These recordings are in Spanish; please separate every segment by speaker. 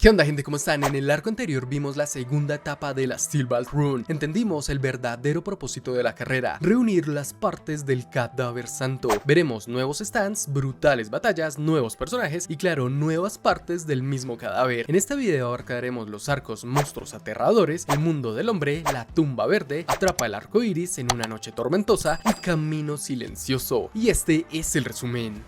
Speaker 1: ¿Qué onda, gente? ¿Cómo están? En el arco anterior vimos la segunda etapa de la Steel Ball Run. Entendimos el verdadero propósito de la carrera: reunir las partes del cadáver santo. Veremos nuevos stands, brutales batallas, nuevos personajes y, claro, nuevas partes del mismo cadáver. En este video abarcaremos los arcos monstruos aterradores, el mundo del hombre, la tumba verde, atrapa el arco iris en una noche tormentosa y camino silencioso. Y este es el resumen.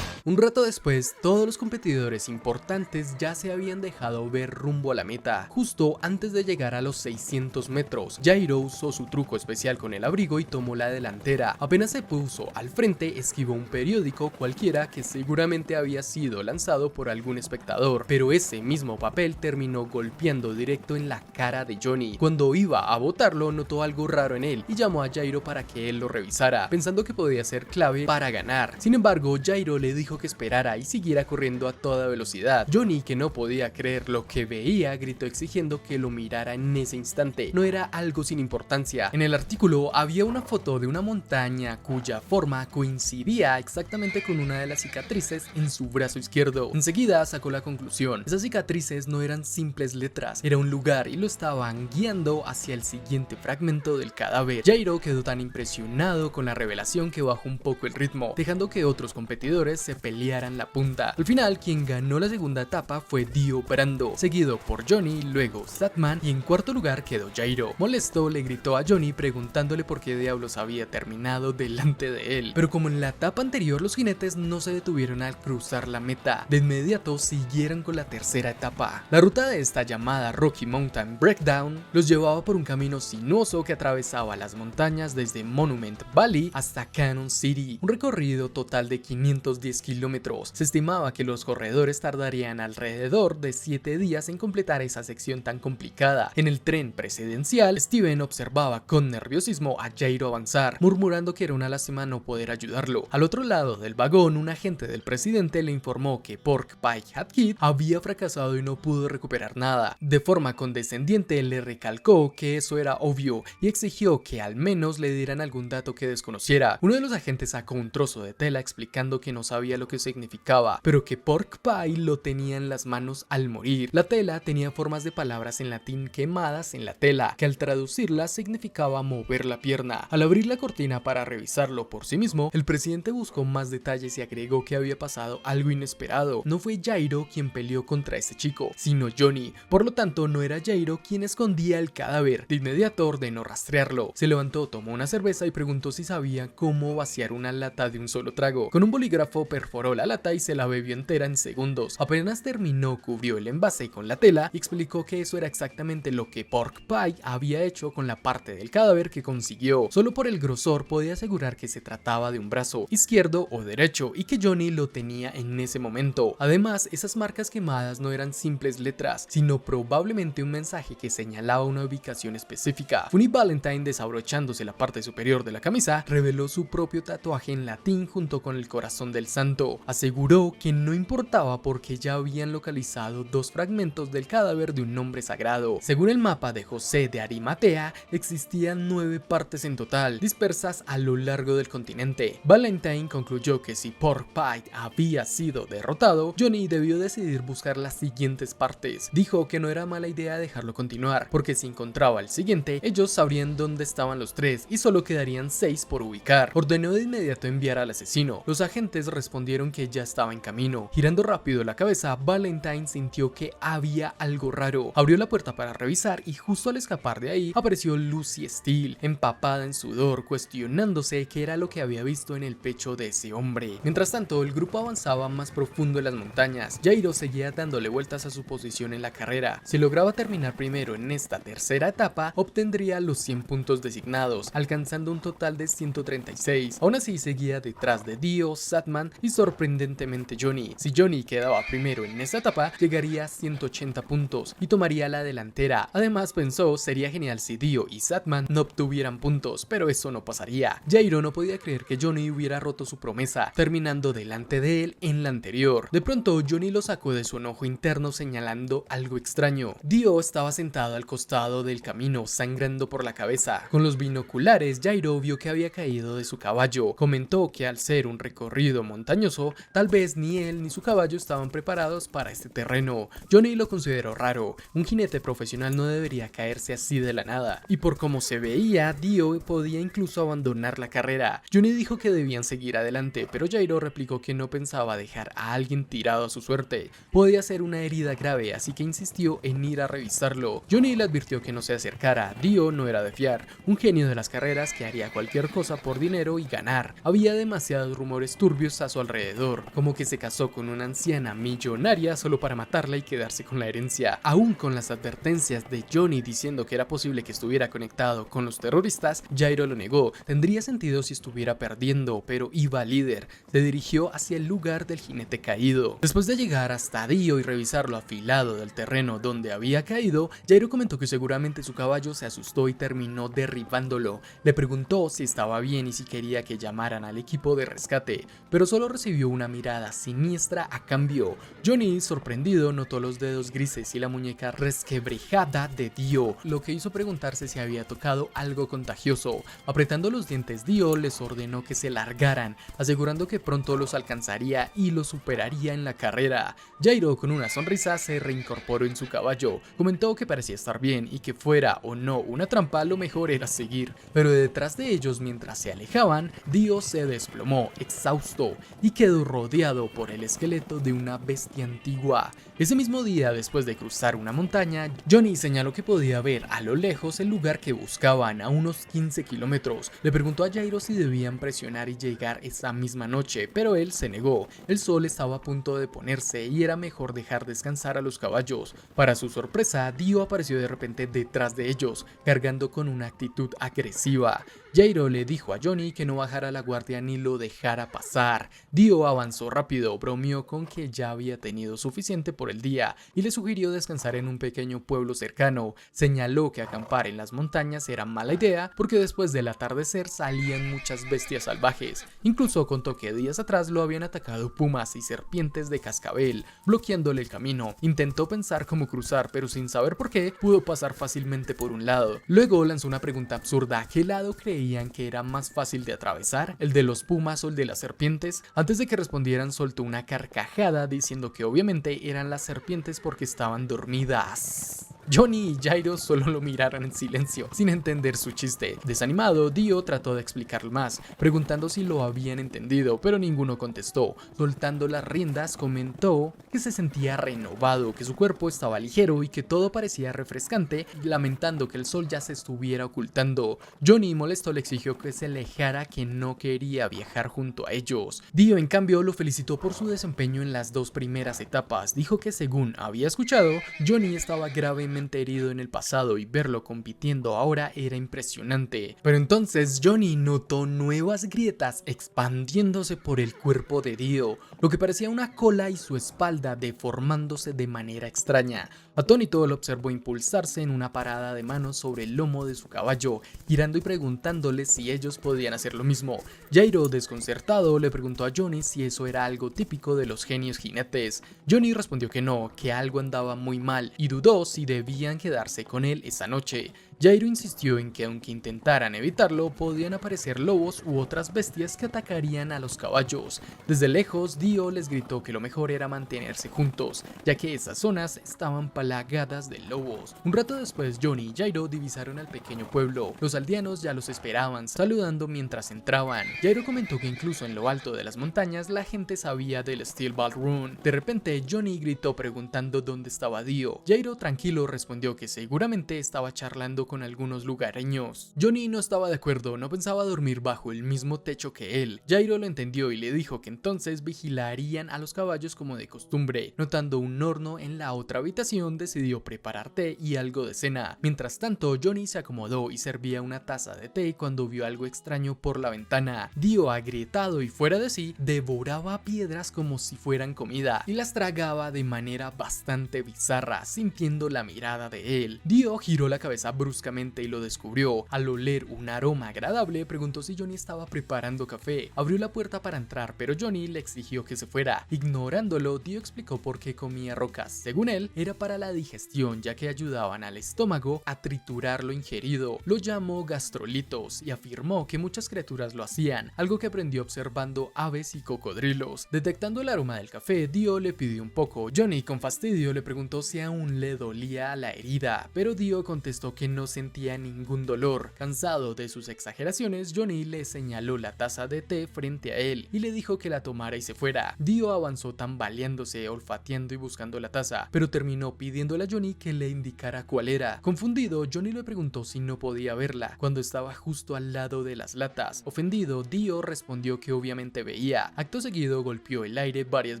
Speaker 1: Un rato después, todos los competidores importantes ya se habían dejado ver rumbo a la meta. Justo antes de llegar a los 600 metros, Jairo usó su truco especial con el abrigo y tomó la delantera. Apenas se puso al frente, esquivó un periódico cualquiera que seguramente había sido lanzado por algún espectador, pero ese mismo papel terminó golpeando directo en la cara de Johnny. Cuando iba a botarlo, notó algo raro en él y llamó a Jairo para que él lo revisara, pensando que podía ser clave para ganar. Sin embargo, Jairo le dijo que esperara y siguiera corriendo a toda velocidad. Johnny, que no podía creer lo que veía, gritó exigiendo que lo mirara en ese instante. No era algo sin importancia. En el artículo había una foto de una montaña cuya forma coincidía exactamente con una de las cicatrices en su brazo izquierdo. Enseguida sacó la conclusión: esas cicatrices no eran simples letras, era un lugar y lo estaban guiando hacia el siguiente fragmento del cadáver. Jairo quedó tan impresionado con la revelación que bajó un poco el ritmo, dejando que otros competidores se pelearan la punta. Al final, quien ganó la segunda etapa fue Dio Brando, seguido por Johnny, luego Statman y en cuarto lugar quedó Jairo. Molesto, le gritó a Johnny preguntándole por qué diablos había terminado delante de él. Pero como en la etapa anterior, los jinetes no se detuvieron al cruzar la meta. De inmediato siguieron con la tercera etapa. La ruta de esta, llamada Rocky Mountain Breakdown, los llevaba por un camino sinuoso que atravesaba las montañas desde Monument Valley hasta Cannon City, un recorrido total de 510 kilómetros. Se estimaba que los corredores tardarían alrededor de 7 días en completar esa sección tan complicada. En el tren presidencial, Steven observaba con nerviosismo a Jairo avanzar, murmurando que era una lástima no poder ayudarlo. Al otro lado del vagón, un agente del presidente le informó que Porcupine Kid había fracasado y no pudo recuperar nada. De forma condescendiente le recalcó que eso era obvio y exigió que al menos le dieran algún dato que desconociera. Uno de los agentes sacó un trozo de tela explicando que no sabía lo que significaba, pero que Porcupine lo tenía en las manos al morir. La tela tenía formas de palabras en latín quemadas en la tela, que al traducirlas significaba mover la pierna. Al abrir la cortina para revisarlo por sí mismo, el presidente buscó más detalles y agregó que había pasado algo inesperado. No fue Jairo quien peleó contra ese chico, sino Johnny. Por lo tanto, no era Jairo quien escondía el cadáver. De inmediato ordenó rastrearlo. Se levantó, tomó una cerveza y preguntó si sabía cómo vaciar una lata de un solo trago. Con un bolígrafo perforó la lata y se la bebió entera en segundos. Apenas terminó, cubrió el envase con la tela y explicó que eso era exactamente lo que Porcupine había hecho con la parte del cadáver que consiguió. Solo por el grosor podía asegurar que se trataba de un brazo, izquierdo o derecho, y que Johnny lo tenía en ese momento. Además, esas marcas quemadas no eran simples letras, sino probablemente un mensaje que señalaba una ubicación específica. Funny Valentine, desabrochándose la parte superior de la camisa, reveló su propio tatuaje en latín junto con el corazón del santo. Aseguró que no importaba porque ya habían localizado 2 fragmentos del cadáver de un hombre sagrado. Según el mapa de José de Arimatea, existían 9 partes en total, dispersas a lo largo del continente. Valentine concluyó que si Porcupine había sido derrotado, Johnny debió decidir buscar las siguientes partes. Dijo que no era mala idea dejarlo continuar, porque si encontraba el siguiente, ellos sabrían dónde estaban los 3 y solo quedarían 6 por ubicar. Ordenó de inmediato enviar al asesino. Los agentes respondieron que ya estaba en camino. Girando rápido la cabeza, Valentine sintió que había algo raro. Abrió la puerta para revisar y justo al escapar de ahí apareció Lucy Steele, empapada en sudor, cuestionándose qué era lo que había visto en el pecho de ese hombre. Mientras tanto, el grupo avanzaba más profundo en las montañas. Jairo seguía dándole vueltas a su posición en la carrera. Si lograba terminar primero en esta tercera etapa, obtendría los 100 puntos designados, alcanzando un total de 136. Aún así, seguía detrás de Dio, Statman y sorprendentemente Johnny. Si Johnny quedaba primero en esta etapa, llegaría a 180 puntos y tomaría la delantera. Además, pensó, sería genial si Dio y Statman no obtuvieran puntos, pero eso no pasaría. Jairo no podía creer que Johnny hubiera roto su promesa, terminando delante de él en la anterior. De pronto, Johnny lo sacó de su enojo interno señalando algo extraño. Dio estaba sentado al costado del camino, sangrando por la cabeza. Con los binoculares, Jairo vio que había caído de su caballo. Comentó que al ser un recorrido montañoso, montañoso, tal vez ni él ni su caballo estaban preparados para este terreno. Johnny lo consideró raro, un jinete profesional no debería caerse así de la nada, y por cómo se veía, Dio podía incluso abandonar la carrera. Johnny dijo que debían seguir adelante, pero Jairo replicó que no pensaba dejar a alguien tirado a su suerte. Podía ser una herida grave, así que insistió en ir a revisarlo. Johnny le advirtió que no se acercara. Dio no era de fiar, un genio de las carreras que haría cualquier cosa por dinero y ganar. Había demasiados rumores turbios a su alrededor, como que se casó con una anciana millonaria solo para matarla y quedarse con la herencia. Aún con las advertencias de Johnny diciendo que era posible que estuviera conectado con los terroristas, Jairo lo negó. Tendría sentido si estuviera perdiendo, pero iba líder. Se dirigió hacia el lugar del jinete caído. Después de llegar hasta Dio y revisar lo afilado del terreno donde había caído, Jairo comentó que seguramente su caballo se asustó y terminó derribándolo. Le preguntó si estaba bien y si quería que llamaran al equipo de rescate, pero solo recibió una mirada siniestra a cambio. Johnny, sorprendido, notó los dedos grises y la muñeca resquebrajada de Dio, lo que hizo preguntarse si había tocado algo contagioso. Apretando los dientes, Dio les ordenó que se largaran, asegurando que pronto los alcanzaría y los superaría en la carrera. Jairo, con una sonrisa, se reincorporó en su caballo. Comentó que parecía estar bien y que fuera o no una trampa, lo mejor era seguir. Pero detrás de ellos, mientras se alejaban, Dio se desplomó, exhausto, y quedó rodeado por el esqueleto de una bestia antigua. Ese mismo día, después de cruzar una montaña, Johnny señaló que podía ver a lo lejos el lugar que buscaban, a unos 15 kilómetros. Le preguntó a Jairo si debían presionar y llegar esa misma noche, pero él se negó. El sol estaba a punto de ponerse y era mejor dejar descansar a los caballos. Para su sorpresa, Dio apareció de repente detrás de ellos, cargando con una actitud agresiva. Jairo le dijo a Johnny que no bajara la guardia ni lo dejara pasar. Dio avanzó rápido, bromeó con que ya había tenido suficiente por el día y le sugirió descansar en un pequeño pueblo cercano. Señaló que acampar en las montañas era mala idea porque después del atardecer salían muchas bestias salvajes. Incluso contó que días atrás lo habían atacado pumas y serpientes de cascabel, bloqueándole el camino. Intentó pensar cómo cruzar, pero sin saber por qué, pudo pasar fácilmente por un lado. Luego lanzó una pregunta absurda: ¿qué lado creían que era más fácil de atravesar? ¿El de los pumas o el de las serpientes? Antes de que respondieran, soltó una carcajada diciendo que obviamente eran las serpientes porque estaban dormidas. Johnny y Jairo solo lo miraron en silencio, sin entender su chiste. Desanimado, Dio trató de explicar más, preguntando si lo habían entendido, pero ninguno contestó. Soltando las riendas, comentó que se sentía renovado, que su cuerpo estaba ligero y que todo parecía refrescante, lamentando que el sol ya se estuviera ocultando. Johnny, molesto, le exigió que se alejara, que no quería viajar junto a ellos. Dio, en cambio, lo felicitó por su desempeño en las dos primeras etapas. Dijo que según había escuchado, Johnny estaba gravemente herido en el pasado y verlo compitiendo ahora era impresionante. Pero entonces Johnny notó nuevas grietas expandiéndose por el cuerpo de Dio, lo que parecía una cola, y su espalda deformándose de manera extraña. Atónito, lo observó impulsarse en una parada de manos sobre el lomo de su caballo, girando y preguntándole si ellos podían hacer lo mismo. Jairo, desconcertado, le preguntó a Johnny si eso era algo típico de los genios jinetes. Johnny respondió que no, que algo andaba muy mal, y dudó si debían quedarse con él esa noche. Jairo insistió en que aunque intentaran evitarlo, podían aparecer lobos u otras bestias que atacarían a los caballos. Desde lejos, Dio les gritó que lo mejor era mantenerse juntos, ya que esas zonas estaban plagadas de lobos. Un rato después, Johnny y Jairo divisaron al pequeño pueblo. Los aldeanos ya los esperaban, saludando mientras entraban. Jairo comentó que incluso en lo alto de las montañas la gente sabía del Steel Ball Run. De repente, Johnny gritó preguntando dónde estaba Dio. Jairo, tranquilo, respondió que seguramente estaba charlando con algunos lugareños. Johnny no estaba de acuerdo, no pensaba dormir bajo el mismo techo que él. Jairo lo entendió y le dijo que entonces vigilarían a los caballos como de costumbre. Notando un horno en la otra habitación, decidió preparar té y algo de cena. Mientras tanto, Johnny se acomodó y servía una taza de té cuando vio algo extraño por la ventana. Dio, agrietado y fuera de sí, devoraba piedras como si fueran comida y las tragaba de manera bastante bizarra, sintiendo la mirada de él. Dio giró la cabeza bruscamente bruscamente y lo descubrió. Al oler un aroma agradable, preguntó si Johnny estaba preparando café. Abrió la puerta para entrar, pero Johnny le exigió que se fuera. Ignorándolo, Dio explicó por qué comía rocas. Según él, era para la digestión, ya que ayudaban al estómago a triturar lo ingerido. Lo llamó gastrolitos y afirmó que muchas criaturas lo hacían, algo que aprendió observando aves y cocodrilos. Detectando el aroma del café, Dio le pidió un poco. Johnny, con fastidio, le preguntó si aún le dolía la herida, pero Dio contestó que no sentía ningún dolor. Cansado de sus exageraciones, Johnny le señaló la taza de té frente a él y le dijo que la tomara y se fuera. Dio avanzó tambaleándose, olfateando y buscando la taza, pero terminó pidiéndole a Johnny que le indicara cuál era. Confundido, Johnny le preguntó si no podía verla, cuando estaba justo al lado de las latas. Ofendido, Dio respondió que obviamente veía. Acto seguido golpeó el aire varias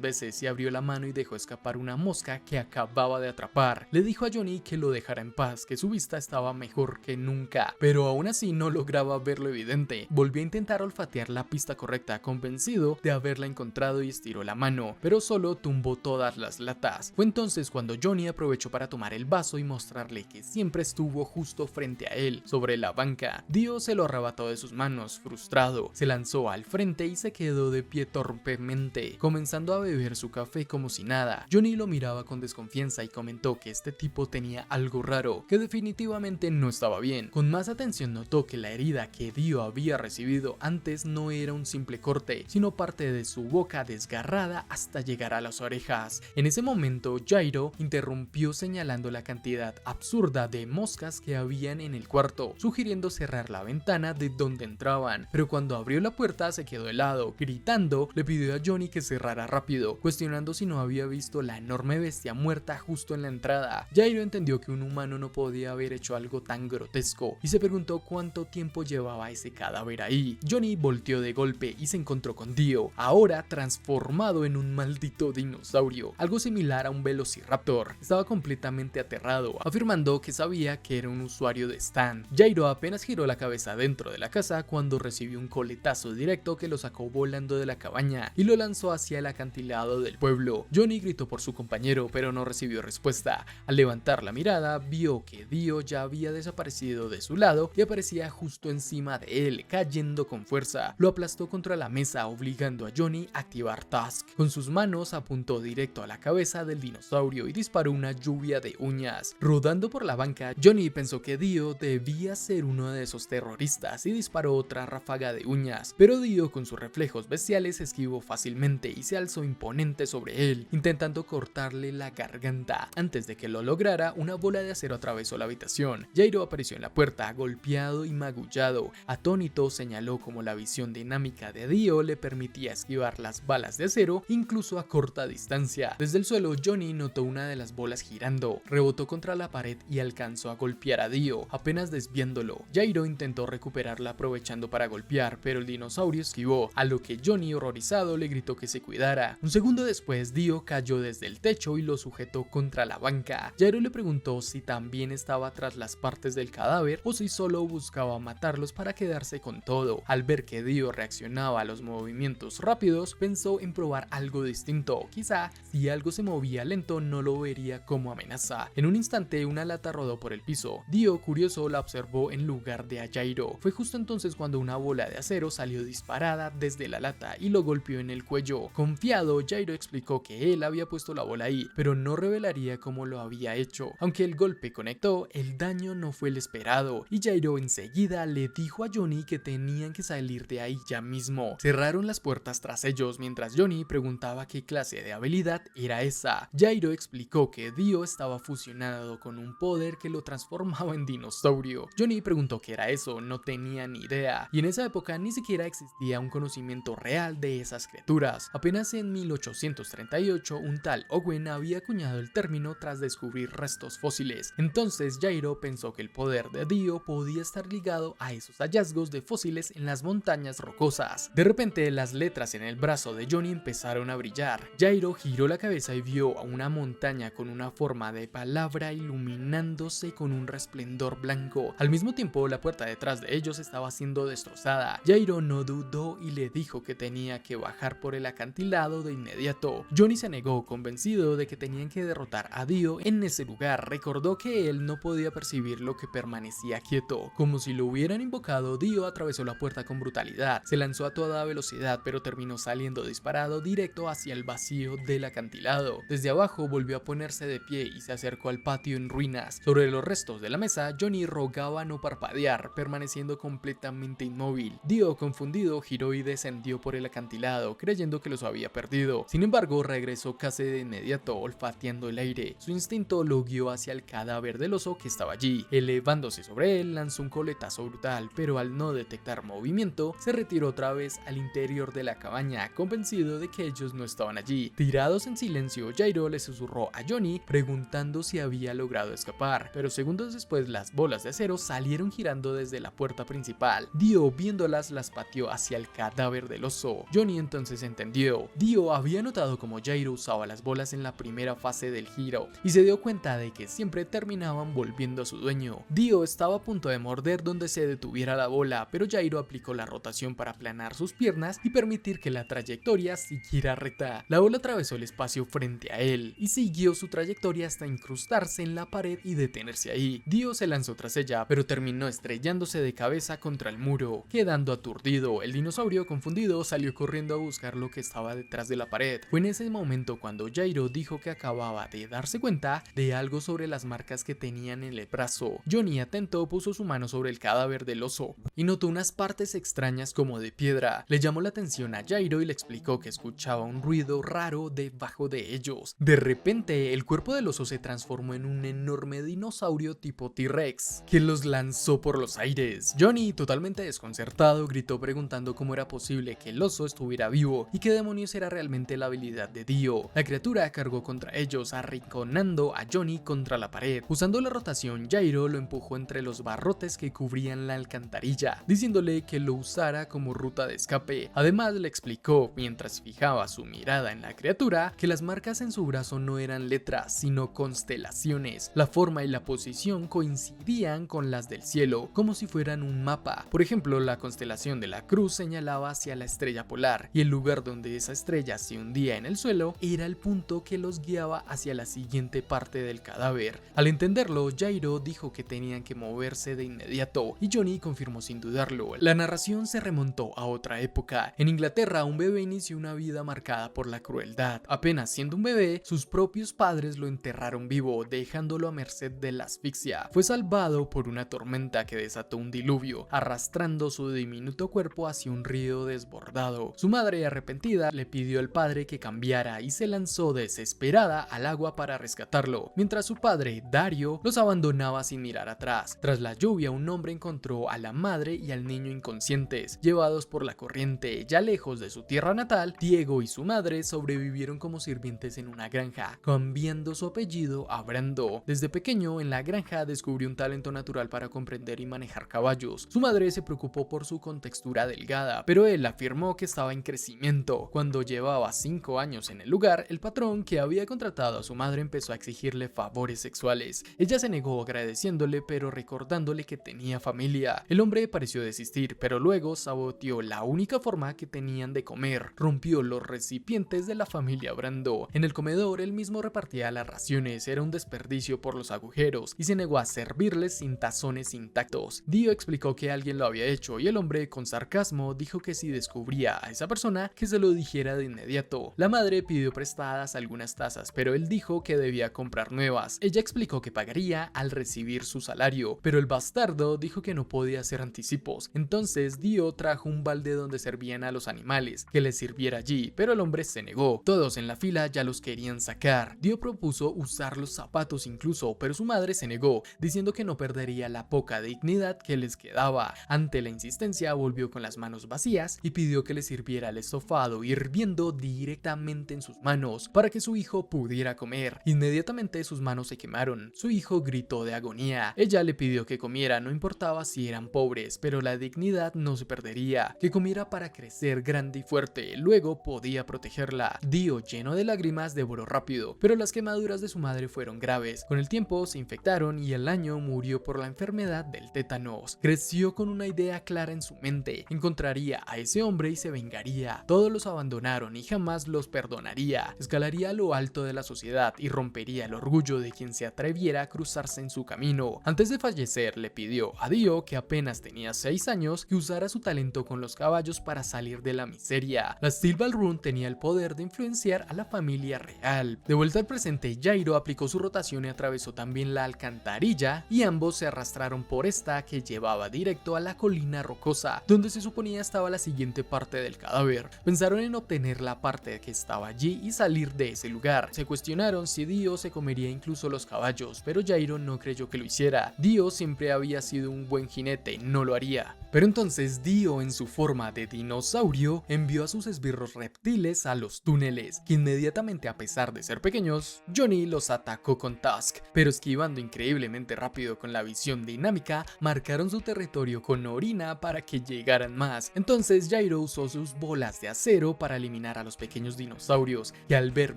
Speaker 1: veces y abrió la mano y dejó escapar una mosca que acababa de atrapar. Le dijo a Johnny que lo dejara en paz, que su vista estaba mejor que nunca, pero aún así no lograba ver lo evidente. Volvió a intentar olfatear la pista correcta, convencido de haberla encontrado, y estiró la mano, pero solo tumbó todas las latas. Fue entonces cuando Johnny aprovechó para tomar el vaso y mostrarle que siempre estuvo justo frente a él, sobre la banca. Dio se lo arrebató de sus manos, frustrado. Se lanzó al frente y se quedó de pie torpemente, comenzando a beber su café como si nada. Johnny lo miraba con desconfianza y comentó que este tipo tenía algo raro, que definitivamente no estaba bien. Con más atención notó que la herida que Dio había recibido antes no era un simple corte, sino parte de su boca desgarrada hasta llegar a las orejas. En ese momento, Jairo interrumpió señalando la cantidad absurda de moscas que habían en el cuarto, sugiriendo cerrar la ventana de donde entraban, pero cuando abrió la puerta se quedó helado. Gritando, le pidió a Johnny que cerrara rápido, cuestionando si no había visto la enorme bestia muerta justo en la entrada. Jairo entendió que un humano no podía haber hecho algo tan grotesco y se preguntó cuánto tiempo llevaba ese cadáver ahí. Johnny volteó de golpe y se encontró con Dio, ahora transformado en un maldito dinosaurio, algo similar a un velociraptor. Estaba completamente aterrado, afirmando que sabía que era un usuario de Stan. Jairo apenas giró la cabeza dentro de la casa cuando recibió un coletazo directo que lo sacó volando de la cabaña y lo lanzó hacia el acantilado del pueblo. Johnny gritó por su compañero, pero no recibió respuesta. Al levantar la mirada, vio que Dio ya había desaparecido de su lado y aparecía justo encima de él, cayendo con fuerza. Lo aplastó contra la mesa, obligando a Johnny a activar Tusk. Con sus manos apuntó directo a la cabeza del dinosaurio y disparó una lluvia de uñas. Rodando por la banca, Johnny pensó que Dio debía ser uno de esos terroristas y disparó otra ráfaga de uñas, pero Dio, con sus reflejos bestiales, esquivó fácilmente y se alzó imponente sobre él, intentando cortarle la garganta. Antes de que lo lograra, una bola de acero atravesó la habitación. Jairo apareció en la puerta, golpeado y magullado. Atónito, señaló cómo la visión dinámica de Dio le permitía esquivar las balas de acero incluso a corta distancia. Desde el suelo, Johnny notó una de las bolas girando, rebotó contra la pared y alcanzó a golpear a Dio, apenas desviándolo. Jairo intentó recuperarla aprovechando para golpear, pero el dinosaurio esquivó, a lo que Johnny, horrorizado, le gritó que se cuidara. Un segundo después, Dio cayó desde el techo y lo sujetó contra la banca. Jairo le preguntó si también estaba tras las partes del cadáver o si solo buscaba matarlos para quedarse con todo. Al ver que Dio reaccionaba a los movimientos rápidos, pensó en probar algo distinto. Quizá, si algo se movía lento, no lo vería como amenaza. En un instante, una lata rodó por el piso. Dio, curioso, la observó en lugar de a Jairo. Fue justo entonces cuando una bola de acero salió disparada desde la lata y lo golpeó en el cuello. Confiado, Jairo explicó que él había puesto la bola ahí, pero no revelaría cómo lo había hecho. Aunque el golpe conectó, el daño no fue el esperado, y Jairo enseguida le dijo a Johnny que tenían que salir de ahí ya mismo. Cerraron las puertas tras ellos mientras Johnny preguntaba qué clase de habilidad era esa. Jairo explicó que Dio estaba fusionado con un poder que lo transformaba en dinosaurio. Johnny preguntó qué era eso, no tenía ni idea, y en esa época ni siquiera existía un conocimiento real de esas criaturas. Apenas en 1838 un tal Owen había acuñado el término tras descubrir restos fósiles. Entonces Jairo pensó que el poder de Dio podía estar ligado a esos hallazgos de fósiles en las montañas rocosas. De repente, las letras en el brazo de Johnny empezaron a brillar. Jairo giró la cabeza y vio a una montaña con una forma de palabra iluminándose con un resplendor blanco. Al mismo tiempo, la puerta detrás de ellos estaba siendo destrozada. Jairo no dudó y le dijo que tenía que bajar por el acantilado de inmediato. Johnny se negó, convencido de que tenían que derrotar a Dio en ese lugar. Recordó que él no podía percibir describir lo que permanecía quieto. Como si lo hubieran invocado, Dio atravesó la puerta con brutalidad, se lanzó a toda velocidad pero terminó saliendo disparado directo hacia el vacío del acantilado. Desde abajo volvió a ponerse de pie y se acercó al patio en ruinas. Sobre los restos de la mesa, Johnny rogaba no parpadear, permaneciendo completamente inmóvil. Dio, confundido, giró y descendió por el acantilado, creyendo que los había perdido. Sin embargo, regresó casi de inmediato, olfateando el aire. Su instinto lo guió hacia el cadáver del oso que estaba allí. Elevándose sobre él, lanzó un coletazo brutal, pero al no detectar movimiento, se retiró otra vez al interior de la cabaña, convencido de que ellos no estaban allí. Tirados en silencio, Jairo le susurró a Johnny preguntando si había logrado escapar, pero segundos después las bolas de acero salieron girando desde la puerta principal. Dio, viéndolas, las pateó hacia el cadáver del oso. Johnny entonces entendió. Dio había notado cómo Jairo usaba las bolas en la primera fase del giro y se dio cuenta de que siempre terminaban volviendo a su dueño. Dio estaba a punto de morder donde se detuviera la bola, pero Jairo aplicó la rotación para aplanar sus piernas y permitir que la trayectoria siguiera recta. La bola atravesó el espacio frente a él y siguió su trayectoria hasta incrustarse en la pared y detenerse ahí. Dio se lanzó tras ella, pero terminó estrellándose de cabeza contra el muro, quedando aturdido. El dinosaurio, confundido, salió corriendo a buscar lo que estaba detrás de la pared. Fue en ese momento cuando Jairo dijo que acababa de darse cuenta de algo sobre las marcas que tenían en el brazo. Johnny, atento, puso su mano sobre el cadáver del oso y notó unas partes extrañas como de piedra. Le llamó la atención a Jairo y le explicó que escuchaba un ruido raro debajo de ellos. De repente, el cuerpo del oso se transformó en un enorme dinosaurio tipo T-Rex que los lanzó por los aires. Johnny, totalmente desconcertado, gritó preguntando cómo era posible que el oso estuviera vivo y qué demonios era realmente la habilidad de Dio. La criatura cargó contra ellos, arrinconando a Johnny contra la pared. Usando la rotación, Jairo lo empujó entre los barrotes que cubrían la alcantarilla, diciéndole que lo usara como ruta de escape. Además, le explicó, mientras fijaba su mirada en la criatura, que las marcas en su brazo no eran letras, sino constelaciones. La forma y la posición coincidían con las del cielo, como si fueran un mapa. Por ejemplo, la constelación de la cruz señalaba hacia la estrella polar, y el lugar donde esa estrella se hundía en el suelo era el punto que los guiaba hacia la siguiente parte del cadáver. Al entenderlo, Jairo dijo que tenían que moverse de inmediato, y Johnny confirmó sin dudarlo. La narración se remontó a otra época. En Inglaterra, un bebé inició una vida marcada por la crueldad. Apenas siendo un bebé, sus propios padres lo enterraron vivo, dejándolo a merced de la asfixia. Fue salvado por una tormenta que desató un diluvio, arrastrando su diminuto cuerpo hacia un río desbordado. Su madre, arrepentida, le pidió al padre que cambiara y se lanzó desesperada al agua para rescatarlo, mientras su padre, Dario, los abandonaba sin mirar atrás. Tras la lluvia, un hombre encontró a la madre y al niño inconscientes, llevados por la corriente. Ya lejos de su tierra natal, Diego y su madre sobrevivieron como sirvientes en una granja, cambiando su apellido a Brando. Desde pequeño, en la granja descubrió un talento natural para comprender y manejar caballos. Su madre se preocupó por su contextura delgada, pero él afirmó que estaba en crecimiento. Cuando llevaba 5 años en el lugar, el patrón que había contratado a su madre empezó a exigirle favores sexuales. Ella se negó agradeciéndole, pero recordándole que tenía familia. El hombre pareció desistir, pero luego saboteó la única forma que tenían de comer. Rompió los recipientes de la familia Brando. En el comedor, él mismo repartía las raciones. Era un desperdicio por los agujeros y se negó a servirles sin tazones intactos. Dio explicó que alguien lo había hecho y el hombre, con sarcasmo, dijo que si descubría a esa persona, que se lo dijera de inmediato. La madre pidió prestadas algunas tazas, pero él dijo que debía comprar nuevas. Ella explicó que pagaría al recibir su salario, pero el bastardo dijo que no podía hacer anticipos. Entonces Dio trajo un balde donde servían a los animales, que les sirviera allí, pero el hombre se negó. Todos en la fila ya los querían sacar. Dio propuso usar los zapatos incluso, pero su madre se negó, diciendo que no perdería la poca dignidad que les quedaba. Ante la insistencia, volvió con las manos vacías y pidió que le sirviera el estofado hirviendo directamente en sus manos para que su hijo pudiera comer. Inmediatamente sus manos se quemaron. Su hijo gritó de agonía. Ella le pidió que comiera, no importaba si eran pobres, pero la dignidad no se perdería, que comiera para crecer grande y fuerte, luego podía protegerla. Dio, lleno de lágrimas, devoró rápido, pero las quemaduras de su madre fueron graves. Con el tiempo se infectaron y al año murió por la enfermedad del tétanos. Creció con una idea clara en su mente: encontraría a ese hombre y se vengaría. Todos los abandonaron y jamás los perdonaría. Escalaría a lo alto de la sociedad y rompería el orgullo de quien se atreviera a cruzarse en su camino. camino. Antes de fallecer le pidió a Dio, que apenas tenía 6 años, que usara su talento con los caballos para salir de la miseria. La Steel Ball Rune tenía el poder de influenciar a la familia real. De vuelta al presente, Jairo aplicó su rotación y atravesó también la alcantarilla, y ambos se arrastraron por esta que llevaba directo a la colina rocosa, donde se suponía estaba la siguiente parte del cadáver. Pensaron en obtener la parte que estaba allí y salir de ese lugar. Se cuestionaron si Dio se comería incluso los caballos, pero Jairo no creyó que lo hiciera. Dio siempre había sido un buen jinete, no lo haría. Pero entonces Dio, en su forma de dinosaurio, envió a sus esbirros reptiles a los túneles, que inmediatamente, a pesar de ser pequeños, Johnny los atacó con Tusk, pero esquivando increíblemente rápido con la visión dinámica, marcaron su territorio con orina para que llegaran más. Entonces Jairo usó sus bolas de acero para eliminar a los pequeños dinosaurios, que al ver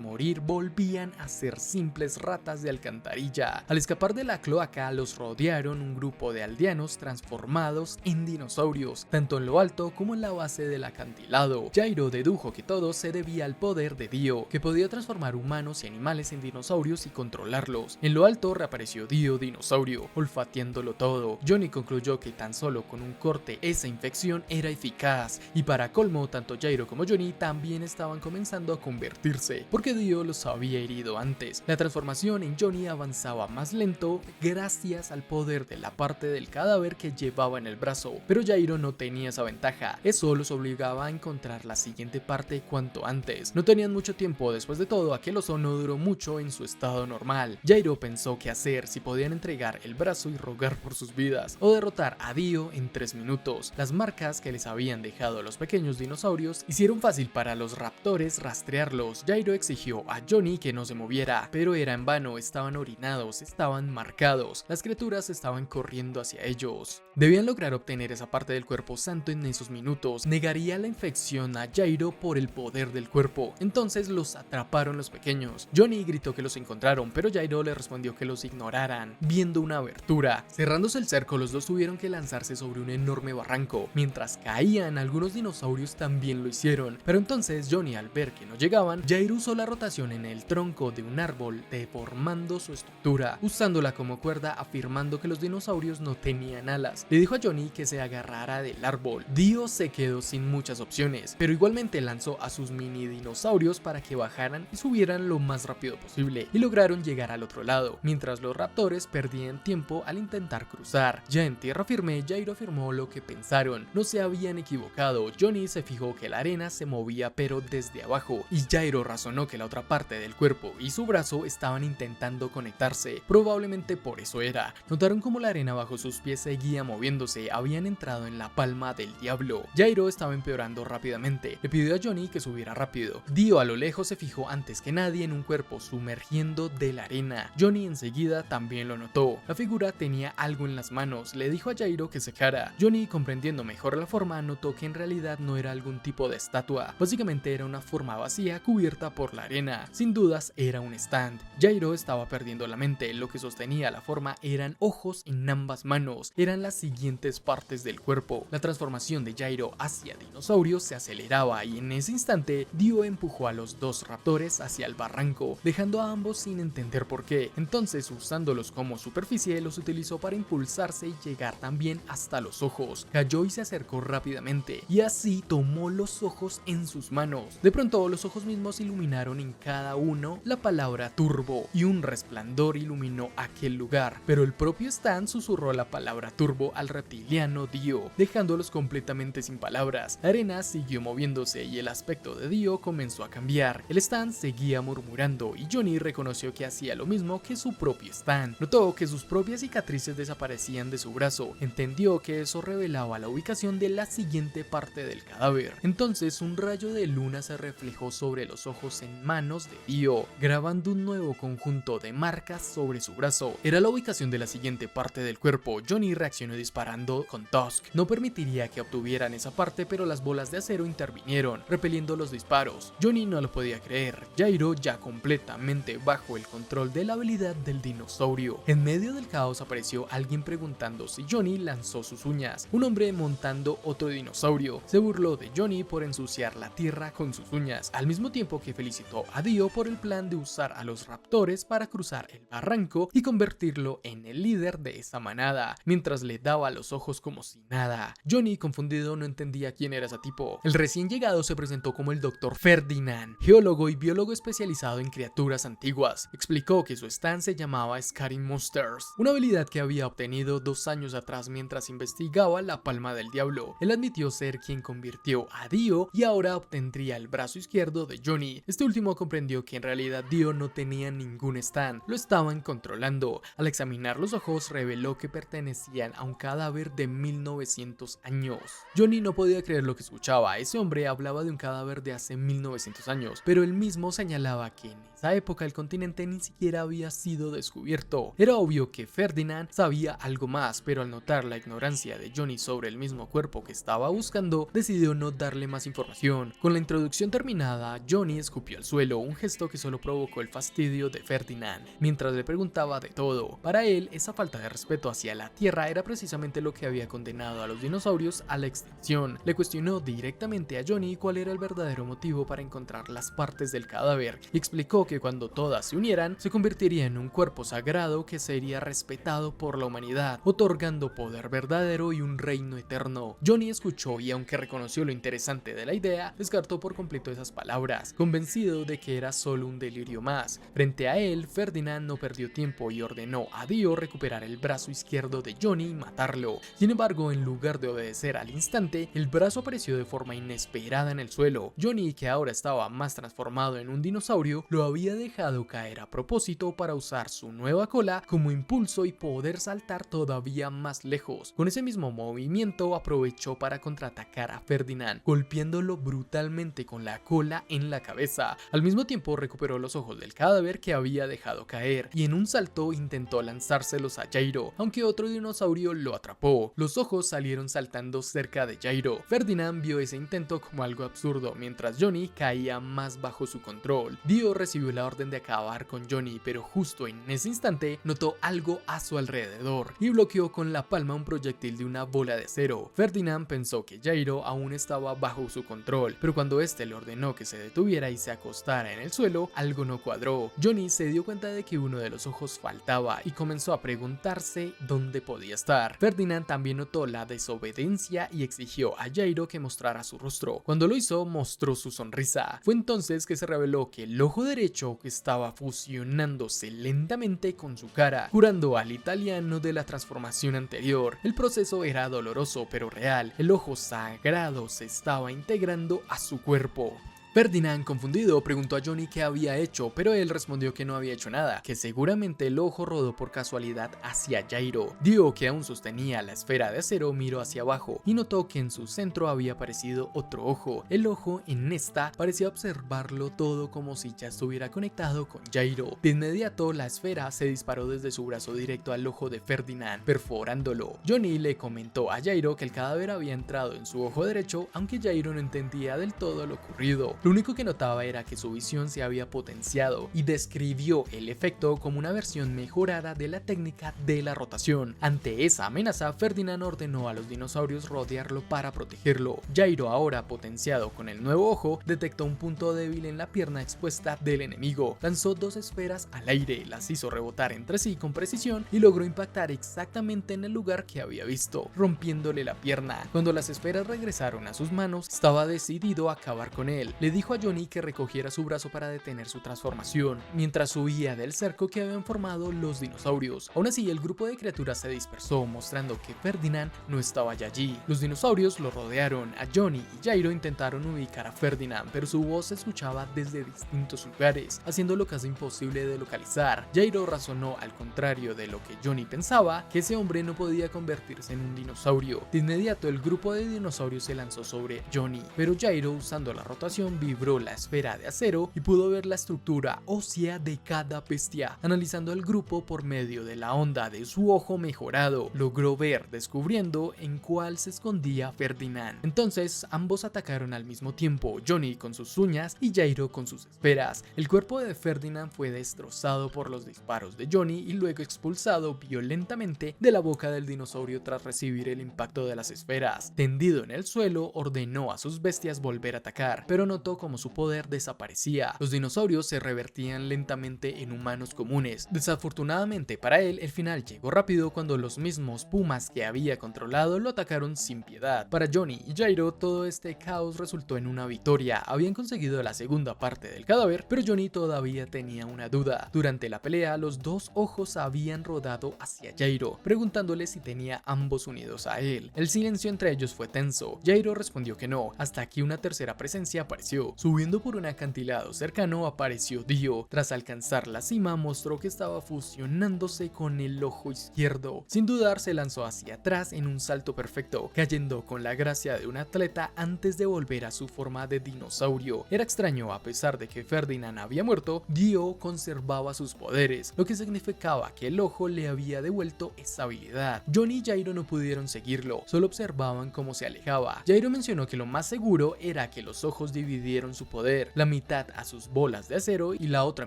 Speaker 1: morir volvían a ser simples ratas de alcantarilla. Al escapar de la cloaca, los rodearon un grupo de aldeanos transformados en dinosaurios, tanto en lo alto como en la base del acantilado. Jairo dedujo que todo se debía al poder de Dio, que podía transformar humanos y animales en dinosaurios y controlarlos. En lo alto reapareció Dio dinosaurio, olfateándolo todo. Johnny concluyó que tan solo con un corte esa infección era eficaz, y para colmo, tanto Jairo como Johnny también estaban comenzando a convertirse, porque Dio los había herido antes. La transformación en Johnny avanzaba más lento gracias al poder de la parte del cadáver que llevaba en el brazo, pero Jairo no tenía esa ventaja. Eso los obligaba a encontrar la siguiente parte cuanto antes. No tenían mucho tiempo. Después de todo, aquel oso no duró mucho en su estado normal. Jairo pensó qué hacer, si podían entregar el brazo y rogar por sus vidas, o derrotar a Dio en 3 minutos. Las marcas que les habían dejado a los pequeños dinosaurios hicieron fácil para los raptores rastrearlos. Jairo exigió a Johnny que no se moviera, pero era en vano. Estaban orinados, estaban marcados. Las criaturas estaban corriendo hacia ellos. Debían lograr obtener esa parte del cuerpo santo en esos minutos. Negaría la infección a Jairo por el poder del cuerpo. Entonces los atraparon los pequeños. Johnny gritó que los encontraron, pero Jairo le respondió que los ignoraran, viendo una abertura. Cerrándose el cerco, los dos tuvieron que lanzarse sobre un enorme barranco. Mientras caían, algunos dinosaurios también lo hicieron, pero entonces Johnny, al ver que no llegaban, Jairo usó la rotación en el tronco de un árbol, deformando su estructura, usándola como cuerda, afirmando que los dinosaurios no tenían alas. Le dijo a Johnny que se agarrara del árbol. Dio se quedó sin muchas opciones, pero igualmente lanzó a sus mini dinosaurios para que bajaran y subieran lo más rápido posible, y lograron llegar al otro lado, mientras los raptores perdían tiempo al intentar cruzar. Ya en tierra firme, Jairo afirmó lo que pensaron. No se habían equivocado. Johnny se fijó que la arena se movía pero desde abajo, y Jairo razonó que la otra parte del cuerpo y su brazo estaban intentando conectarse. Probablemente por eso era. Notaron como la arena bajo sus pies seguía moviéndose. Habían entrado en la palma del diablo. Jairo estaba empeorando rápidamente. Le pidió a Johnny que subiera rápido. Dio a lo lejos se fijó antes que nadie en un cuerpo sumergiendo de la arena. Johnny enseguida también lo notó. La figura tenía algo en las manos. Le dijo a Jairo que se secara. Johnny, comprendiendo mejor la forma, notó que en realidad no era algún tipo de estatua. Básicamente era una forma vacía cubierta por la arena. Sin dudas era un stand. Jairo estaba perdiendo la mente. Lo que sostenía la forma eran ojos en ambas manos. Eran las siguientes partes del cuerpo. La transformación de Jairo hacia dinosaurio se aceleraba, y en ese instante Dio empujó a los dos raptores hacia el barranco, dejando a ambos sin entender por qué. Entonces, usándolos como superficie, los utilizó para impulsarse y llegar también hasta los ojos. Cayó y se acercó rápidamente, y así tomó los ojos en sus manos. De pronto, los ojos mismos iluminaron en cada uno la palabra turbo, y un resplandor iluminó aquel lugar. Pero el propio Stan susurró la palabra turbo al reptiliano Dio, dejándolos completamente sin palabras. La arena siguió moviéndose y el aspecto de Dio comenzó a cambiar. El Stan seguía murmurando, y Johnny reconoció que hacía lo mismo que su propio Stan. Notó que sus propias cicatrices desaparecían de su brazo. Entendió que eso revelaba la ubicación de la siguiente parte del cadáver. Entonces un rayo de luna se reflejó sobre los ojos en manos de Dio, grabando un nuevo conjunto de marcas sobre su brazo. Era la ubicación de la siguiente parte del cuerpo. Johnny reaccionó disparando con Tusk. Tusk. No permitiría que obtuvieran esa parte, pero las bolas de acero intervinieron, repeliendo los disparos. Johnny no lo podía creer, Jairo ya completamente bajo el control de la habilidad del dinosaurio. En medio del caos apareció alguien preguntando si Johnny lanzó sus uñas. Un hombre montando otro dinosaurio se burló de Johnny por ensuciar la tierra con sus uñas, al mismo tiempo que felicitó a Dio por el plan de usar a los raptores para cruzar el barranco y convertirlo en el líder de esa manada, mientras le daba los ojos como si nada. Johnny, confundido, no entendía quién era ese tipo. El recién llegado se presentó como el Dr. Ferdinand, geólogo y biólogo especializado en criaturas antiguas. Explicó que su stand se llamaba Scaring Monsters, una habilidad que había obtenido 2 años atrás mientras investigaba la palma del diablo. Él admitió ser quien convirtió a Dio y ahora obtendría el brazo izquierdo de Johnny. Este último comprendió que en realidad Dio no tenía ningún stand, lo estaban controlando. Al examinar los ojos reveló que pertenecían a un cadáver de 1900 años. Johnny no podía creer lo que escuchaba. Ese hombre hablaba de un cadáver de hace 1900 años, pero él mismo señalaba que en esa época el continente ni siquiera había sido descubierto. Era obvio que Ferdinand sabía algo más, pero al notar la ignorancia de Johnny sobre el mismo cuerpo que estaba buscando, decidió no darle más información. Con la introducción terminada, Johnny escupió al suelo, un gesto que solo provocó el fastidio de Ferdinand, mientras le preguntaba de todo. Para él, esa falta de respeto hacia la Tierra era precisamente lo que había condenado a los dinosaurios a la extinción. Le cuestionó directamente a Johnny cuál era el verdadero motivo para encontrar las partes del cadáver, y explicó que cuando todas se unieran, se convertiría en un cuerpo sagrado que sería respetado por la humanidad, otorgando poder verdadero y un reino eterno. Johnny escuchó y, aunque reconoció lo interesante de la idea, descartó por completo esas palabras, convencido de que era solo un delirio más. Frente a él, Ferdinand no perdió tiempo y ordenó a Dio recuperar el brazo izquierdo de Johnny y matarlo. Sin embargo, en lugar de obedecer al instante, el brazo apareció de forma inesperada en el suelo. Johnny, que ahora estaba más transformado en un dinosaurio, lo había dejado caer a propósito para usar su nueva cola como impulso y poder saltar todavía más lejos. Con ese mismo movimiento aprovechó para contraatacar a Ferdinand, golpeándolo brutalmente con la cola en la cabeza. Al mismo tiempo recuperó los ojos del cadáver que había dejado caer y en un salto intentó lanzárselos a Jairo, aunque otro dinosaurio lo atrapó. Los ojos salieron saltando cerca de Jairo. Ferdinand vio ese intento como algo absurdo, mientras Johnny caía más bajo su control. Dio recibió la orden de acabar con Johnny, pero justo en ese instante notó algo a su alrededor y bloqueó con la palma un proyectil de una bola de acero. Ferdinand pensó que Jairo aún estaba bajo su control, pero cuando este le ordenó que se detuviera y se acostara en el suelo, algo no cuadró. Johnny se dio cuenta de que uno de los ojos faltaba y comenzó a preguntarse dónde podía estar. Ferdinand también notó la desobediencia y exigió a Jairo que mostrara su rostro. Cuando lo hizo, mostró su sonrisa. Fue entonces que se reveló que el ojo derecho estaba fusionándose lentamente con su cara, curando al italiano de la transformación anterior. El proceso era doloroso pero real. El ojo sagrado se estaba integrando a su cuerpo. Ferdinand, confundido, preguntó a Johnny qué había hecho, pero él respondió que no había hecho nada, que seguramente el ojo rodó por casualidad hacia Jairo. Dio, que aún sostenía la esfera de acero, miró hacia abajo y notó que en su centro había aparecido otro ojo. El ojo en esta parecía observarlo todo como si ya estuviera conectado con Jairo. De inmediato, la esfera se disparó desde su brazo directo al ojo de Ferdinand, perforándolo. Johnny le comentó a Jairo que el cadáver había entrado en su ojo derecho, aunque Jairo no entendía del todo lo ocurrido. Lo único que notaba era que su visión se había potenciado y describió el efecto como una versión mejorada de la técnica de la rotación. Ante esa amenaza, Ferdinand ordenó a los dinosaurios rodearlo para protegerlo. Jairo, ahora potenciado con el nuevo ojo, detectó un punto débil en la pierna expuesta del enemigo. Lanzó 2 esferas al aire, las hizo rebotar entre sí con precisión y logró impactar exactamente en el lugar que había visto, rompiéndole la pierna. Cuando las esferas regresaron a sus manos, estaba decidido a acabar con él. Le dijo a Johnny que recogiera su brazo para detener su transformación, mientras huía del cerco que habían formado los dinosaurios. Aún así, el grupo de criaturas se dispersó, mostrando que Ferdinand no estaba ya allí. Los dinosaurios lo rodearon. A Johnny y Jairo intentaron ubicar a Ferdinand, pero su voz se escuchaba desde distintos lugares, haciéndolo casi imposible de localizar. Jairo razonó, al contrario de lo que Johnny pensaba, que ese hombre no podía convertirse en un dinosaurio. De inmediato, el grupo de dinosaurios se lanzó sobre Johnny, pero Jairo, usando la rotación, vibró la esfera de acero y pudo ver la estructura ósea de cada bestia. Analizando al grupo por medio de la onda de su ojo mejorado, logró ver, descubriendo en cuál se escondía Ferdinand. Entonces ambos atacaron al mismo tiempo, Johnny con sus uñas y Jairo con sus esferas. El cuerpo de Ferdinand fue destrozado por los disparos de Johnny y luego expulsado violentamente de la boca del dinosaurio tras recibir el impacto de las esferas. Tendido en el suelo, ordenó a sus bestias volver a atacar, pero notó como su poder desaparecía. Los dinosaurios se revertían lentamente en humanos comunes. Desafortunadamente para él, el final llegó rápido cuando los mismos pumas que había controlado lo atacaron sin piedad. Para Johnny y Jairo, todo este caos resultó en una victoria. Habían conseguido la segunda parte del cadáver, pero Johnny todavía tenía una duda. Durante la pelea, los dos ojos habían rodado hacia Jairo, preguntándole si tenía ambos unidos a él. El silencio entre ellos fue tenso. Jairo respondió que no, hasta que una tercera presencia apareció. Subiendo por un acantilado cercano apareció Dio. Tras alcanzar la cima, mostró que estaba fusionándose con el ojo izquierdo. Sin dudar, se lanzó hacia atrás en un salto perfecto, cayendo con la gracia de un atleta antes de volver a su forma de dinosaurio. Era extraño, a pesar de que Ferdinand había muerto, Dio conservaba sus poderes, lo que significaba que el ojo le había devuelto esa habilidad. Johnny y Jairo no pudieron seguirlo, solo observaban cómo se alejaba. Jairo mencionó que lo más seguro era que los ojos dividieron su poder, la mitad a sus bolas de acero y la otra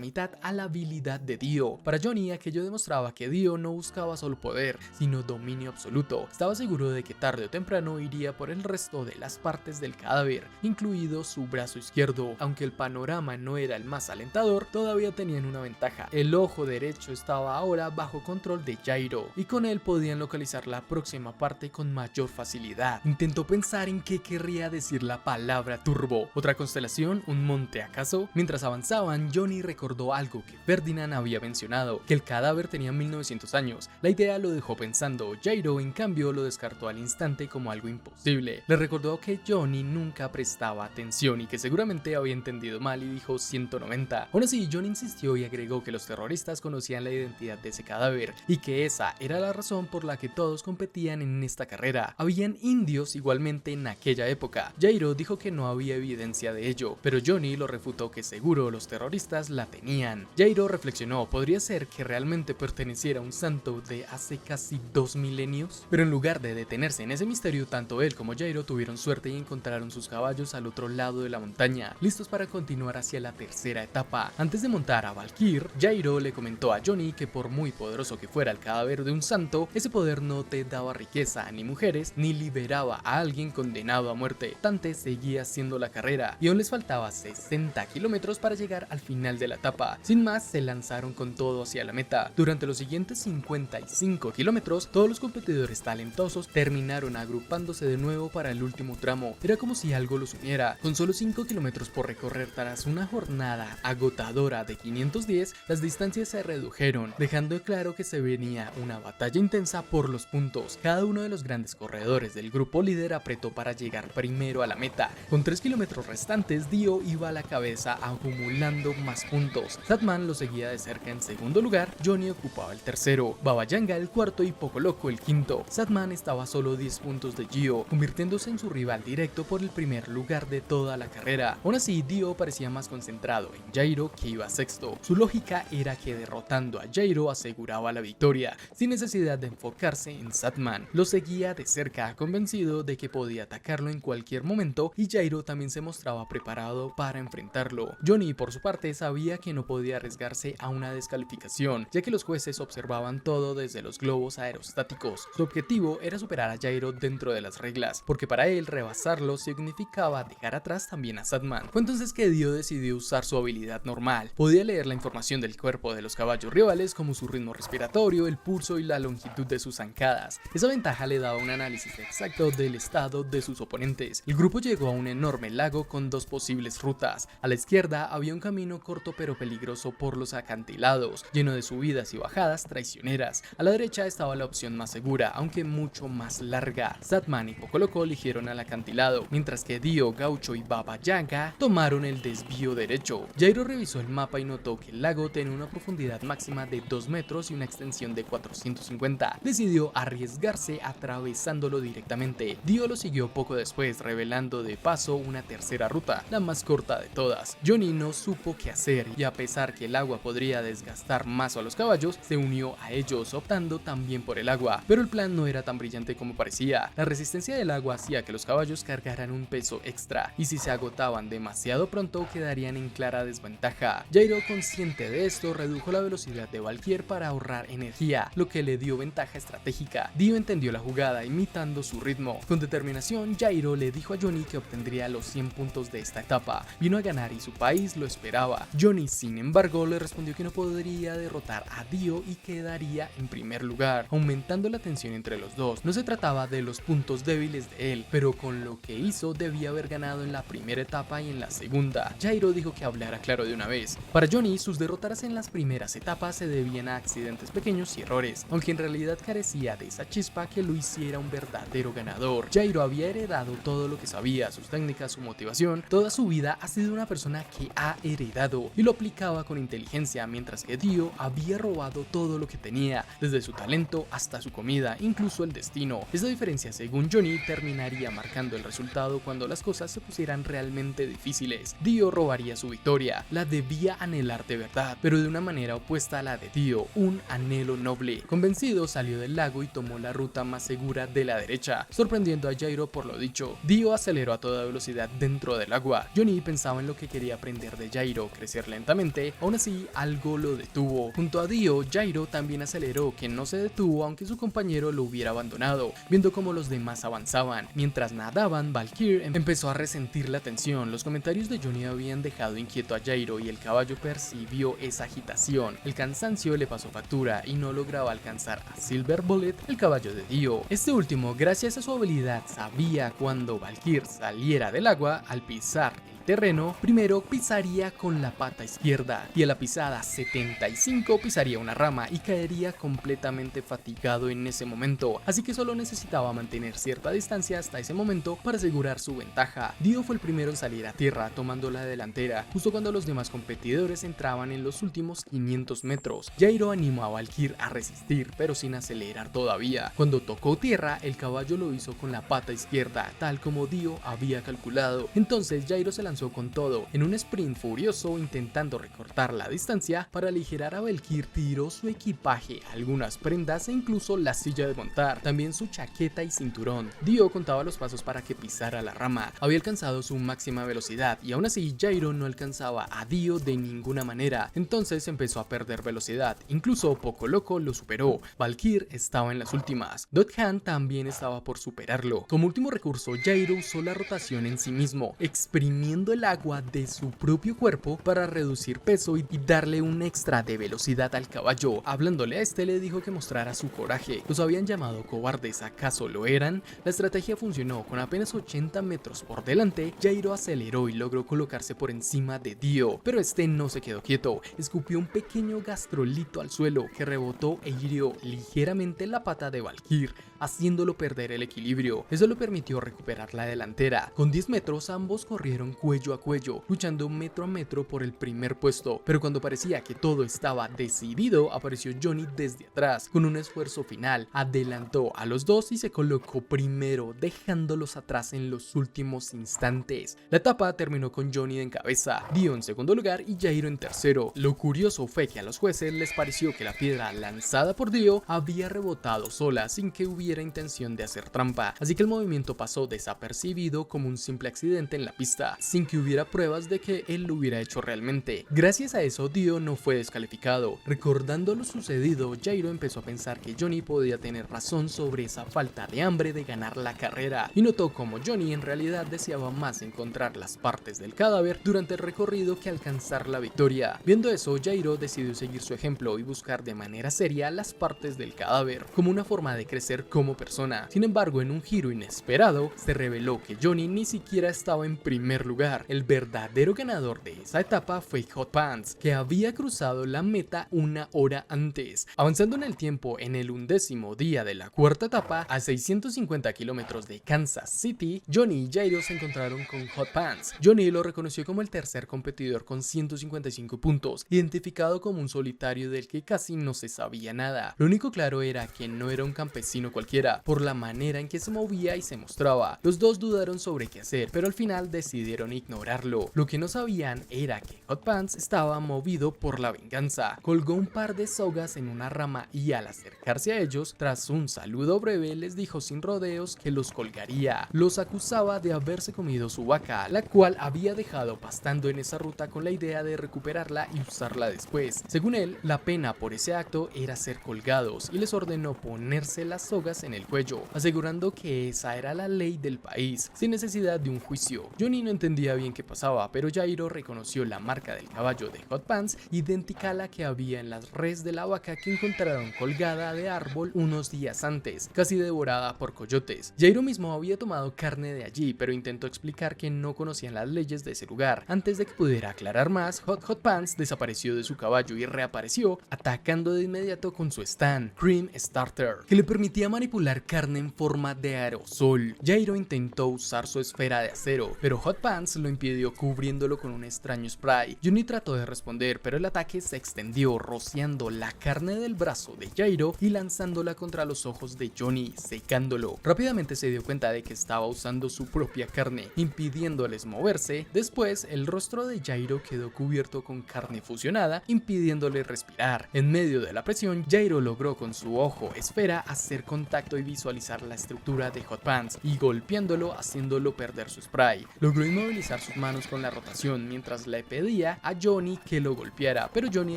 Speaker 1: mitad a la habilidad de Dio. Para Johnny, aquello demostraba que Dio no buscaba solo poder, sino dominio absoluto. Estaba seguro de que tarde o temprano iría por el resto de las partes del cadáver, incluido su brazo izquierdo. Aunque el panorama no era el más alentador, todavía tenían una ventaja. El ojo derecho estaba ahora bajo control de Jairo, y con él podían localizar la próxima parte con mayor facilidad. Intentó pensar en qué querría decir la palabra turbo. ¿Otra constelación? ¿Un monte acaso? Mientras avanzaban, Johnny recordó algo que Ferdinand había mencionado, que el cadáver tenía 1900 años. La idea lo dejó pensando. Jairo, en cambio, lo descartó al instante como algo imposible. Le recordó que Johnny nunca prestaba atención y que seguramente había entendido mal y dijo 190. Aún así, Johnny insistió y agregó que los terroristas conocían la identidad de ese cadáver y que esa era la razón por la que todos competían en esta carrera. Habían indios igualmente en aquella época. Jairo dijo que no había evidencia de ello, pero Johnny lo refutó que seguro los terroristas la tenían. Jairo reflexionó, ¿podría ser que realmente perteneciera a un santo de hace casi 2 milenios? Pero en lugar de detenerse en ese misterio, tanto él como Jairo tuvieron suerte y encontraron sus caballos al otro lado de la montaña, listos para continuar hacia la tercera etapa. Antes de montar a Valkyr, Jairo le comentó a Johnny que por muy poderoso que fuera el cadáver de un santo, ese poder no te daba riqueza ni mujeres, ni liberaba a alguien condenado a muerte. Dante seguía haciendo la carrera y aún les faltaba 60 kilómetros para llegar al final de la etapa. Sin más, se lanzaron con todo hacia la meta. Durante los siguientes 55 kilómetros, todos los competidores talentosos terminaron agrupándose de nuevo para el último tramo. Era como si algo los uniera. Con solo 5 kilómetros por recorrer tras una jornada agotadora de 510, las distancias se redujeron, dejando claro que se venía una batalla intensa por los puntos. Cada uno de los grandes corredores del grupo líder apretó para llegar primero a la meta. Con 3 kilómetros restantes, Dio iba a la cabeza acumulando más puntos. Satman lo seguía de cerca en segundo lugar, Johnny ocupaba el tercero, Baba Yanga el cuarto y Poco Loco el quinto. Satman estaba a solo 10 puntos de Gio, convirtiéndose en su rival directo por el primer lugar de toda la carrera. Aún así, Dio parecía más concentrado en Jairo, que iba sexto. Su lógica era que derrotando a Jairo aseguraba la victoria, sin necesidad de enfocarse en Satman. Lo seguía de cerca, convencido de que podía atacarlo en cualquier momento, y Jairo también se mostraba preparado para enfrentarlo. Johnny, por su parte, sabía que no podía arriesgarse a una descalificación, ya que los jueces observaban todo desde los globos aerostáticos. Su objetivo era superar a Jairo dentro de las reglas, porque para él rebasarlo significaba dejar atrás también a Satman. Fue entonces que Dio decidió usar su habilidad normal. Podía leer la información del cuerpo de los caballos rivales, como su ritmo respiratorio, el pulso y la longitud de sus zancadas. Esa ventaja le daba un análisis exacto del estado de sus oponentes. El grupo llegó a un enorme lago con dos posibles rutas. A la izquierda había un camino corto pero peligroso por los acantilados, lleno de subidas y bajadas traicioneras. A la derecha estaba la opción más segura, aunque mucho más larga. Satman y Poco Loco eligieron al acantilado, mientras que Dio, Gaucho y Baba Yaga tomaron el desvío derecho. Jairo revisó el mapa y notó que el lago tenía una profundidad máxima de 2 metros y una extensión de 450. Decidió arriesgarse atravesándolo directamente. Dio lo siguió poco después, revelando de paso una tercera ruta ruta, la más corta de todas. Johnny no supo qué hacer y a pesar que el agua podría desgastar más a los caballos, se unió a ellos optando también por el agua, pero el plan no era tan brillante como parecía. La resistencia del agua hacía que los caballos cargaran un peso extra y si se agotaban demasiado pronto quedarían en clara desventaja. Jairo, consciente de esto, redujo la velocidad de Valkyr para ahorrar energía, lo que le dio ventaja estratégica. Dio entendió la jugada imitando su ritmo. Con determinación, Jairo le dijo a Johnny que obtendría los 100 puntos de esta etapa. Vino a ganar y su país lo esperaba. Johnny, sin embargo, le respondió que no podría derrotar a Dio y quedaría en primer lugar, aumentando la tensión entre los dos. No se trataba de los puntos débiles de él, pero con lo que hizo debía haber ganado en la primera etapa y en la segunda. Jairo dijo que hablara claro de una vez. Para Johnny, sus derrotas en las primeras etapas se debían a accidentes pequeños y errores, aunque en realidad carecía de esa chispa que lo hiciera un verdadero ganador. Jairo había heredado todo lo que sabía, sus técnicas, su motivación. Toda su vida ha sido una persona que ha heredado y lo aplicaba con inteligencia, mientras que Dio había robado todo lo que tenía, desde su talento hasta su comida, incluso el destino. Esta diferencia, según Johnny, terminaría marcando el resultado cuando las cosas se pusieran realmente difíciles. Dio robaría su victoria, la debía anhelar de verdad, pero de una manera opuesta a la de Dio, un anhelo noble. Convencido, salió del lago y tomó la ruta más segura de la derecha, sorprendiendo a Jairo por lo dicho. Dio aceleró a toda velocidad dentro del agua. Johnny pensaba en lo que quería aprender de Jairo, crecer lentamente, aún así algo lo detuvo. Junto a Dio, Jairo también aceleró, que no se detuvo aunque su compañero lo hubiera abandonado, viendo cómo los demás avanzaban. Mientras nadaban, Valkyr empezó a resentir la tensión. Los comentarios de Johnny habían dejado inquieto a Jairo y el caballo percibió esa agitación. El cansancio le pasó factura y no lograba alcanzar a Silver Bullet, el caballo de Dio. Este último, gracias a su habilidad, sabía cuando Valkyr saliera del agua. Al pisar el terreno, primero pisaría con la pata izquierda y a la pisada 75 pisaría una rama y caería completamente fatigado en ese momento, así que solo necesitaba mantener cierta distancia hasta ese momento para asegurar su ventaja. Dio fue el primero en salir a tierra, tomando la delantera, justo cuando los demás competidores entraban en los últimos 500 metros. Jairo animó a Valkyr a resistir, pero sin acelerar todavía. Cuando tocó tierra, el caballo lo hizo con la pata izquierda, tal como Dio había calculado. Entonces Jairo se lanzó con todo, en un sprint furioso intentando recortar la distancia. Para aligerar a Valkyr tiró su equipaje, algunas prendas e incluso la silla de montar, también su chaqueta y cinturón. Dio contaba los pasos para que pisara la rama, había alcanzado su máxima velocidad y aún así Jairo no alcanzaba a Dio de ninguna manera. Entonces empezó a perder velocidad, incluso Poco Loco lo superó. Valkyr estaba en las últimas, Dodhan también estaba por superarlo. Como último recurso, Jairo usó la rotación en sí mismo, exprimiendo el agua de su propio cuerpo para reducir peso y darle un extra de velocidad al caballo. Hablándole a este, le dijo que mostrara su coraje. Los habían llamado cobardes, ¿acaso lo eran? La estrategia funcionó. Con apenas 80 metros por delante, Jairo aceleró y logró colocarse por encima de Dio, pero este no se quedó quieto. Escupió un pequeño gastrolito al suelo que rebotó e hirió ligeramente la pata de Valkyr, haciéndolo perder el equilibrio. Eso le permitió recuperar la delantera. Con 10 metros ambos corrieron cuello a cuello, luchando metro a metro por el primer puesto, pero cuando parecía que todo estaba decidido, apareció Johnny desde atrás. Con un esfuerzo final, adelantó a los dos y se colocó primero, dejándolos atrás en los últimos instantes. La etapa terminó con Johnny en cabeza, Dio en segundo lugar y Jairo en tercero. Lo curioso fue que a los jueces les pareció que la piedra lanzada por Dio había rebotado sola sin que hubiera intención de hacer trampa, así que el movimiento pasó desapercibido como un simple accidente en la pista, sin que hubiera pruebas de que él lo hubiera hecho realmente. Gracias a eso, Dio no fue descalificado. Recordando lo sucedido, Jairo empezó a pensar que Johnny podía tener razón sobre esa falta de hambre de ganar la carrera, y notó como Johnny en realidad deseaba más encontrar las partes del cadáver durante el recorrido que alcanzar la victoria. Viendo eso, Jairo decidió seguir su ejemplo y buscar de manera seria las partes del cadáver, como una forma de crecer como persona. Sin embargo, en un giro inesperado, se reveló que Johnny ni siquiera estaba en primer lugar. El verdadero ganador de esa etapa fue Hot Pants, que había cruzado la meta una hora antes. Avanzando en el tiempo, en el 11º día de la cuarta etapa, a 650 kilómetros de Kansas City, Johnny y Jairo se encontraron con Hot Pants. Johnny lo reconoció como el tercer competidor con 155 puntos, identificado como un solitario del que casi no se sabía nada. Lo único claro era que no era un campesino cualquiera, por la manera en que se movía y se mostraba. Los dos dudaron sobre qué hacer, pero al final decidieron ignorarlo. Lo que no sabían era que Hot Pants estaba movido por la venganza. Colgó un par de sogas en una rama y al acercarse a ellos, tras un saludo breve, les dijo sin rodeos que los colgaría. Los acusaba de haberse comido su vaca, la cual había dejado pastando en esa ruta con la idea de recuperarla y usarla después. Según él, la pena por ese acto era ser colgados y les ordenó ponerse las sogas en el cuello, asegurando que esa era la ley del país, sin necesidad de un juicio. Johnny no entendía bien qué pasaba, pero Jairo reconoció la marca del caballo de Hot Pants, idéntica a la que había en las res de la vaca que encontraron colgada de árbol unos días antes, casi devorada por coyotes. Jairo mismo había tomado carne de allí, pero intentó explicar que no conocían las leyes de ese lugar. Antes de que pudiera aclarar más, Hot Pants desapareció de su caballo y reapareció, atacando de inmediato con su stand, Cream Starter, que le permitía manipular carne en forma de aerosol. Jairo intentó usar su esfera de acero, pero Hot Pants lo impidió cubriéndolo con un extraño spray. Johnny trató de responder, pero el ataque se extendió, rociando la carne del brazo de Jairo y lanzándola contra los ojos de Johnny, secándolo. Rápidamente se dio cuenta de que estaba usando su propia carne, impidiéndoles moverse. Después, el rostro de Jairo quedó cubierto con carne fusionada, impidiéndole respirar. En medio de la presión, Jairo logró con su ojo esfera hacer contacto y visualizar la estructura de Hot Pants, y golpeándolo, haciéndolo perder su spray. Logró inmovilizar sus manos con la rotación mientras le pedía a Johnny que lo golpeara, pero Johnny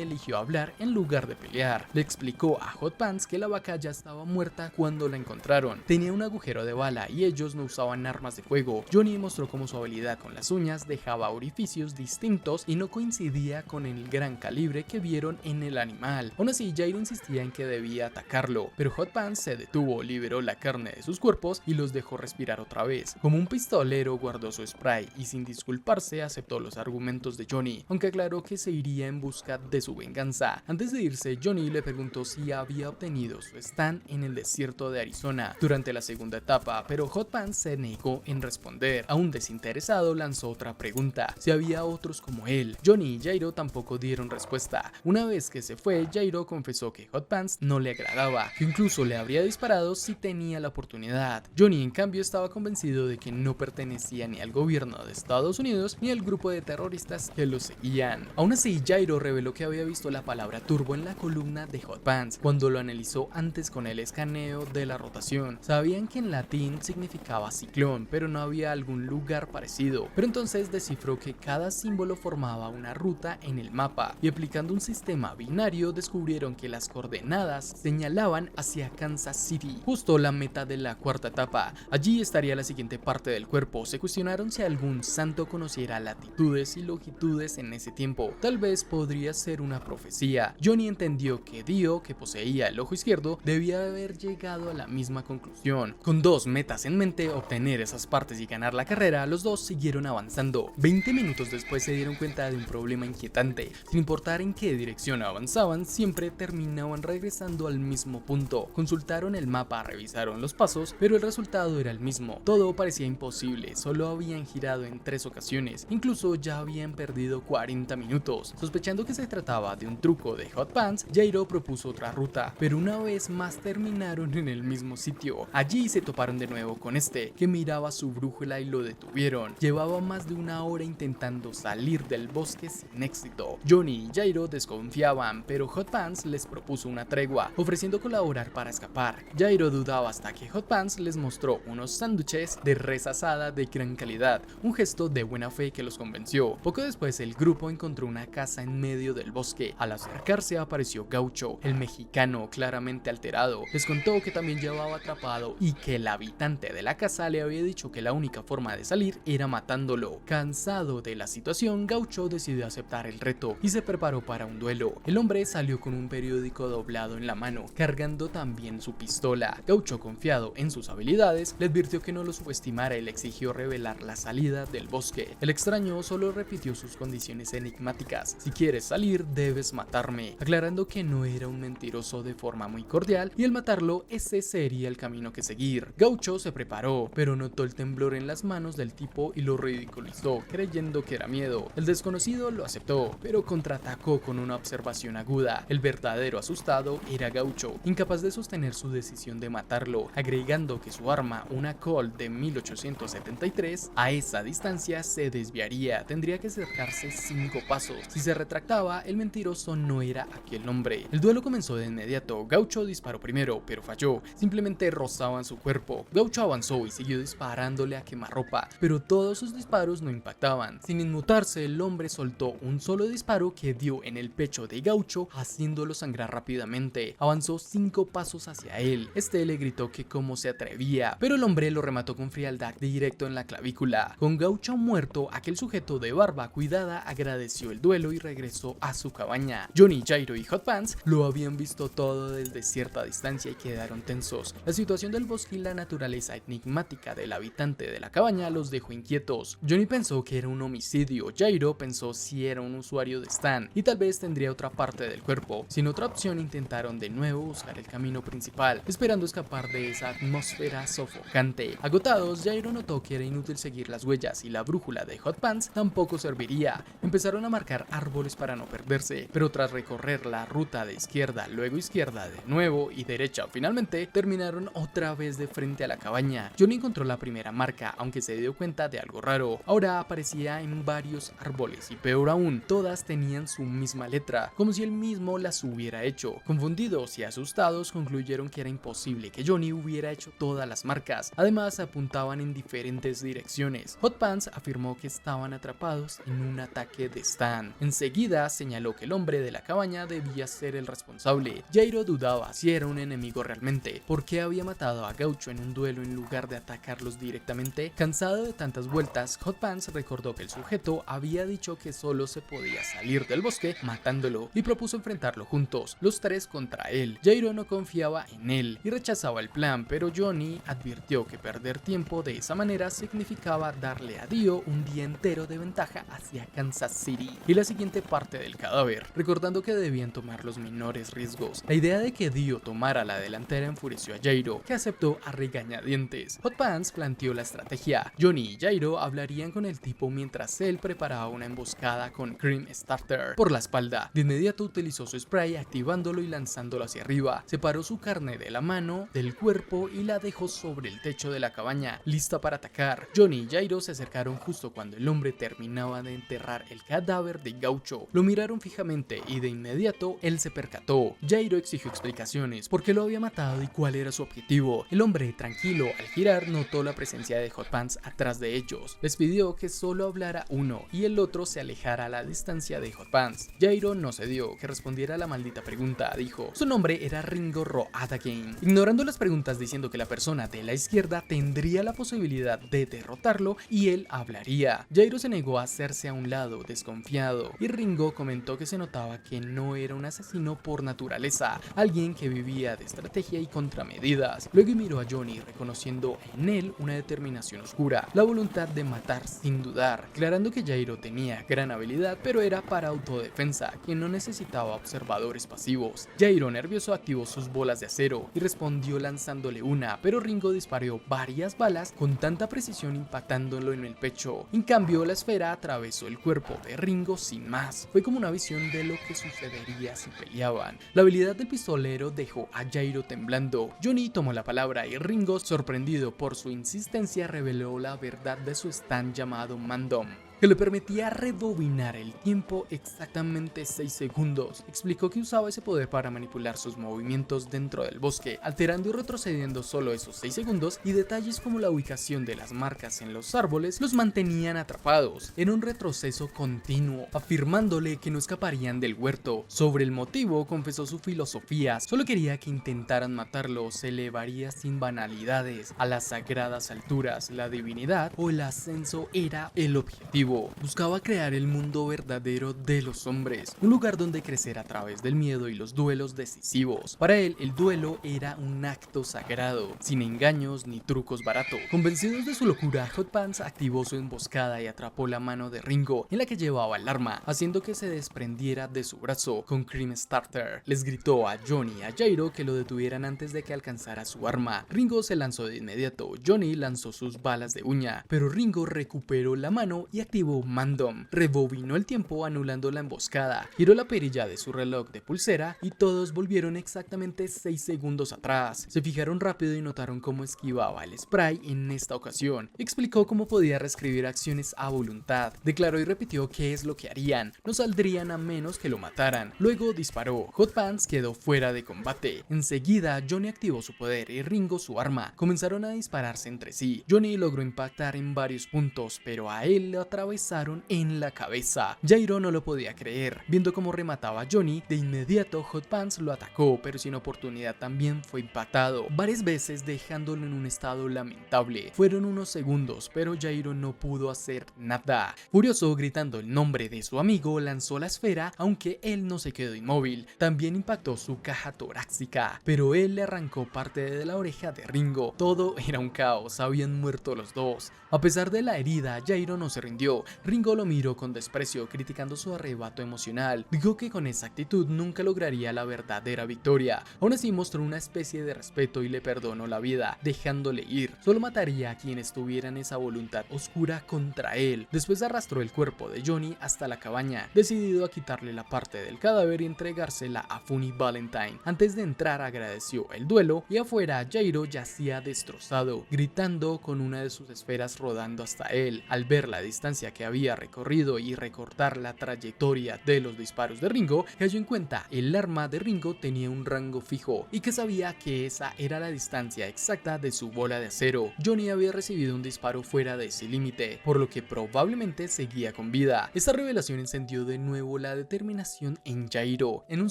Speaker 1: eligió hablar en lugar de pelear. Le explicó a Hot Pants que la vaca ya estaba muerta cuando la encontraron. Tenía un agujero de bala y ellos no usaban armas de fuego. Johnny mostró cómo su habilidad con las uñas dejaba orificios distintos y no coincidía con el gran calibre que vieron en el animal. Aún así, Jairo insistía en que debía atacarlo, pero Hot Pants se detuvo, liberó la carne de sus cuerpos y los dejó respirar otra vez. Como un pistolero, guardó su spray y sin disculparse aceptó los argumentos de Johnny, aunque aclaró que se iría en busca de su venganza. Antes de irse, Johnny le preguntó si había obtenido su stand en el desierto de Arizona durante la segunda etapa, pero Hot Pants se negó en responder. Aún desinteresado, lanzó otra pregunta: si había otros como él. Johnny y Jairo tampoco dieron respuesta. Una vez que se fue, Jairo confesó que Hot Pants no le agradaba, que incluso le habría disparado si tenía la oportunidad. Johnny, en cambio, estaba convencido de que no pertenecía ni al gobierno de Estados Unidos ni al grupo de terroristas que lo seguían. Aún así, Jairo reveló que había visto la palabra turbo en la columna de Hot Pants cuando lo analizó antes con el escaneo de la rotación. Sabían que en latín significaba ciclón, pero no había algún lugar parecido. Pero entonces descifró que cada símbolo formaba una ruta en el mapa, y aplicando un sistema binario descubrieron que las coordenadas señalaban hacia Kansas City, justo la meta de la cuarta etapa. Allí estaría la siguiente parte del cuerpo. Se cuestionaron si algún santo conociera latitudes y longitudes en ese tiempo. Tal vez podría ser una profecía. Johnny entendió que Dio, que poseía el ojo izquierdo, debía haber llegado a la misma conclusión. Con dos metas en mente, obtener esas partes y ganar la carrera, los dos siguieron avanzando. 20 minutos después se dieron cuenta de un problema inquietante. Sin importar en qué dirección avanzaban, siempre terminaban regresando al mismo punto. Consultaron el mapa, revisaron los pasos, pero el resultado era el mismo. Todo parecía imposible, solo habían girado en 3 ocasiones, incluso ya habían perdido 40 minutos. Sospechando que se trataba de un truco de Hot Pants, Jairo propuso otra ruta, pero una vez más terminaron en el mismo sitio. Allí se toparon de nuevo con este, que miraba su brújula y lo detuvieron. Llevaba más de una hora intentando salir del bosque sin éxito. Johnny y Jairo desconfiaban, pero Hot Pants les propuso una tregua, ofreciendo colaborar para escapar. Jairo dudaba hasta que Hot Pants les mostró unos sándwiches de res asada de gran calidad, un gesto de buena fe que los convenció. Poco después, el grupo encontró una casa en medio del bosque. Al acercarse apareció Gaucho, el mexicano, claramente alterado. Les contó que también llevaba atrapado y que el habitante de la casa le había dicho que la única forma de salir era matándolo. Cansado de la situación, Gaucho decidió aceptar el reto y se preparó para un duelo. El hombre salió con un periódico doblado en la mano, cargando también su pistola. Gaucho, confiado en sus habilidades, le advirtió que no lo subestimara y le exigió revelar la salida del bosque. El extraño solo repitió sus condiciones enigmáticas: si quieres salir, debes matarme, aclarando que no era un mentiroso de forma muy cordial, y al matarlo, ese sería el camino que seguir. Gaucho se preparó, pero notó el temblor en las manos del tipo y lo ridiculizó, creyendo que era miedo. El desconocido lo aceptó, pero contraatacó con una observación aguda. El verdadero asustado era Gaucho, incapaz de sostener su decisión de matarlo, agregando que su arma, una Colt de 1873, a esa distancia distancia se desviaría, tendría que acercarse 5 pasos. Si se retractaba, el mentiroso no era aquel hombre. El duelo comenzó de inmediato. Gaucho disparó primero, pero falló. Simplemente rozaban su cuerpo. Gaucho avanzó y siguió disparándole a quemarropa, pero todos sus disparos no impactaban. Sin inmutarse, el hombre soltó un solo disparo que dio en el pecho de Gaucho, haciéndolo sangrar rápidamente. Avanzó 5 pasos hacia él. Este le gritó que cómo se atrevía, pero el hombre lo remató con frialdad directo en la clavícula. Con Gaucho muerto, aquel sujeto de barba cuidada agradeció el duelo y regresó a su cabaña. Johnny, Jairo y Hot Pants lo habían visto todo desde cierta distancia y quedaron tensos. La situación del bosque y la naturaleza enigmática del habitante de la cabaña los dejó inquietos. Johnny pensó que era un homicidio, Jairo pensó si era un usuario de Stan y tal vez tendría otra parte del cuerpo. Sin otra opción, intentaron de nuevo buscar el camino principal, esperando escapar de esa atmósfera sofocante. Agotados, Jairo notó que era inútil seguir las huellas y la brújula de Hot Pants tampoco serviría. Empezaron a marcar árboles para no perderse, pero tras recorrer la ruta de izquierda, luego izquierda de nuevo y derecha, finalmente terminaron otra vez de frente a la cabaña. Johnny encontró la primera marca, aunque se dio cuenta de algo raro. Ahora aparecía en varios árboles y peor aún, todas tenían su misma letra, como si él mismo las hubiera hecho. Confundidos y asustados, concluyeron que era imposible que Johnny hubiera hecho todas las marcas. Además, apuntaban en diferentes direcciones. Hot Pants afirmó que estaban atrapados en un ataque de Stan. Enseguida señaló que el hombre de la cabaña debía ser el responsable. Jairo dudaba si era un enemigo realmente. ¿Por qué había matado a Gaucho en un duelo en lugar de atacarlos directamente? Cansado de tantas vueltas, Hot Pants recordó que el sujeto había dicho que solo se podía salir del bosque matándolo y propuso enfrentarlo juntos, los tres contra él. Jairo no confiaba en él y rechazaba el plan, pero Johnny advirtió que perder tiempo de esa manera significaba darle a Dio un día entero de ventaja hacia Kansas City y la siguiente parte del cadáver, recordando que debían tomar los menores riesgos. La idea de que Dio tomara la delantera enfureció a Jairo, que aceptó a regañadientes. Hot Pants planteó la estrategia. Johnny y Jairo hablarían con el tipo mientras él preparaba una emboscada con Cream Starter por la espalda. De inmediato utilizó su spray activándolo y lanzándolo hacia arriba. Separó su carne de la mano, del cuerpo y la dejó sobre el techo de la cabaña, lista para atacar. Johnny y Jairo se acercaron justo cuando el hombre terminaba de enterrar el cadáver de Gaucho. Lo miraron fijamente y de inmediato él se percató. Jairo exigió explicaciones, por qué lo había matado y cuál era su objetivo. El hombre, tranquilo, al girar notó la presencia de Hot Pants atrás de ellos. Les pidió que solo hablara uno y el otro se alejara a la distancia de Hot Pants. Jairo no cedió, que respondiera a la maldita pregunta. Dijo, su nombre era Ringo Roatagain, ignorando las preguntas, diciendo que la persona de la izquierda tendría la posibilidad de derrotarlo y él hablaría. Jairo se negó a hacerse a un lado, desconfiado, y Ringo comentó que se notaba que no era un asesino por naturaleza, alguien que vivía de estrategia y contramedidas. Luego miró a Johnny, reconociendo en él una determinación oscura, la voluntad de matar sin dudar, aclarando que Jairo tenía gran habilidad, pero era para autodefensa, que no necesitaba observadores pasivos. Jairo, nervioso, activó sus bolas de acero y respondió lanzándole una, pero Ringo disparó varias balas con tanta precisión impactándolo en el pecho. En cambio, la esfera atravesó el cuerpo de Ringo sin más. Fue como una visión de lo que sucedería si peleaban. La habilidad del pistolero dejó a Jairo temblando. Johnny tomó la palabra y Ringo, sorprendido por su insistencia, reveló la verdad de su stand llamado Mandom, que le permitía rebobinar el tiempo exactamente 6 segundos. Explicó que usaba ese poder para manipular sus movimientos dentro del bosque, alterando y retrocediendo solo esos 6 segundos, y detalles como la ubicación de las marcas en los árboles los mantenían atrapados en un retroceso continuo, afirmándole que no escaparían del huerto. Sobre el motivo, confesó su filosofía: solo quería que intentaran matarlo, se elevaría sin banalidades a las sagradas alturas, la divinidad o el ascenso era el objetivo. Buscaba crear el mundo verdadero de los hombres, un lugar donde crecer a través del miedo y los duelos decisivos. Para él, el duelo era un acto sagrado, sin engaños ni trucos baratos. Convencidos de su locura, Hot Pants activó su emboscada y atrapó la mano de Ringo, en la que llevaba el arma, haciendo que se desprendiera de su brazo con Cream Starter. Les gritó a Johnny y a Jairo que lo detuvieran antes de que alcanzara su arma. Ringo se lanzó de inmediato. Johnny lanzó sus balas de uña, pero Ringo recuperó la mano y detective Mandom rebobinó el tiempo anulando la emboscada, giró la perilla de su reloj de pulsera y todos volvieron exactamente 6 segundos atrás. Se fijaron rápido y notaron cómo esquivaba el spray en esta ocasión. Explicó cómo podía reescribir acciones a voluntad. Declaró y repitió qué es lo que harían. No saldrían a menos que lo mataran. Luego disparó. Hot Pants quedó fuera de combate. Enseguida, Johnny activó su poder y Ringo su arma. Comenzaron a dispararse entre sí. Johnny logró impactar en varios puntos, pero a él le atravesaron en la cabeza. Jairo no lo podía creer. Viendo cómo remataba a Johnny, de inmediato Hot Pants lo atacó, pero sin oportunidad también fue impactado varias veces, dejándolo en un estado lamentable. Fueron unos segundos, pero Jairo no pudo hacer nada. Furioso, gritando el nombre de su amigo, lanzó la esfera, aunque él no se quedó inmóvil. También impactó su caja torácica, pero él le arrancó parte de la oreja de Ringo. Todo era un caos, habían muerto los dos. A pesar de la herida, Jairo no se rindió. Ringo lo miró con desprecio, criticando su arrebato emocional. Dijo que con esa actitud nunca lograría la verdadera victoria. Aún así mostró una especie de respeto y le perdonó la vida, dejándole ir. Solo mataría a quienes tuvieran esa voluntad oscura contra él. Después arrastró el cuerpo de Johnny hasta la cabaña, decidido a quitarle la parte del cadáver y entregársela a Funny Valentine. Antes de entrar agradeció el duelo y afuera Jairo yacía destrozado, gritando con una de sus esferas rodando hasta él. Al ver la distancia que había recorrido y recortar la trayectoria de los disparos de Ringo, cayó en cuenta el arma de Ringo tenía un rango fijo y que sabía que esa era la distancia exacta de su bola de acero. Johnny había recibido un disparo fuera de ese límite, por lo que probablemente seguía con vida. Esta revelación encendió de nuevo la determinación en Jairo. En un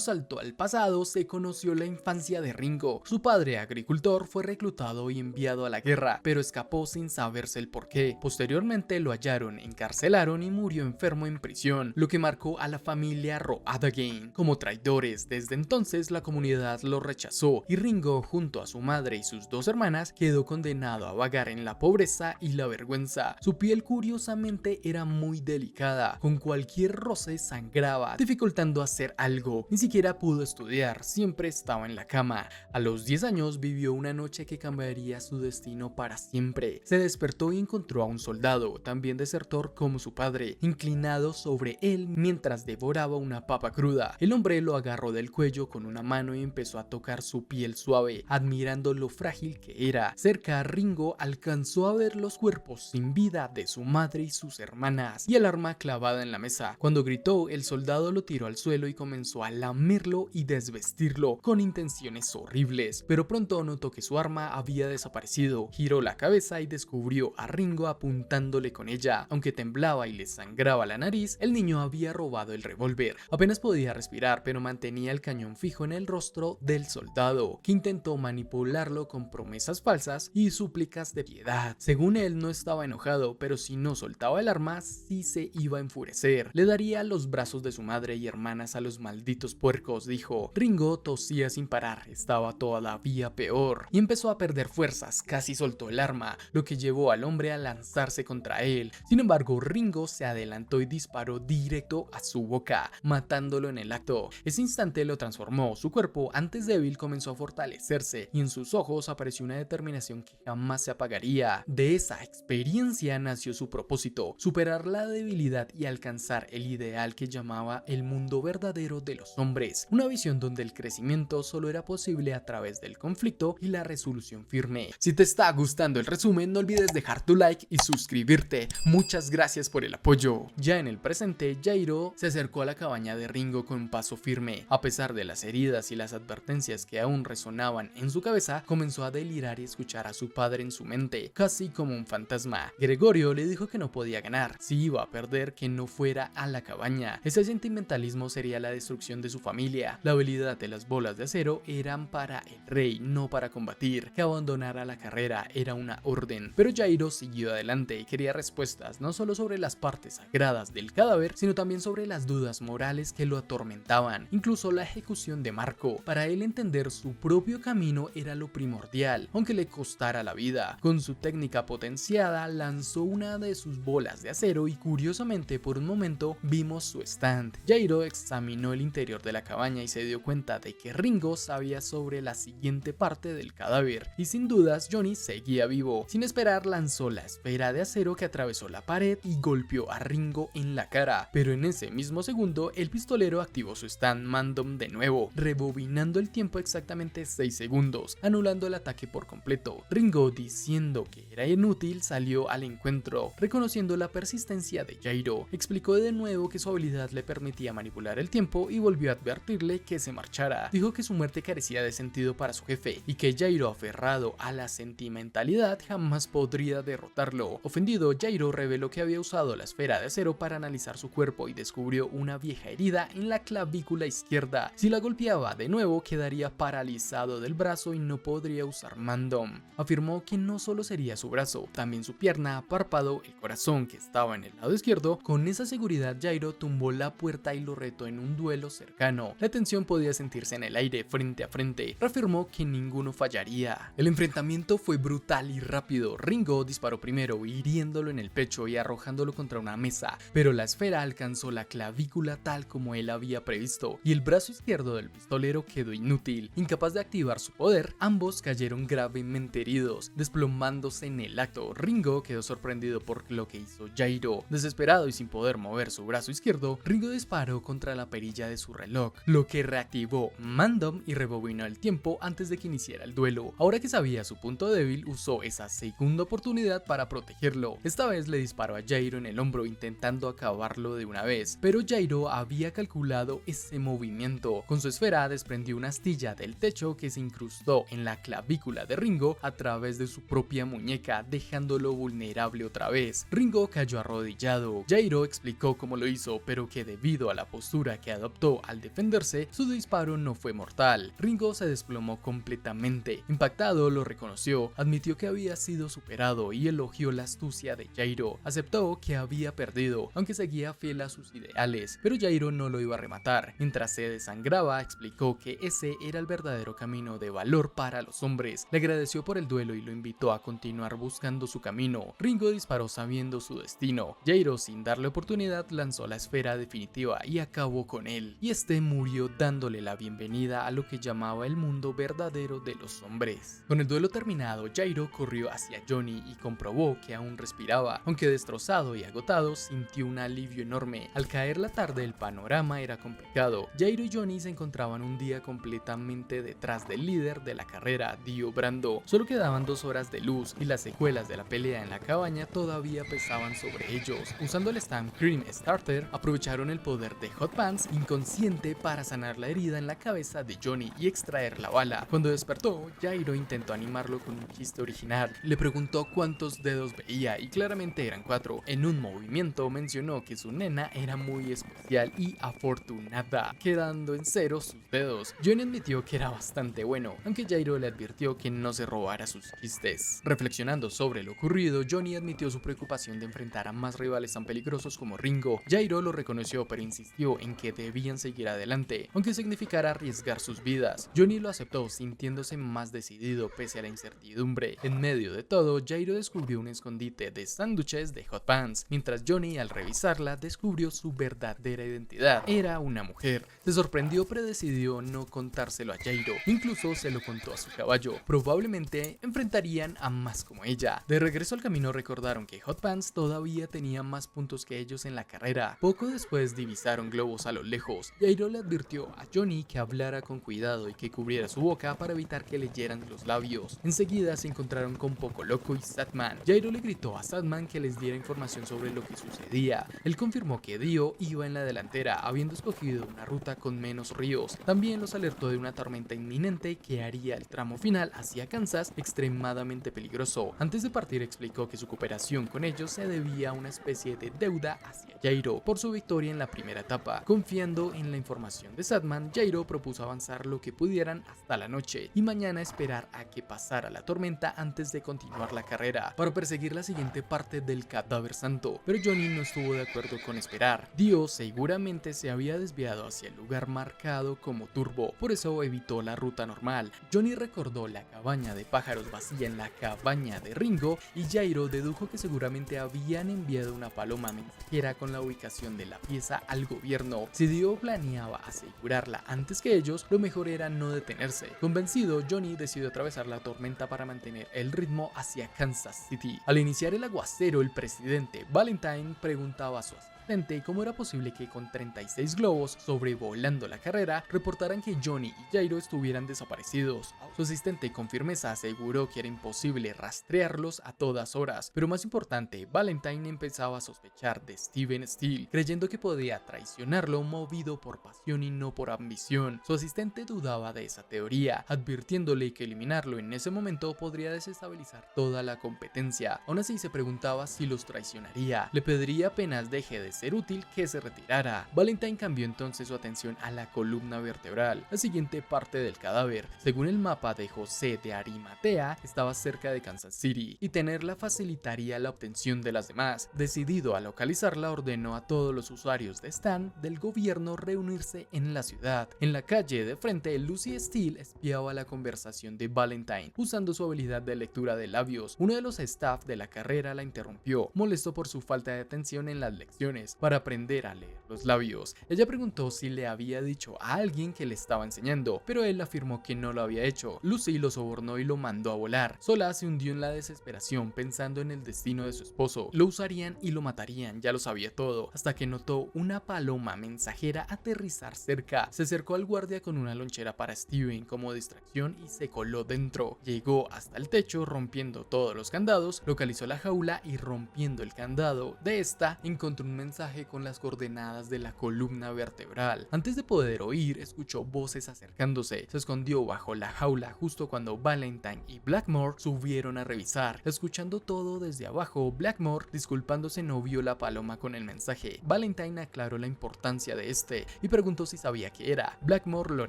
Speaker 1: salto al pasado se conoció la infancia de Ringo. Su padre, agricultor, fue reclutado y enviado a la guerra, pero escapó sin saberse el porqué. Posteriormente lo hallaron, encarcelaron y murió enfermo en prisión, lo que marcó a la familia Roadagen como traidores. Desde entonces la comunidad lo rechazó y Ringo, junto a su madre y sus dos hermanas, quedó condenado a vagar en la pobreza y la vergüenza. Su piel curiosamente era muy delicada, con cualquier roce sangraba, dificultando hacer algo. Ni siquiera pudo estudiar, siempre estaba en la cama. A los 10 años vivió una noche que cambiaría su destino para siempre. Se despertó y encontró a un soldado, también desertor como su padre, inclinado sobre él mientras devoraba una papa cruda. El hombre lo agarró del cuello con una mano y empezó a tocar su piel suave, admirando lo frágil que era. Cerca, Ringo alcanzó a ver los cuerpos sin vida de su madre y sus hermanas, y el arma clavada en la mesa. Cuando gritó, el soldado lo tiró al suelo y comenzó a lamerlo y desvestirlo con intenciones horribles, pero pronto notó que su arma había desaparecido. Giró la cabeza y descubrió a Ringo apuntándole con ella. Aunque temblaba y le sangraba la nariz, el niño había robado el revólver. Apenas podía respirar, pero mantenía el cañón fijo en el rostro del soldado, que intentó manipularlo con promesas falsas y súplicas de piedad. Según él, no estaba enojado, pero si no soltaba el arma, sí se iba a enfurecer. Le daría los brazos de su madre y hermanas a los malditos puercos, dijo. Ringo tosía sin parar, estaba todavía peor, y empezó a perder fuerzas. Casi soltó el arma, lo que llevó al hombre a lanzarse contra él. Sin embargo, Ringo se adelantó y disparó directo a su boca, matándolo en el acto. Ese instante lo transformó. Su cuerpo, antes débil, comenzó a fortalecerse y en sus ojos apareció una determinación que jamás se apagaría. De esa experiencia nació su propósito: superar la debilidad y alcanzar el ideal que llamaba el mundo verdadero de los hombres, una visión donde el crecimiento solo era posible a través del conflicto y la resolución firme. Si te está gustando el resumen, no olvides dejar tu like y suscribirte. Muchas gracias por el apoyo. Ya en el presente, Jairo se acercó a la cabaña de Ringo con un paso firme. A pesar de las heridas y las advertencias que aún resonaban en su cabeza, comenzó a delirar y escuchar a su padre en su mente, casi como un fantasma. Gregorio le dijo que no podía ganar, si iba a perder, que no fuera a la cabaña. Ese sentimentalismo sería la destrucción de su familia. La habilidad de las bolas de acero eran para el rey, no para combatir. Que abandonara la carrera era una orden. Pero Jairo siguió adelante y quería respuestas, no solo sobre las partes sagradas del cadáver, sino también sobre las dudas morales que lo atormentaban, incluso la ejecución de Marco. Para él, entender su propio camino era lo primordial, aunque le costara la vida. Con su técnica potenciada, lanzó una de sus bolas de acero y curiosamente por un momento vimos su stand. Jairo examinó el interior de la cabaña y se dio cuenta de que Ringo sabía sobre la siguiente parte del cadáver, y sin dudas Johnny seguía vivo. Sin esperar, lanzó la esfera de acero que atravesó la pared pared y golpeó a Ringo en la cara, pero en ese mismo segundo el pistolero activó su stand Mandom de nuevo, rebobinando el tiempo exactamente 6 segundos, anulando el ataque por completo. Ringo, diciendo que era inútil, salió al encuentro, reconociendo la persistencia de Jairo. Explicó de nuevo que su habilidad le permitía manipular el tiempo y volvió a advertirle que se marchara. Dijo que su muerte carecía de sentido para su jefe y que Jairo, aferrado a la sentimentalidad, jamás podría derrotarlo. Ofendido, Jairo reveló que había usado la esfera de acero para analizar su cuerpo y descubrió una vieja herida en la clavícula izquierda. Si la golpeaba de nuevo, quedaría paralizado del brazo y no podría usar Mandom. Afirmó que no solo sería su brazo, también su pierna, párpado, el corazón que estaba en el lado izquierdo. Con esa seguridad, Jairo tumbó la puerta y lo retó en un duelo cercano. La tensión podía sentirse en el aire frente a frente. Reafirmó que ninguno fallaría. El enfrentamiento fue brutal y rápido. Ringo disparó primero, hiriéndolo en el pecho y arrojándolo contra una mesa, pero la esfera alcanzó la clavícula tal como él había previsto, y el brazo izquierdo del pistolero quedó inútil. Incapaz de activar su poder, ambos cayeron gravemente heridos, desplomándose en el acto. Ringo quedó sorprendido por lo que hizo Jairo. Desesperado y sin poder mover su brazo izquierdo, Ringo disparó contra la perilla de su reloj, lo que reactivó Mandom y rebobinó el tiempo antes de que iniciara el duelo. Ahora que sabía su punto débil, usó esa segunda oportunidad para protegerlo. Esta vez le disparó a Jairo en el hombro intentando acabarlo de una vez, pero Jairo había calculado ese movimiento. Con su esfera desprendió una astilla del techo que se incrustó en la clavícula de Ringo a través de su propia muñeca, dejándolo vulnerable otra vez. Ringo cayó arrodillado. Jairo explicó cómo lo hizo, pero que debido a la postura que adoptó al defenderse, su disparo no fue mortal. Ringo se desplomó completamente. Impactado, lo reconoció, admitió que había sido superado y elogió la astucia de Jairo. Aceptó que había perdido, aunque seguía fiel a sus ideales, pero Jairo no lo iba a rematar. Mientras se desangraba, explicó que ese era el verdadero camino de valor para los hombres. Le agradeció por el duelo y lo invitó a continuar buscando su camino. Ringo disparó sabiendo su destino. Jairo, sin darle oportunidad, lanzó la esfera definitiva y acabó con él, y este murió dándole la bienvenida a lo que llamaba el mundo verdadero de los hombres. Con el duelo terminado, Jairo corrió hacia Johnny y comprobó que aún respiraba. Aunque destrozado y agotado, sintió un alivio enorme. Al caer la tarde, el panorama era complicado. Jairo y Johnny se encontraban un día completamente detrás del líder de la carrera, Dio Brando. Solo quedaban 2 horas de luz y las secuelas de la pelea en la cabaña todavía pesaban sobre ellos. Usando el Stamp Cream Starter, aprovecharon el poder de Hot Pants inconsciente para sanar la herida en la cabeza de Johnny y extraer la bala. Cuando despertó, Jairo intentó animarlo con un chiste original. Le preguntó cuántos dedos veía y claramente eran 4. En un movimiento mencionó que su nena era muy especial y afortunada, quedando en 0 sus dedos. Johnny admitió que era bastante bueno, aunque Jairo le advirtió que no se robara sus chistes. Reflexionando sobre lo ocurrido, Johnny admitió su preocupación de enfrentar a más rivales tan peligrosos como Ringo. Jairo lo reconoció, pero insistió en que debían seguir adelante, aunque significara arriesgar sus vidas. Johnny lo aceptó, sintiéndose más decidido pese a la incertidumbre. En medio de todo, Jairo descubrió un escondite de sándwiches de Hot Pants, mientras Johnny, al revisarla, descubrió su verdadera identidad. Era una mujer. Se sorprendió, pero decidió no contárselo a Jairo. Incluso se lo contó a su caballo. Probablemente enfrentarían a más como ella. De regreso al camino, recordaron que Hot Pants todavía tenía más puntos que ellos en la carrera. Poco después divisaron globos a lo lejos. Jairo le advirtió a Johnny que hablara con cuidado y que cubriera su boca para evitar que leyeran los labios. Enseguida se encontraron con Poco Loco y Satman. Jairo le gritó a Satman que les diera información sobre lo que sucedía. Él confirmó que Dio iba en la delantera, habiendo escogido una ruta con menos ríos. También los alertó de una tormenta inminente que haría el tramo final hacia Kansas extremadamente peligroso. Antes de partir, explicó que su cooperación con ellos se debía a una especie de deuda hacia Jairo por su victoria en la primera etapa. Confiando en la información de Satman, Jairo propuso avanzar lo que pudieran hasta la noche y mañana esperar a que pasara la tormenta antes de continuar la carrera para perseguir la siguiente parte del cadáver santo, pero Johnny no estuvo de acuerdo con esperar. Dio seguramente se había desviado hacia el lugar marcado como Turbo, por eso evitó la ruta normal. Johnny recordó la cabaña de pájaros vacía en la cabaña de Ringo y Jairo dedujo que seguramente habían enviado una paloma mensajera con la ubicación de la pieza al gobierno. Si Dio planeaba asegurarla antes que ellos, lo mejor era no detenerse. Convencido, Johnny decidió atravesar la tormenta para mantener el ritmo hacia Kansas City. Al iniciar el aguacero, el presidente presidente Valentine preguntaba a su asistente cómo era posible que con 36 globos sobrevolando la carrera reportaran que Johnny y Jairo estuvieran desaparecidos. Su asistente con firmeza aseguró que era imposible rastrearlos a todas horas, pero más importante, Valentine empezaba a sospechar de Steven Steele, creyendo que podía traicionarlo movido por pasión y no por ambición. Su asistente dudaba de esa teoría, advirtiéndole que eliminarlo en ese momento podría desestabilizar toda la competencia. Aún así se preguntaba si los traicionaría, le pediría apenas deje de ser útil que se retirara. Valentine cambió entonces su atención a la columna vertebral, la siguiente parte del cadáver. Según el mapa de José de Arimatea, estaba cerca de Kansas City y tenerla facilitaría la obtención de las demás. Decidido a localizarla, ordenó a todos los usuarios de Stan del gobierno reunirse en la ciudad. En la calle de frente, Lucy Steele espiaba la conversación de Valentine usando su habilidad de lectura de labios. Uno de los staff de la carrera la interrumpió, molesto por su falta de atención en las lecciones para aprender a leer los labios. Ella preguntó si le había dicho a alguien que le estaba enseñando, pero él afirmó que no lo había hecho. Lucy lo sobornó y lo mandó a volar. Sola se hundió en la desesperación pensando en el destino de su esposo. Lo usarían y lo matarían, ya lo sabía todo, hasta que notó una paloma mensajera aterrizar cerca. Se acercó al guardia con una lonchera para Steven como distracción y se coló dentro. Llegó hasta el techo rompiendo todos los candados, localizó la jaula y rompiendo el candado de esta encontró un mensaje con las coordenadas de la columna vertebral. Antes de poder oír, escuchó voces acercándose. Se escondió bajo la jaula justo cuando Valentine y Blackmore subieron a revisar. Escuchando todo desde abajo, Blackmore, disculpándose, no vio la paloma con el mensaje. Valentine aclaró la importancia de este y preguntó si sabía qué era. Blackmore lo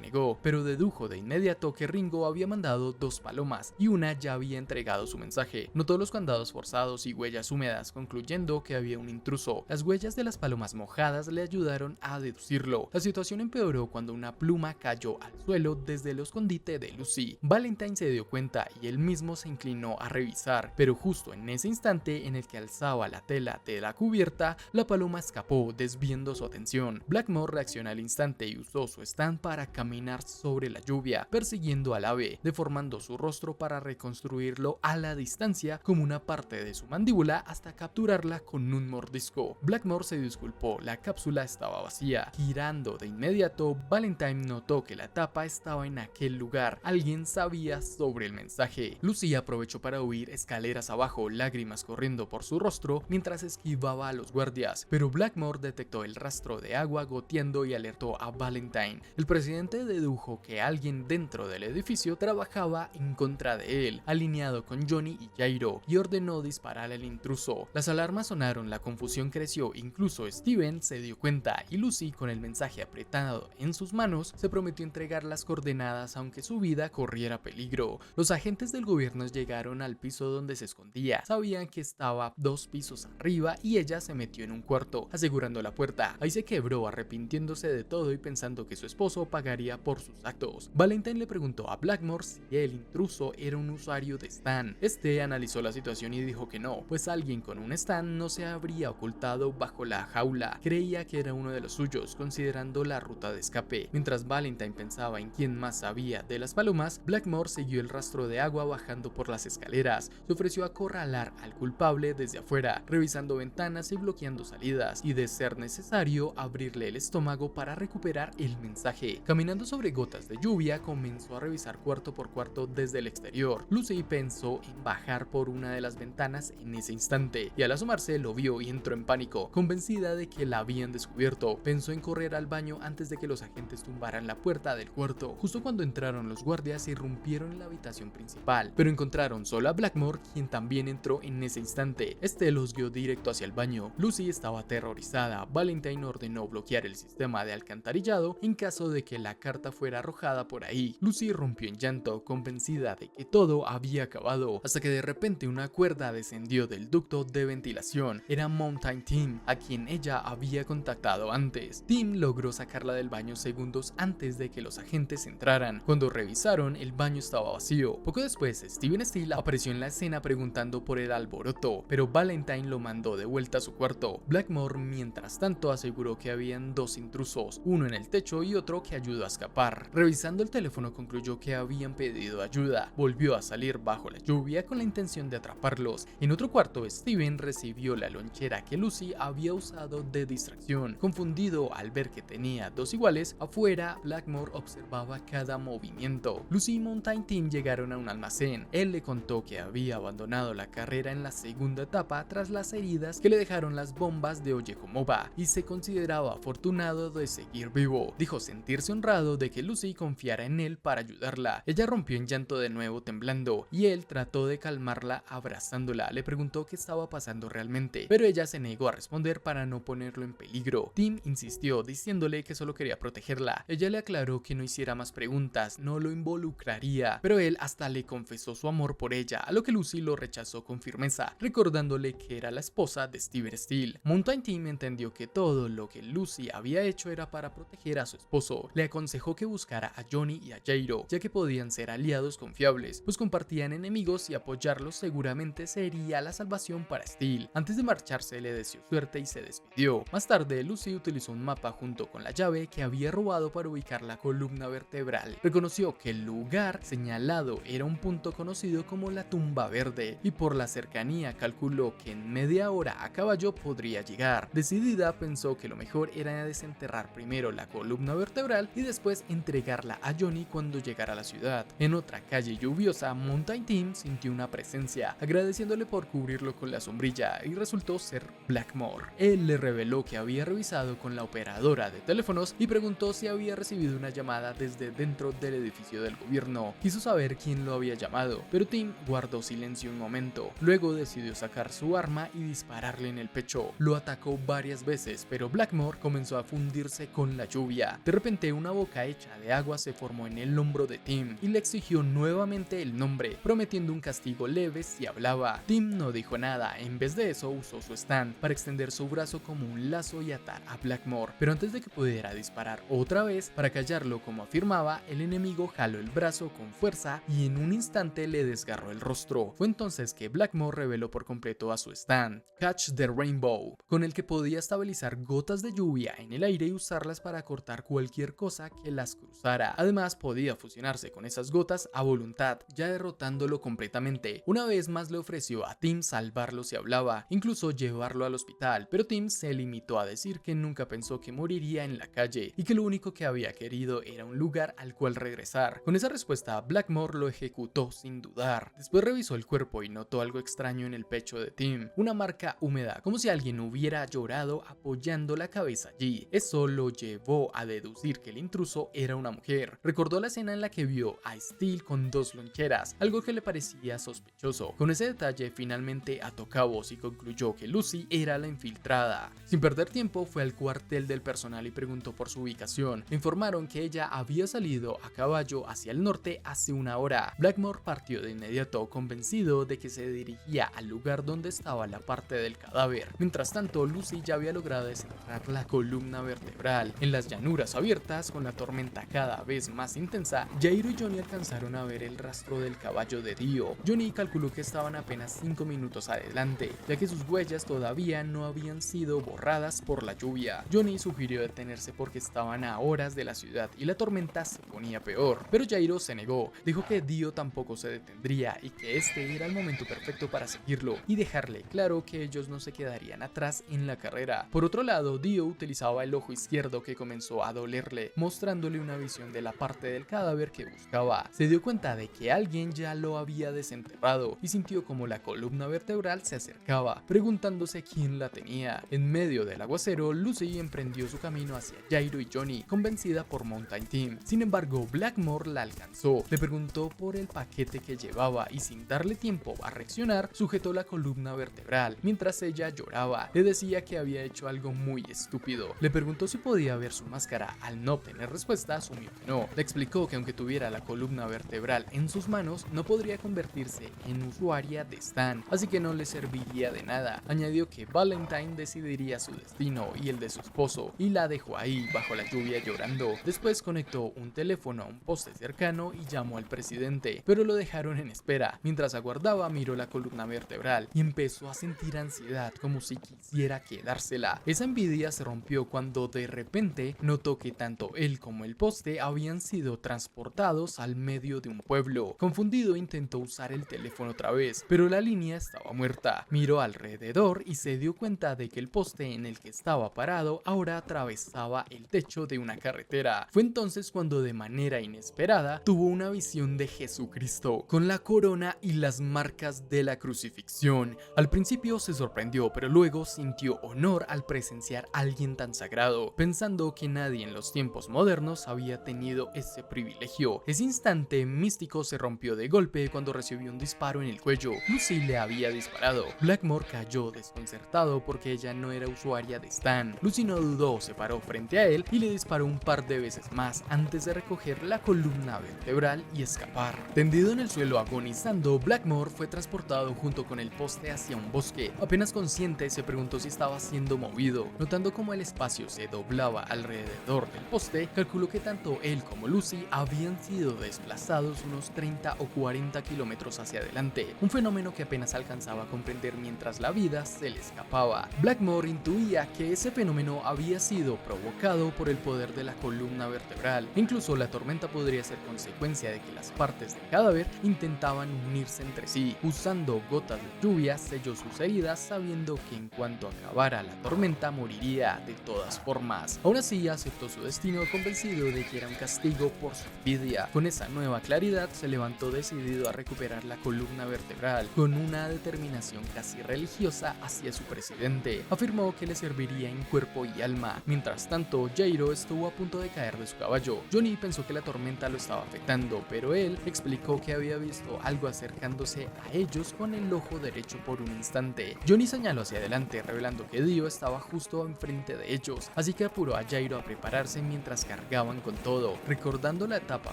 Speaker 1: negó, pero dedujo de inmediato que Ringo había mandado 2 palomas y una ya había entregado su mensaje. Notó los candados forzados y huellas húmedas, concluyendo que había un intruso. Las huellas de las palomas mojadas le ayudaron a deducirlo. La situación empeoró cuando una pluma cayó al suelo desde el escondite de Lucy. Valentine se dio cuenta y él mismo se inclinó a revisar, pero justo en ese instante en el que alzaba la tela de la cubierta, la paloma escapó, desviando su atención. Blackmore reaccionó al instante y usó su stand para caminar sobre la lluvia, persiguiendo al ave, deformando su rostro para reconstruirlo a la distancia como una parte de su mandíbula hasta capturarla con un mordisco. Blackmore se disculpó, la cápsula estaba vacía. Girando de inmediato, Valentine notó que la tapa estaba en aquel lugar. Alguien sabía sobre el mensaje. Lucy aprovechó para huir escaleras abajo, lágrimas corriendo por su rostro mientras esquivaba a los guardias, pero Blackmore detectó el rastro de agua goteando y alertó a Valentine. El presidente dedujo que alguien dentro del edificio trabajaba en contra de él, alineado con Johnny y Jairo, y ordenó disparar al intruso. Las alarmas sonaron, la confusión creció, incluso Steven se dio cuenta y Lucy, con el mensaje apretado en sus manos, se prometió entregar las coordenadas aunque su vida corriera peligro. Los agentes del gobierno llegaron al piso donde se escondía. Sabían que estaba 2 pisos arriba y ella se metió en un cuarto, asegurando la puerta. Ahí se quebró, arrepintiéndose de todo y pensando que su esposo pagaría por sus actos. Valentine le preguntó a Blackmore si el intruso era un usuario de Stan. Este analizó la situación y dijo que no, pues alguien con un Stan no se habría ocultado bajo la jaula. Creía que era uno de los suyos, considerando la ruta de escape. Mientras Valentine pensaba en quién más sabía de las palomas, Blackmore siguió el rastro de agua bajando por las escaleras. Se ofreció a acorralar al culpable desde afuera, revisando ventanas y bloqueando salidas, y de ser necesario, abrirle el estómago para recuperar el mensaje. Caminando sobre gotas de lluvia, comenzó a revisar cuarto por cuarto desde el exterior. Lucy pensó en bajar por una de las ventanas en ese instante, y al asomarse lo vio y entró en pánico, convencida de que la habían descubierto. Pensó en correr al baño antes de que los agentes tumbaran la puerta del cuarto. Justo cuando entraron los guardias, irrumpieron en la habitación principal, pero encontraron solo a Blackmore, quien también entró en ese instante. Este los guió directo hacia el baño. Lucy estaba aterrorizada. Valentine ordenó bloquear el sistema de alcantarillado en caso de que la carta fuera arrojada por ahí. Lucy rompió en llanto, convencida de que todo había acabado, hasta que de repente una cuerda descendió del ducto de ventilación. Era Mountain Team. A a quien ella había contactado antes. Tim logró sacarla del baño segundos antes de que los agentes entraran. Cuando revisaron, el baño estaba vacío. Poco después, Steven Steele apareció en la escena preguntando por el alboroto, pero Valentine lo mandó de vuelta a su cuarto. Blackmore, mientras tanto, aseguró que habían dos intrusos, uno en el techo y otro que ayudó a escapar. Revisando el teléfono, concluyó que habían pedido ayuda. Volvió a salir bajo la lluvia con la intención de atraparlos. En otro cuarto, Steven recibió la lonchera que Lucy había usado de distracción. Confundido al ver que tenía dos iguales, afuera Blackmore observaba cada movimiento. Lucy y Mountain Team llegaron a un almacén. Él le contó que había abandonado la carrera en la segunda etapa tras las heridas que le dejaron las bombas de Ojekomoba y se consideraba afortunado de seguir vivo. Dijo sentirse honrado de que Lucy confiara en él para ayudarla. Ella rompió en llanto de nuevo temblando y él trató de calmarla abrazándola. Le preguntó qué estaba pasando realmente, pero ella se negó a responder para no ponerlo en peligro. Tim insistió diciéndole que solo quería protegerla. Ella le aclaró que no hiciera más preguntas, no lo involucraría, pero él hasta le confesó su amor por ella, a lo que Lucy lo rechazó con firmeza, recordándole que era la esposa de Steven Steele. Mountain Team entendió que todo lo que Lucy había hecho era para proteger a su esposo. Le aconsejó que buscara a Johnny y a Jairo, ya que podían ser aliados confiables, pues compartían enemigos y apoyarlos seguramente sería la salvación para Steele. Antes de marcharse le deseó suerte y se despidió. Más tarde, Lucy utilizó un mapa junto con la llave que había robado para ubicar la columna vertebral. Reconoció que el lugar señalado era un punto conocido como la tumba verde y por la cercanía calculó que en media hora a caballo podría llegar. Decidida, pensó que lo mejor era desenterrar primero la columna vertebral y después entregarla a Johnny cuando llegara a la ciudad. En otra calle lluviosa, Mountain Team sintió una presencia, agradeciéndole por cubrirlo con la sombrilla, y resultó ser Blackmore. Él le reveló que había revisado con la operadora de teléfonos y preguntó si había recibido una llamada desde dentro del edificio del gobierno. Quiso saber quién lo había llamado, pero Tim guardó silencio un momento. Luego decidió sacar su arma y dispararle en el pecho. Lo atacó varias veces, pero Blackmore comenzó a fundirse con la lluvia. De repente, una boca hecha de agua se formó en el hombro de Tim y le exigió nuevamente el nombre, prometiendo un castigo leve si hablaba. Tim no dijo nada. En vez de eso, usó su stand para extender su brazo como un lazo y atar a Blackmore, pero antes de que pudiera disparar otra vez para callarlo como afirmaba, el enemigo jaló el brazo con fuerza y en un instante le desgarró el rostro. Fue entonces que Blackmore reveló por completo a su stand, Catch the Rainbow, con el que podía estabilizar gotas de lluvia en el aire y usarlas para cortar cualquier cosa que las cruzara. Además, podía fusionarse con esas gotas a voluntad, ya derrotándolo completamente. Una vez más le ofreció a Tim salvarlo si hablaba, incluso llevarlo al hospital, pero Tim se limitó a decir que nunca pensó que moriría en la calle y que lo único que había querido era un lugar al cual regresar. Con esa respuesta, Blackmore lo ejecutó sin dudar. Después revisó el cuerpo y notó algo extraño en el pecho de Tim, una marca húmeda, como si alguien hubiera llorado apoyando la cabeza allí. Eso lo llevó a deducir que el intruso era una mujer. Recordó la escena en la que vio a Steele con dos loncheras, algo que le parecía sospechoso. Con ese detalle finalmente ató cabos y concluyó que Lucy era la infiltrada. Sin perder tiempo, fue al cuartel del personal y preguntó por su ubicación. Le informaron que ella había salido a caballo hacia el norte hace una hora. Blackmore partió de inmediato, convencido de que se dirigía al lugar donde estaba la parte del cadáver. Mientras tanto, Lucy ya había logrado desenterrar la columna vertebral. En las llanuras abiertas, con la tormenta cada vez más intensa, Jairo y Johnny alcanzaron a ver el rastro del caballo de Dio. Johnny calculó que estaban apenas 5 minutos adelante, ya que sus huellas todavía no habían sido borradas por la lluvia. Johnny sugirió detenerse porque estaban a horas de la ciudad y la tormenta se ponía peor, pero Jairo se negó. Dijo que Dio tampoco se detendría y que este era el momento perfecto para seguirlo y dejarle claro que ellos no se quedarían atrás en la carrera. Por otro lado, Dio utilizaba el ojo izquierdo que comenzó a dolerle, mostrándole una visión de la parte del cadáver que buscaba. Se dio cuenta de que alguien ya lo había desenterrado y sintió como la columna vertebral se acercaba, preguntándose quién la tenía. En medio del aguacero, Lucy emprendió su camino hacia Jairo y Johnny, convencida por Mountain Team. Sin embargo, Blackmore la alcanzó, le preguntó por el paquete que llevaba y sin darle tiempo a reaccionar, sujetó la columna vertebral mientras ella lloraba. Le decía que había hecho algo muy estúpido. Le preguntó si podía ver su máscara. Al no obtener respuesta, asumió que no. Le explicó que aunque tuviera la columna vertebral en sus manos, no podría convertirse en usuaria de Stan, así que no le serviría de nada. Añadió que Valentine Caroline decidiría su destino y el de su esposo, y la dejó ahí bajo la lluvia llorando. Después conectó un teléfono a un poste cercano y llamó al presidente, pero lo dejaron en espera. Mientras aguardaba, miró la columna vertebral y empezó a sentir ansiedad, como si quisiera quedársela. Esa envidia se rompió cuando de repente notó que tanto él como el poste habían sido transportados al medio de un pueblo. Confundido, intentó usar el teléfono otra vez, pero la línea estaba muerta. Miró alrededor y se dio cuenta de que el poste en el que estaba parado ahora atravesaba el techo de una carretera. Fue entonces cuando de manera inesperada tuvo una visión de Jesucristo con la corona y las marcas de la crucifixión. Al principio se sorprendió, pero luego sintió honor al presenciar a alguien tan sagrado, pensando que nadie en los tiempos modernos había tenido ese privilegio. Ese instante místico se rompió de golpe cuando recibió un disparo en el cuello. Lucy le había disparado. Blackmore cayó desconcertado porque ella no era usuaria de Stan. Lucy no dudó, se paró frente a él y le disparó un par de veces más antes de recoger la columna vertebral y escapar. Tendido en el suelo agonizando, Blackmore fue transportado junto con el poste hacia un bosque. Apenas consciente, se preguntó si estaba siendo movido. Notando cómo el espacio se doblaba alrededor del poste, calculó que tanto él como Lucy habían sido desplazados unos 30 o 40 kilómetros hacia adelante, un fenómeno que apenas alcanzaba a comprender mientras la vida se le escapaba. Blackmore intuía que ese fenómeno había sido provocado por el poder de la columna vertebral. Incluso la tormenta podría ser consecuencia de que las partes del cadáver intentaban unirse entre sí. Usando gotas de lluvia, selló sus heridas, sabiendo que en cuanto acabara la tormenta moriría de todas formas. Aún así, aceptó su destino, convencido de que era un castigo por su envidia. Con esa nueva claridad, se levantó decidido a recuperar la columna vertebral, con una determinación casi religiosa hacia su presidente. Afirmó que le serviría en cuerpo y alma. Mientras tanto, Jairo estuvo a punto de caer de su caballo. Johnny pensó que la tormenta lo estaba afectando, pero él explicó que había visto algo acercándose a ellos con el ojo derecho por un instante. Johnny señaló hacia adelante, revelando que Dio estaba justo enfrente de ellos, así que apuró a Jairo a prepararse mientras cargaban con todo. Recordando la etapa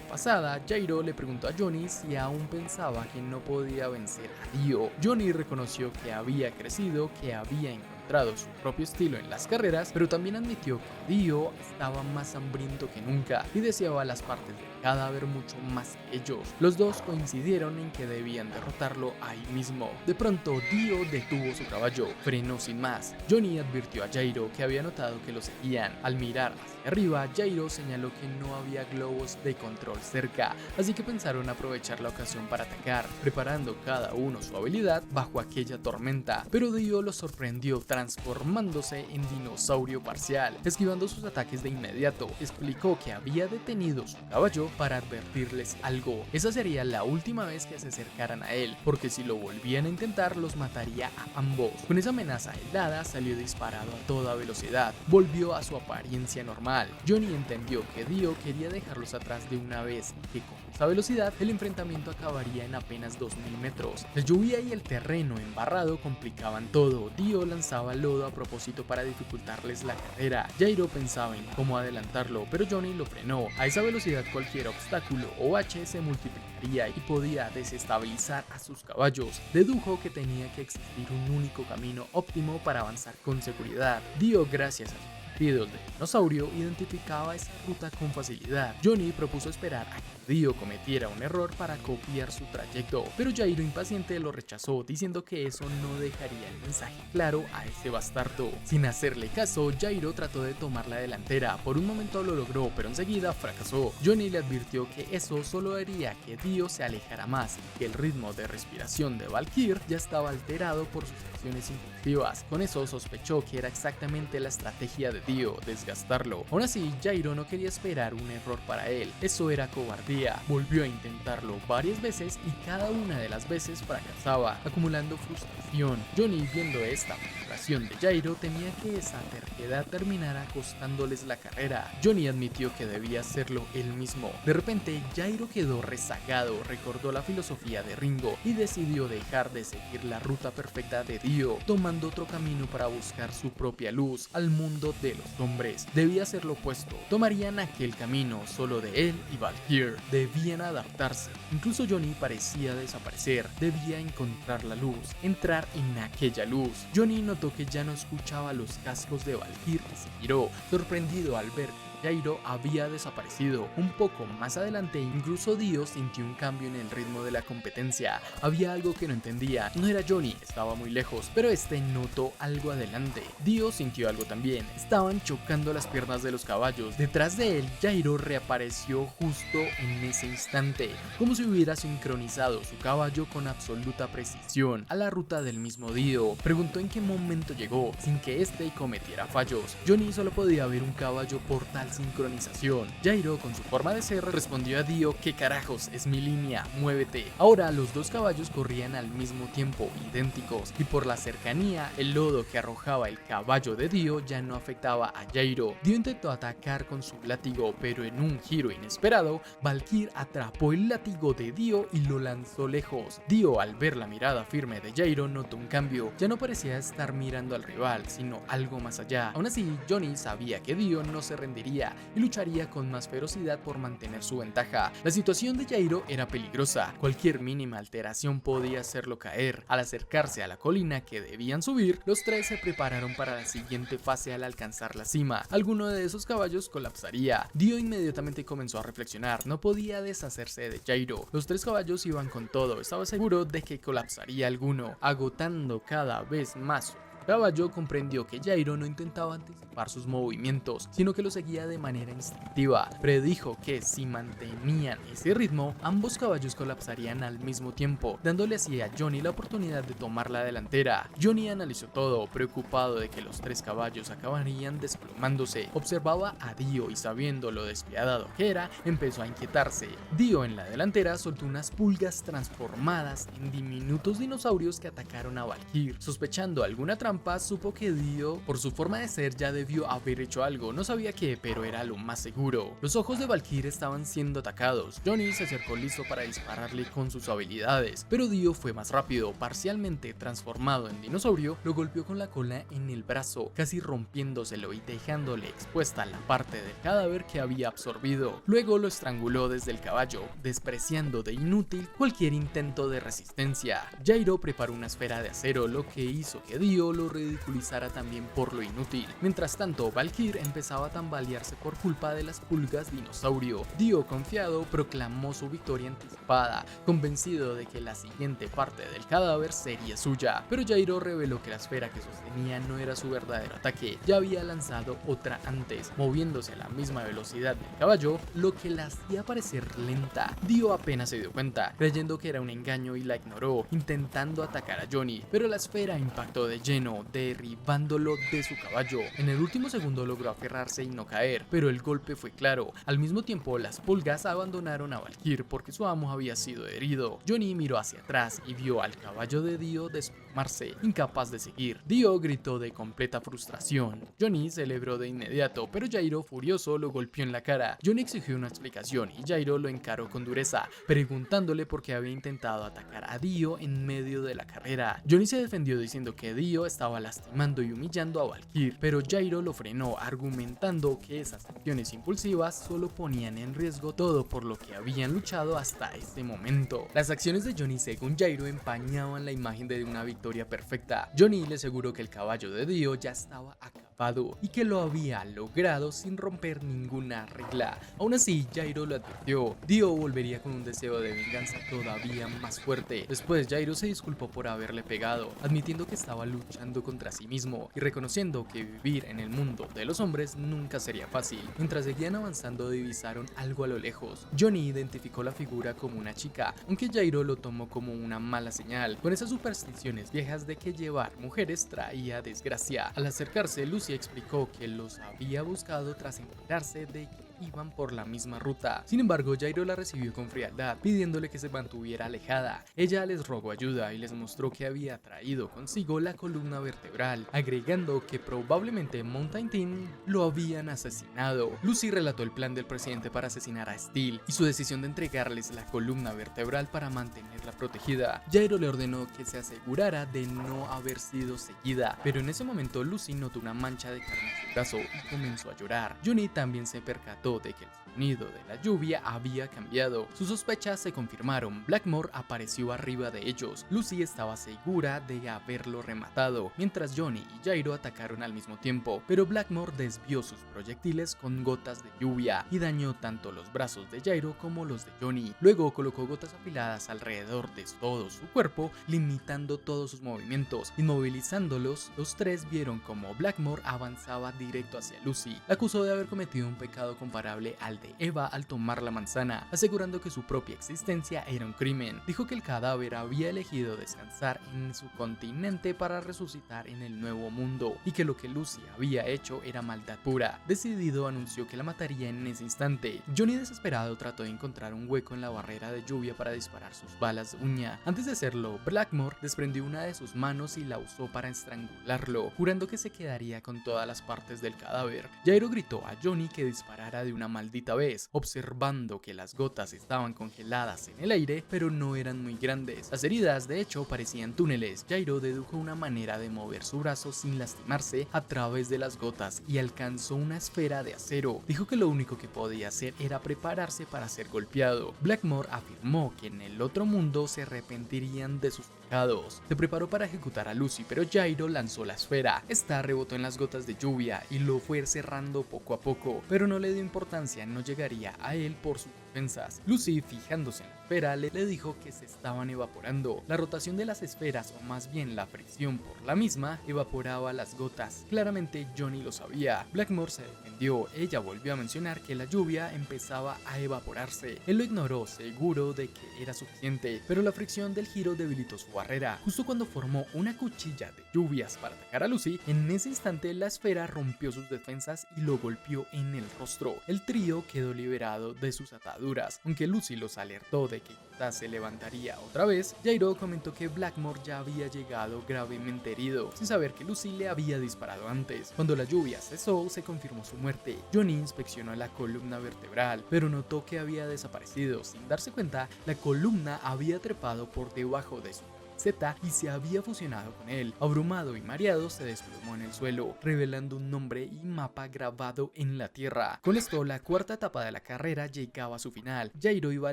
Speaker 1: pasada, Jairo le preguntó a Johnny si aún pensaba que no podía vencer a Dio. Johnny reconoció que había crecido, que había encontrado su propio estilo en las carreras, pero también admitió que Dio estaba más hambriento que nunca y deseaba las partes del cadáver mucho más que ellos. Los dos coincidieron en que debían derrotarlo ahí mismo. De pronto, Dio detuvo su caballo, frenó sin más. Johnny advirtió a Jairo que había notado que lo seguían. Al mirar hacia arriba, Jairo señaló que no había globos de control cerca, así que pensaron aprovechar la ocasión para atacar, preparando cada uno su habilidad bajo aquella tormenta. Pero Dio los sorprendió transformándose en dinosaurio parcial, esquivando sus ataques de inmediato. Explicó que había detenido su caballo para advertirles algo. Esa sería la última vez que se acercaran a él, porque si lo volvían a intentar los mataría a ambos. Con esa amenaza helada, salió disparado a toda velocidad. Volvió a su apariencia normal. Johnny entendió que Dio quería dejarlos atrás de una vez y que con esa velocidad el enfrentamiento acabaría en apenas 2000 metros. La lluvia y el terreno embarrado complicaban todo. Dio lanzaba lodo a propósito para dificultarles la carrera. Jairo pensaba en cómo adelantarlo, pero Johnny lo frenó. A esa velocidad cualquier obstáculo o bache se multiplicaría y podía desestabilizar a sus caballos. Dedujo que tenía que existir un único camino óptimo para avanzar con seguridad. Dio, gracias a sus sentidos de dinosaurio, identificaba esa ruta con facilidad. Johnny propuso esperar a que Dio cometiera un error para copiar su trayecto, pero Jairo, impaciente, lo rechazó, diciendo que eso no dejaría el mensaje claro a ese bastardo. Sin hacerle caso, Jairo trató de tomar la delantera. Por un momento lo logró, pero enseguida fracasó. Johnny le advirtió que eso solo haría que Dio se alejara más y que el ritmo de respiración de Valkyr ya estaba alterado por sus acciones impulsivas. Con eso sospechó que era exactamente la estrategia de Dio, desgastarlo. Aún así, Jairo no quería esperar un error para él. Eso era cobardía. Volvió a intentarlo varias veces y cada una de las veces fracasaba, acumulando frustración. Johnny, viendo esta frustración de Jairo, temía que esa terquedad terminara costándoles la carrera. Johnny admitió que debía hacerlo él mismo. De repente, Jairo quedó rezagado, recordó la filosofía de Ringo y decidió dejar de seguir la ruta perfecta de Dio, tomando otro camino para buscar su propia luz al mundo de de los hombres. Debía ser lo opuesto. Tomarían aquel camino solo de él y Valkyr. Debían adaptarse. Incluso Johnny parecía desaparecer. Debía encontrar la luz, entrar en aquella luz. Johnny notó que ya no escuchaba los cascos de Valkyr y se giró, sorprendido al ver que Jairo había desaparecido. Un poco más adelante, incluso Dio sintió un cambio en el ritmo de la competencia. Había algo que no entendía. No era Johnny, estaba muy lejos, pero este notó algo adelante. Dio sintió algo también. Estaban chocando las piernas de los caballos. Detrás de él, Jairo reapareció justo en ese instante, como si hubiera sincronizado su caballo con absoluta precisión a la ruta del mismo Dio. Preguntó en qué momento llegó, sin que este cometiera fallos. Johnny solo podía ver un caballo por tal sincronización. Jairo, con su forma de ser, respondió a Dio: ¿qué carajos? Es mi línea, muévete. Ahora los dos caballos corrían al mismo tiempo, idénticos, y por la cercanía, el lodo que arrojaba el caballo de Dio ya no afectaba a Jairo. Dio intentó atacar con su látigo, pero en un giro inesperado, Valkyr atrapó el látigo de Dio y lo lanzó lejos. Dio, al ver la mirada firme de Jairo, notó un cambio. Ya no parecía estar mirando al rival, sino algo más allá. Aún así, Johnny sabía que Dio no se rendiría y lucharía con más ferocidad por mantener su ventaja. La situación de Jairo era peligrosa. Cualquier mínima alteración podía hacerlo caer. Al acercarse a la colina que debían subir, los tres se prepararon para la siguiente fase. Al alcanzar la cima, alguno de esos caballos colapsaría. Dio inmediatamente comenzó a reflexionar. No podía deshacerse de Jairo. Los tres caballos iban con todo. Estaba seguro de que colapsaría alguno, agotando cada vez más. Caballo comprendió que Jairo no intentaba anticipar sus movimientos, sino que lo seguía de manera instintiva. Predijo que si mantenían ese ritmo, ambos caballos colapsarían al mismo tiempo, dándole así a Johnny la oportunidad de tomar la delantera. Johnny analizó todo, preocupado de que los tres caballos acabarían desplomándose. Observaba a Dio y, sabiendo lo despiadado que era, empezó a inquietarse. Dio, en la delantera, soltó unas pulgas transformadas en diminutos dinosaurios que atacaron a Valkyr. Sospechando alguna trampa, supo que Dio, por su forma de ser, ya debió haber hecho algo. No sabía qué, pero era lo más seguro. Los ojos de Valkyr estaban siendo atacados. Johnny se acercó listo para dispararle con sus habilidades, pero Dio fue más rápido. Parcialmente transformado en dinosaurio, lo golpeó con la cola en el brazo, casi rompiéndoselo y dejándole expuesta la parte del cadáver que había absorbido. Luego lo estranguló desde el caballo, despreciando de inútil cualquier intento de resistencia. Jairo preparó una esfera de acero, lo que hizo que Dio lo ridiculizara también por lo inútil. Mientras tanto, Valkyr empezaba a tambalearse por culpa de las pulgas dinosaurio. Dio, confiado, proclamó su victoria anticipada, convencido de que la siguiente parte del cadáver sería suya. Pero Jairo reveló que la esfera que sostenía no era su verdadero ataque. Ya había lanzado otra antes, moviéndose a la misma velocidad del caballo, lo que la hacía parecer lenta. Dio apenas se dio cuenta, creyendo que era un engaño, y la ignoró, intentando atacar a Johnny, pero la esfera impactó de lleno, derribándolo de su caballo. En el último segundo logró aferrarse y no caer, pero el golpe fue claro. Al mismo tiempo, las pulgas abandonaron a Valkyr porque su amo había sido herido. Johnny miró hacia atrás y vio al caballo de Dio desplomarse, incapaz de seguir. Dio gritó de completa frustración. Johnny celebró de inmediato, pero Jairo, furioso, lo golpeó en la cara. Johnny exigió una explicación y Jairo lo encaró con dureza, preguntándole por qué había intentado atacar a Dio en medio de la carrera. Johnny se defendió diciendo que Dio estaba lastimando y humillando a Valkyr, pero Jairo lo frenó, argumentando que esas acciones impulsivas solo ponían en riesgo todo por lo que habían luchado hasta ese momento. Las acciones de Johnny, según Jairo, empañaban la imagen de una victoria perfecta. Johnny le aseguró que el caballo de Dio ya estaba acabado y que lo había logrado sin romper ninguna regla. Aún así, Jairo lo advirtió. Dio volvería con un deseo de venganza todavía más fuerte. Después, Jairo se disculpó por haberle pegado, admitiendo que estaba luchando contra sí mismo y reconociendo que vivir en el mundo de los hombres nunca sería fácil. Mientras seguían avanzando, divisaron algo a lo lejos. Johnny identificó la figura como una chica, aunque Jairo lo tomó como una mala señal, con esas supersticiones viejas de que llevar mujeres traía desgracia. Al acercarse, Lucy explicó que los había buscado tras enterarse de que iban por la misma ruta. Sin embargo, Jairo la recibió con frialdad, pidiéndole que se mantuviera alejada. Ella les rogó ayuda y les mostró que había traído consigo la columna vertebral, agregando que probablemente Mountain Team lo habían asesinado. Lucy relató el plan del presidente para asesinar a Steel y su decisión de entregarles la columna vertebral para mantenerla protegida. Jairo le ordenó que se asegurara de no haber sido seguida, pero en ese momento Lucy notó una mancha de carne en su brazo y comenzó a llorar. Johnny también se percató de que el sonido de la lluvia había cambiado. Sus sospechas se confirmaron. Blackmore apareció arriba de ellos. Lucy estaba segura de haberlo rematado, mientras Johnny y Jairo atacaron al mismo tiempo, pero Blackmore desvió sus proyectiles con gotas de lluvia y dañó tanto los brazos de Jairo como los de Johnny. Luego colocó gotas apiladas alrededor de todo su cuerpo, limitando todos sus movimientos. Inmovilizándolos, los tres vieron como Blackmore avanzaba directo hacia Lucy. La acusó de haber cometido un pecado comparable al de Eva al tomar la manzana, asegurando que su propia existencia era un crimen. Dijo que el cadáver había elegido descansar en su continente para resucitar en el nuevo mundo y que lo que Lucy había hecho era maldad pura. Decidido, anunció que la mataría en ese instante. Johnny, desesperado, trató de encontrar un hueco en la barrera de lluvia para disparar sus balas de uña. Antes de hacerlo, Blackmore desprendió una de sus manos y la usó para estrangularlo, jurando que se quedaría con todas las partes del cadáver. Jairo gritó a Johnny que disparara de una maldita vez, observando que las gotas estaban congeladas en el aire, pero no eran muy grandes. Las heridas, de hecho, parecían túneles. Jairo dedujo una manera de mover su brazo sin lastimarse a través de las gotas y alcanzó una esfera de acero. Dijo que lo único que podía hacer era prepararse para ser golpeado. Blackmore afirmó que en el otro mundo se arrepentirían de sus pecados. Se preparó para ejecutar a Lucy, pero Jairo lanzó la esfera. Esta rebotó en las gotas de lluvia y lo fue cerrando poco a poco, pero no le dio importancia, no llegaría a él por sus defensas. Lucy, fijándose en la esfera, le dijo que se estaban evaporando. La rotación de las esferas, o más bien la fricción por la misma, evaporaba las gotas. Claramente Johnny lo sabía. Blackmore se defendió. Ella volvió a mencionar que la lluvia empezaba a evaporarse. Él lo ignoró, seguro de que era suficiente, pero la fricción del giro debilitó su barrera. Justo cuando formó una cuchilla de lluvias para atacar a Lucy, en ese instante la esfera rompió sus defensas y lo golpeó en el rostro. El trío quedó liberado de sus ataduras. Aunque Lucy los alertó de que quizás se levantaría otra vez, Jairo comentó que Blackmore ya había llegado gravemente herido, sin saber que Lucy le había disparado antes. Cuando la lluvia cesó, se confirmó su muerte. Johnny inspeccionó la columna vertebral, pero notó que había desaparecido. Sin darse cuenta, la columna había trepado por debajo de su Z y se había fusionado con él. Abrumado y mareado, se desplomó en el suelo, revelando un nombre y mapa grabado en la tierra. Con esto, la cuarta etapa de la carrera llegaba a su final. Jairo iba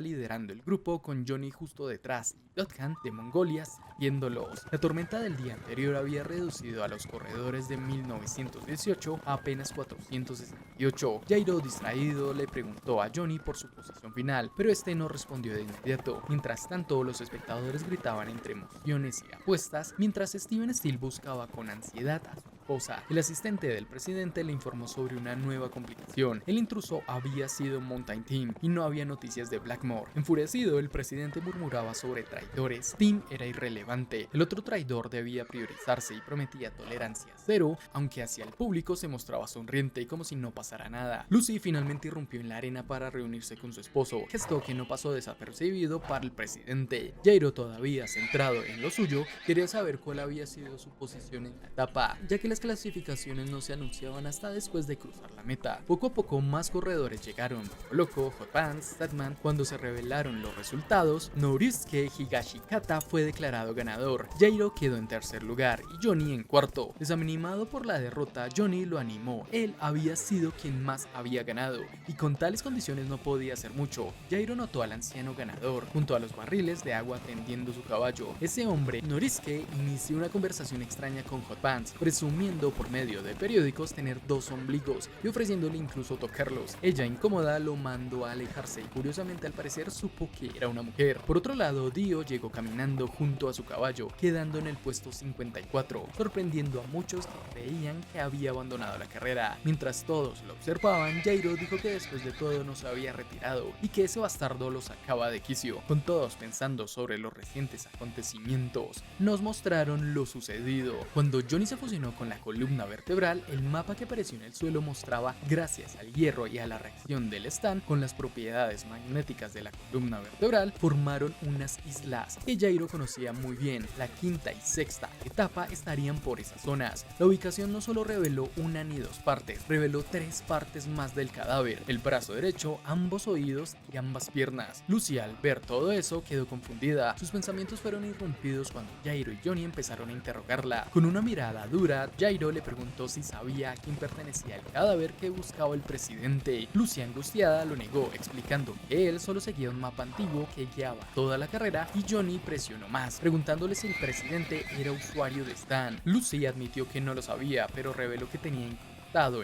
Speaker 1: liderando el grupo con Johnny justo detrás y Dothan de Mongolia siguiéndolos. La tormenta del día anterior había reducido a los corredores de 1918 a apenas 468. Jairo, distraído, le preguntó a Johnny por su posición final, pero este no respondió de inmediato. Mientras tanto, los espectadores gritaban entre emociones y apuestas, mientras Steven Steel buscaba con ansiedad a su esposa. El asistente del presidente le informó sobre una nueva complicación. El intruso había sido Mountain Team y no había noticias de Blackmore. Enfurecido, el presidente murmuraba sobre traidores. Team era irrelevante. El otro traidor debía priorizarse y prometía tolerancia cero, aunque hacia el público se mostraba sonriente y como si no pasara nada. Lucy finalmente irrumpió en la arena para reunirse con su esposo, gesto que no pasó desapercibido para el presidente. Jairo, todavía centrado en lo suyo, quería saber cuál había sido su posición en la etapa, ya que las clasificaciones no se anunciaban hasta después de cruzar la meta. Poco a poco más corredores llegaron, Loco, Hot Pants, Statman. Cuando se revelaron los resultados, Norisuke Higashikata fue declarado ganador, Jairo quedó en tercer lugar y Johnny en cuarto. Desanimado por la derrota, Johnny lo animó. Él había sido quien más había ganado y con tales condiciones no podía hacer mucho. Jairo notó al anciano ganador junto a los barriles de agua tendiendo su caballo. Ese hombre, Norisuke, inició una conversación extraña con Hot Pants, presumiendo por medio de periódicos tener dos ombligos y ofreciéndole incluso tocarlos. Ella, incómoda, lo mandó a alejarse y curiosamente al parecer supo que era una mujer. Por otro lado, Dio llegó caminando junto a su caballo, quedando en el puesto 54, sorprendiendo a muchos que creían que había abandonado la carrera. Mientras todos lo observaban, Jairo dijo que después de todo no se había retirado y que ese bastardo lo sacaba de quicio. Con todos pensando sobre los recientes acontecimientos, nos mostraron lo sucedido. Cuando Johnny se fusionó con la columna vertebral, el mapa que apareció en el suelo mostraba, gracias al hierro y a la reacción del stand con las propiedades magnéticas de la columna vertebral, formaron unas islas que Jairo conocía muy bien. La quinta y sexta etapa estarían por esas zonas. La ubicación no solo reveló una ni dos partes, reveló tres partes más del cadáver: el brazo derecho, ambos oídos y ambas piernas. Lucy, al ver todo eso, quedó confundida. Sus pensamientos fueron irrumpidos cuando Jairo y Johnny empezaron a interrogarla. Con una mirada dura, Jairo le preguntó si sabía a quién pertenecía el cadáver que buscaba el presidente. Lucy, angustiada, lo negó, explicando que él solo seguía un mapa antiguo que guiaba toda la carrera, y Johnny presionó más, preguntándole si el presidente era usuario de Stan. Lucy admitió que no lo sabía, pero reveló que tenía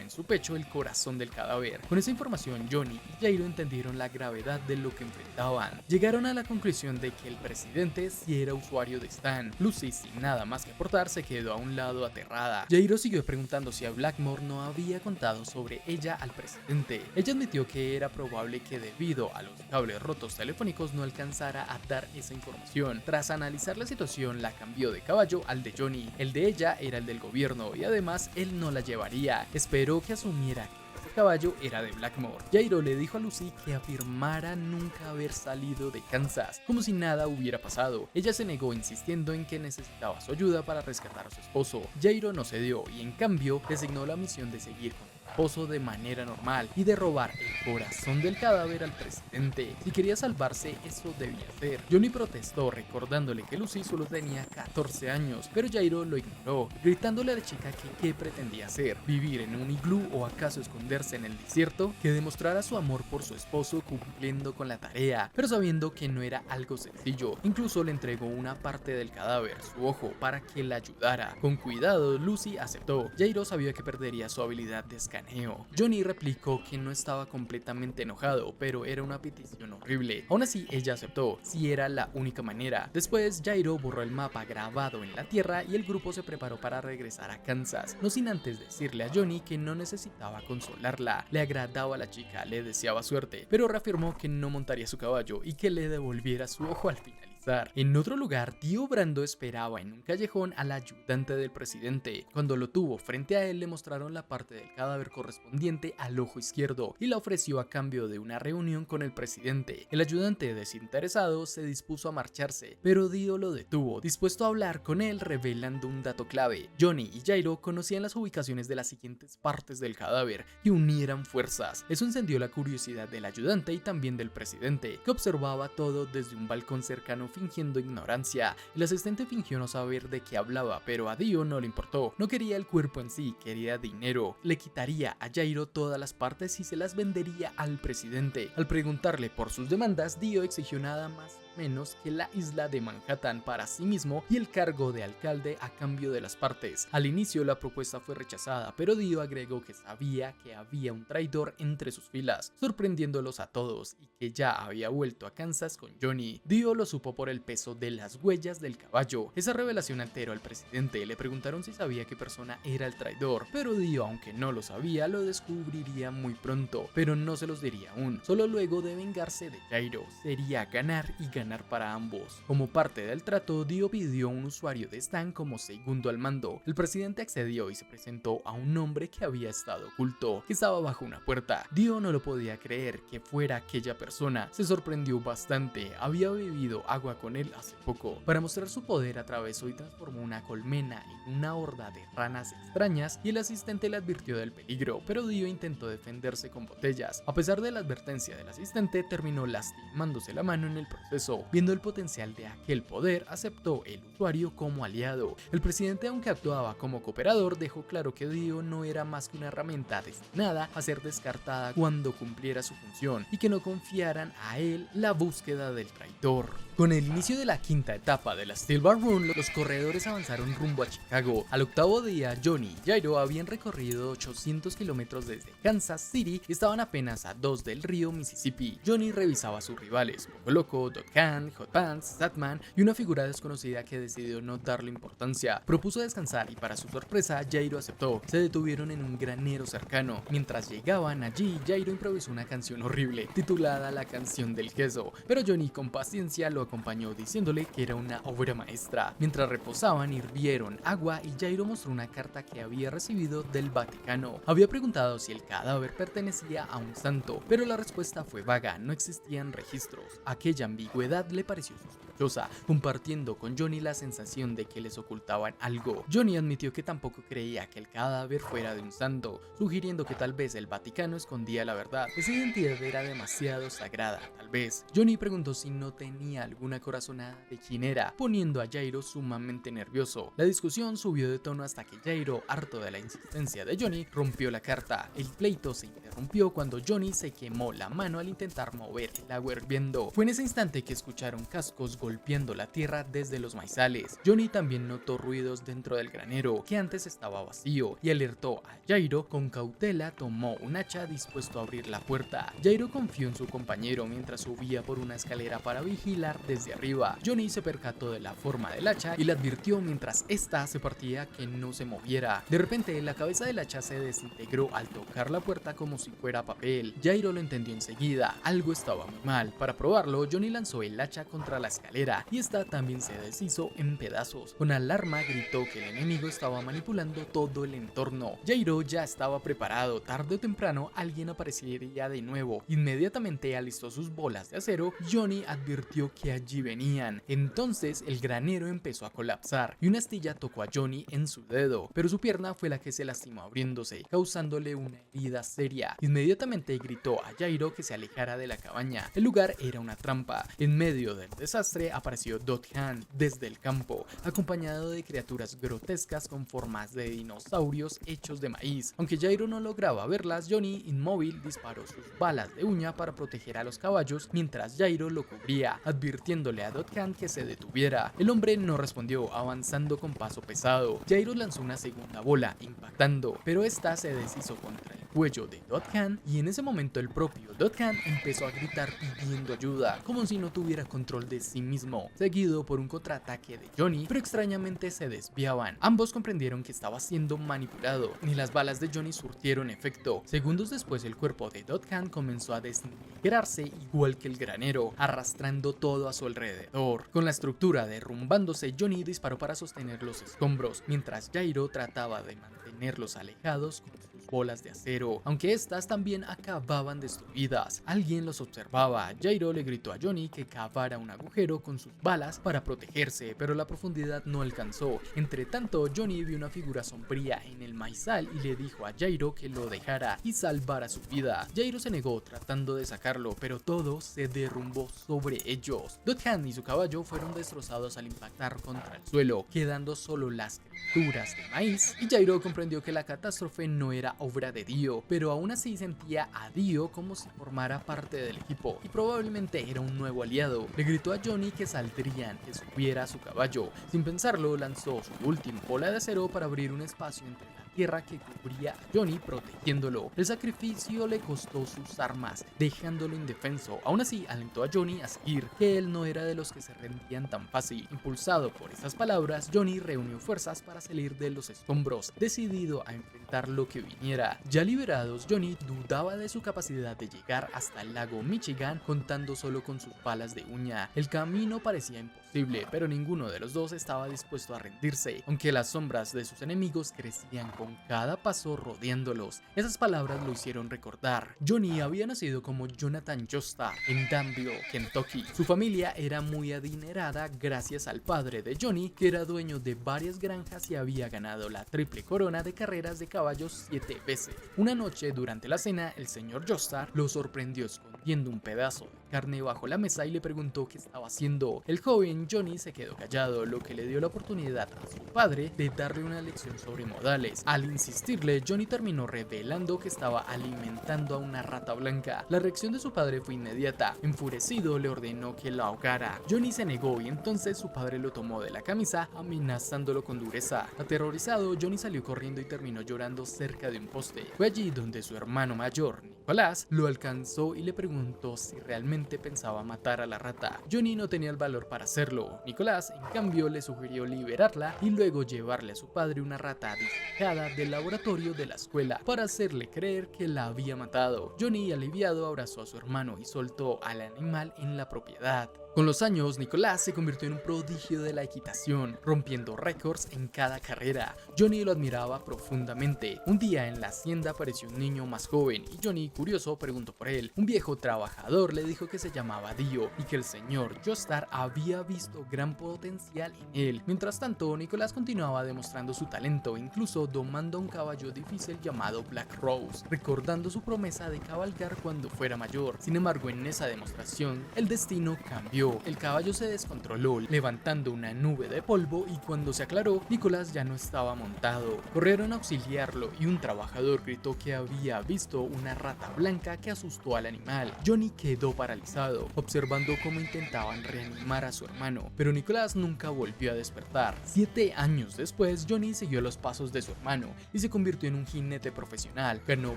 Speaker 1: en su pecho el corazón del cadáver. Con esa información, Johnny y Jairo entendieron la gravedad de lo que enfrentaban. Llegaron a la conclusión de que el presidente sí era usuario de Stan. Lucy, sin nada más que aportar, se quedó a un lado aterrada. Jairo siguió preguntando si a Blackmore no había contado sobre ella al presidente. Ella admitió que era probable que debido a los cables rotos telefónicos no alcanzara a dar esa información. Tras analizar la situación, la cambió de caballo al de Johnny. El de ella era el del gobierno y además él no la llevaría. Esperó que asumiera que ese caballo era de Blackmore. Jairo le dijo a Lucy que afirmara nunca haber salido de Kansas, como si nada hubiera pasado. Ella se negó, insistiendo en que necesitaba su ayuda para rescatar a su esposo. Jairo no cedió y en cambio designó la misión de seguir con su esposo de manera normal y de robar el corazón del cadáver al presidente. Si quería salvarse, eso debía hacer. Johnny protestó, recordándole que Lucy solo tenía 14 años, pero Jairo lo ignoró, gritándole a la chica que qué pretendía hacer: vivir en un iglú o acaso esconderse en el desierto. Que demostrara su amor por su esposo cumpliendo con la tarea, pero sabiendo que no era algo sencillo. Incluso le entregó una parte del cadáver, su ojo, para que la ayudara. Con cuidado, Lucy aceptó. Jairo sabía que perdería su habilidad de escaneo. Johnny replicó que no estaba completamente enojado, pero era una petición horrible. Aún así, ella aceptó, si era la única manera. Después, Jairo borró el mapa grabado en la tierra y el grupo se preparó para regresar a Kansas, no sin antes decirle a Johnny que no necesitaba consolarla. Le agradaba a la chica, le deseaba suerte, pero reafirmó que no montaría su caballo y que le devolviera su ojo al finalizar. En otro lugar, Tío Brando esperaba en un callejón al ayudante del presidente. Cuando lo tuvo frente a él, le mostraron la parte del cadáver correspondiente al ojo izquierdo y la ofreció a cambio de una reunión con el presidente. El ayudante, desinteresado, se dispuso a marcharse, pero Dio lo detuvo, dispuesto a hablar con él, revelando un dato clave: Johnny y Jairo conocían las ubicaciones de las siguientes partes del cadáver y unieran fuerzas. Eso encendió la curiosidad del ayudante y también del presidente, que observaba todo desde un balcón cercano fingiendo ignorancia. El asistente fingió no saber de qué hablaba, pero a Dio no le importó. No quería el cuerpo en sí, quería dinero. Le quitaría a Jairo todas las partes y se las vendería al presidente. Al preguntarle por sus demandas, Dio exigió nada más menos que la isla de Manhattan para sí mismo y el cargo de alcalde a cambio de las partes. Al inicio la propuesta fue rechazada, pero Dio agregó que sabía que había un traidor entre sus filas, sorprendiéndolos a todos, y que ya había vuelto a Kansas con Johnny. Dio lo supo por el peso de las huellas del caballo. Esa revelación alteró al presidente. Le preguntaron si sabía qué persona era el traidor, pero Dio, aunque no lo sabía, lo descubriría muy pronto, pero no se los diría aún. Solo luego de vengarse de Jairo. Sería ganar y ganar para ambos. Como parte del trato, Dio pidió un usuario de Stan como segundo al mando. El presidente accedió y se presentó a un hombre que había estado oculto, que estaba bajo una puerta. Dio no lo podía creer que fuera aquella persona. Se sorprendió bastante. Había bebido agua con él hace poco. Para mostrar su poder, atravesó y transformó una colmena en una horda de ranas extrañas, y el asistente le advirtió del peligro, pero Dio intentó defenderse con botellas. A pesar de la advertencia del asistente, terminó lastimándose la mano en el proceso. Viendo el potencial de aquel poder, aceptó el usuario como aliado. El presidente, aunque actuaba como cooperador, dejó claro que Dio no era más que una herramienta destinada a ser descartada cuando cumpliera su función, y que no confiaran a él la búsqueda del traidor. Con el inicio de la quinta etapa de la Steel Bar Run, los corredores avanzaron rumbo a Chicago. Al octavo día, Johnny y Jairo habían recorrido 800 kilómetros desde Kansas City y estaban apenas a 2 del río Mississippi. Johnny revisaba a sus rivales, Poco Loco, Dot Khan, Hot Pants, Satman y una figura desconocida que decidió no darle importancia. Propuso descansar y para su sorpresa Jairo aceptó. Se detuvieron en un granero cercano. Mientras llegaban allí, Jairo improvisó una canción horrible titulada La canción del queso, pero Johnny con paciencia lo acompañó diciéndole que era una obra maestra. Mientras reposaban, hirvieron agua y Jairo mostró una carta que había recibido del Vaticano. Había preguntado si el cadáver pertenecía a un santo, pero la respuesta fue vaga, no existían registros. Aquella ambigüedad le pareció sospechosa, compartiendo con Johnny la sensación de que les ocultaban algo. Johnny admitió que tampoco creía que el cadáver fuera de un santo, sugiriendo que tal vez el Vaticano escondía la verdad. Esa identidad era demasiado sagrada, tal vez. Johnny preguntó si no tenía alguna corazonada de quién era, poniendo a Jairo sumamente nervioso. La discusión subió de tono hasta que Jairo, harto de la insistencia de Johnny, rompió la carta. El pleito se interrumpió cuando Johnny se quemó la mano al intentar mover el agua hirviendo. Fue en ese instante que escucharon cascos golpeando la tierra desde los maizales. Johnny también notó ruidos dentro del granero, que antes estaba vacío, y alertó a Jairo. Con cautela tomó un hacha dispuesto a abrir la puerta. Jairo confió en su compañero mientras subía por una escalera para vigilar desde arriba. Johnny se percató de la forma del hacha y le advirtió mientras ésta se partía que no se moviera. De repente, la cabeza del hacha se desintegró al tocar la puerta como si fuera papel. Jairo lo entendió enseguida, algo estaba muy mal. Para probarlo, Johnny lanzó el hacha contra la escalera y esta también se deshizo en pedazos. Con alarma gritó que el enemigo estaba manipulando todo el entorno. Jairo ya estaba preparado, tarde o temprano alguien aparecería de nuevo. Inmediatamente alistó sus bolas de acero. Johnny advirtió que allí venían. Entonces el granero empezó a colapsar y una astilla tocó a Johnny en su dedo, pero su pierna fue la que se lastimó abriéndose, causándole una herida seria. Inmediatamente gritó a Jairo que se alejara de la cabaña. El lugar era una trampa. En medio del desastre apareció Dot Han desde el campo, acompañado de criaturas grotescas con formas de dinosaurios hechos de maíz. Aunque Jairo no lograba verlas, Johnny, inmóvil, disparó sus balas de uña para proteger a los caballos mientras Jairo lo cubría, advirtiéndole a Dot Han que se detuviera. El hombre no respondió, avanzando con paso pesado. Jairo lanzó una segunda bola, impactando, pero esta se deshizo contra el cuello de Dot Han y en ese momento el propio Dot Han empezó a gritar pidiendo ayuda, como si no tuviera control de sí mismo, seguido por un contraataque de Johnny, pero extrañamente se desviaban. Ambos comprendieron que estaba siendo manipulado, ni las balas de Johnny surtieron efecto. Segundos después el cuerpo de Dot Han comenzó a desintegrarse igual que el granero, arrastrando todo a su alrededor. Con la estructura derrumbándose, Johnny disparó para sostener los escombros, mientras Jairo trataba de mantenerlos alejados con sus bolas de acero, aunque estas también acababan destruidas. Alguien los observaba. Jairo le gritó a Johnny que cavara un agujero con sus balas para protegerse, pero la profundidad no alcanzó. Entre tanto, Johnny vio una figura sombría en el maizal y le dijo a Jairo que lo dejara y salvara su vida. Jairo se negó tratando de sacarlo, pero todo se derrumbó sobre ellos. Dot Han y su caballo fueron destrozados al impactar contra el suelo, quedando solo las criaturas de maíz, y Jairo comprendió que la catástrofe no era obra de Dio, pero aún así sentía a Dio como si formara parte del equipo y probablemente era un nuevo aliado. Le gritó a Johnny que saldrían, que subiera a su caballo. Sin pensarlo, lanzó su última bola de acero para abrir un espacio entre la tierra que cubría a Johnny, protegiéndolo. El sacrificio le costó sus armas, dejándolo indefenso. Aún así, alentó a Johnny a seguir, que él no era de los que se rendían tan fácil. Impulsado por esas palabras, Johnny reunió fuerzas para salir de los escombros, decidido a enfrentar lo que viniera. Ya liberados, Johnny dudaba de su capacidad de llegar hasta el lago Michigan contando solo con sus balas de uña. El camino parecía imposible, pero ninguno de los dos estaba dispuesto a rendirse, aunque las sombras de sus enemigos crecían con cada paso rodeándolos. Esas palabras lo hicieron recordar. Johnny había nacido como Jonathan Joestar en Danville, Kentucky. Su familia era muy adinerada gracias al padre de Johnny, que era dueño de varias granjas y había ganado la triple corona de carreras de caballos 7 veces. Una noche durante la cena, el señor Joestar lo sorprendió escondiendo un pedazo de carne bajo la mesa y le preguntó qué estaba haciendo. El joven Johnny se quedó callado, lo que le dio la oportunidad a su padre de darle una lección sobre modales. Al insistirle, Johnny terminó revelando que estaba alimentando a una rata blanca. La reacción de su padre fue inmediata. Enfurecido, le ordenó que la ahogara. Johnny se negó y entonces su padre lo tomó de la camisa, amenazándolo con dureza. Aterrorizado, Johnny salió corriendo y terminó llorando cerca de un poste. Fue allí donde su hermano mayor, Nicolás lo alcanzó y le preguntó si realmente pensaba matar a la rata. Johnny no tenía el valor para hacerlo. Nicolás, en cambio, le sugirió liberarla y luego llevarle a su padre una rata disecada del laboratorio de la escuela para hacerle creer que la había matado. Johnny, aliviado, abrazó a su hermano y soltó al animal en la propiedad. Con los años, Nicolás se convirtió en un prodigio de la equitación, rompiendo récords en cada carrera. Johnny lo admiraba profundamente. Un día en la hacienda apareció un niño más joven y Johnny, curioso, preguntó por él. Un viejo trabajador le dijo que se llamaba Dio y que el señor Joestar había visto gran potencial en él. Mientras tanto, Nicolás continuaba demostrando su talento, incluso domando un caballo difícil llamado Black Rose, recordando su promesa de cabalgar cuando fuera mayor. Sin embargo, en esa demostración, el destino cambió. El caballo se descontroló, levantando una nube de polvo, y cuando se aclaró, Nicolás ya no estaba montado. Corrieron a auxiliarlo y un trabajador gritó que había visto una rata blanca que asustó al animal. Johnny quedó paralizado, observando cómo intentaban reanimar a su hermano, pero Nicolás nunca volvió a despertar. 7 años después, Johnny siguió los pasos de su hermano y se convirtió en un jinete profesional. Ganó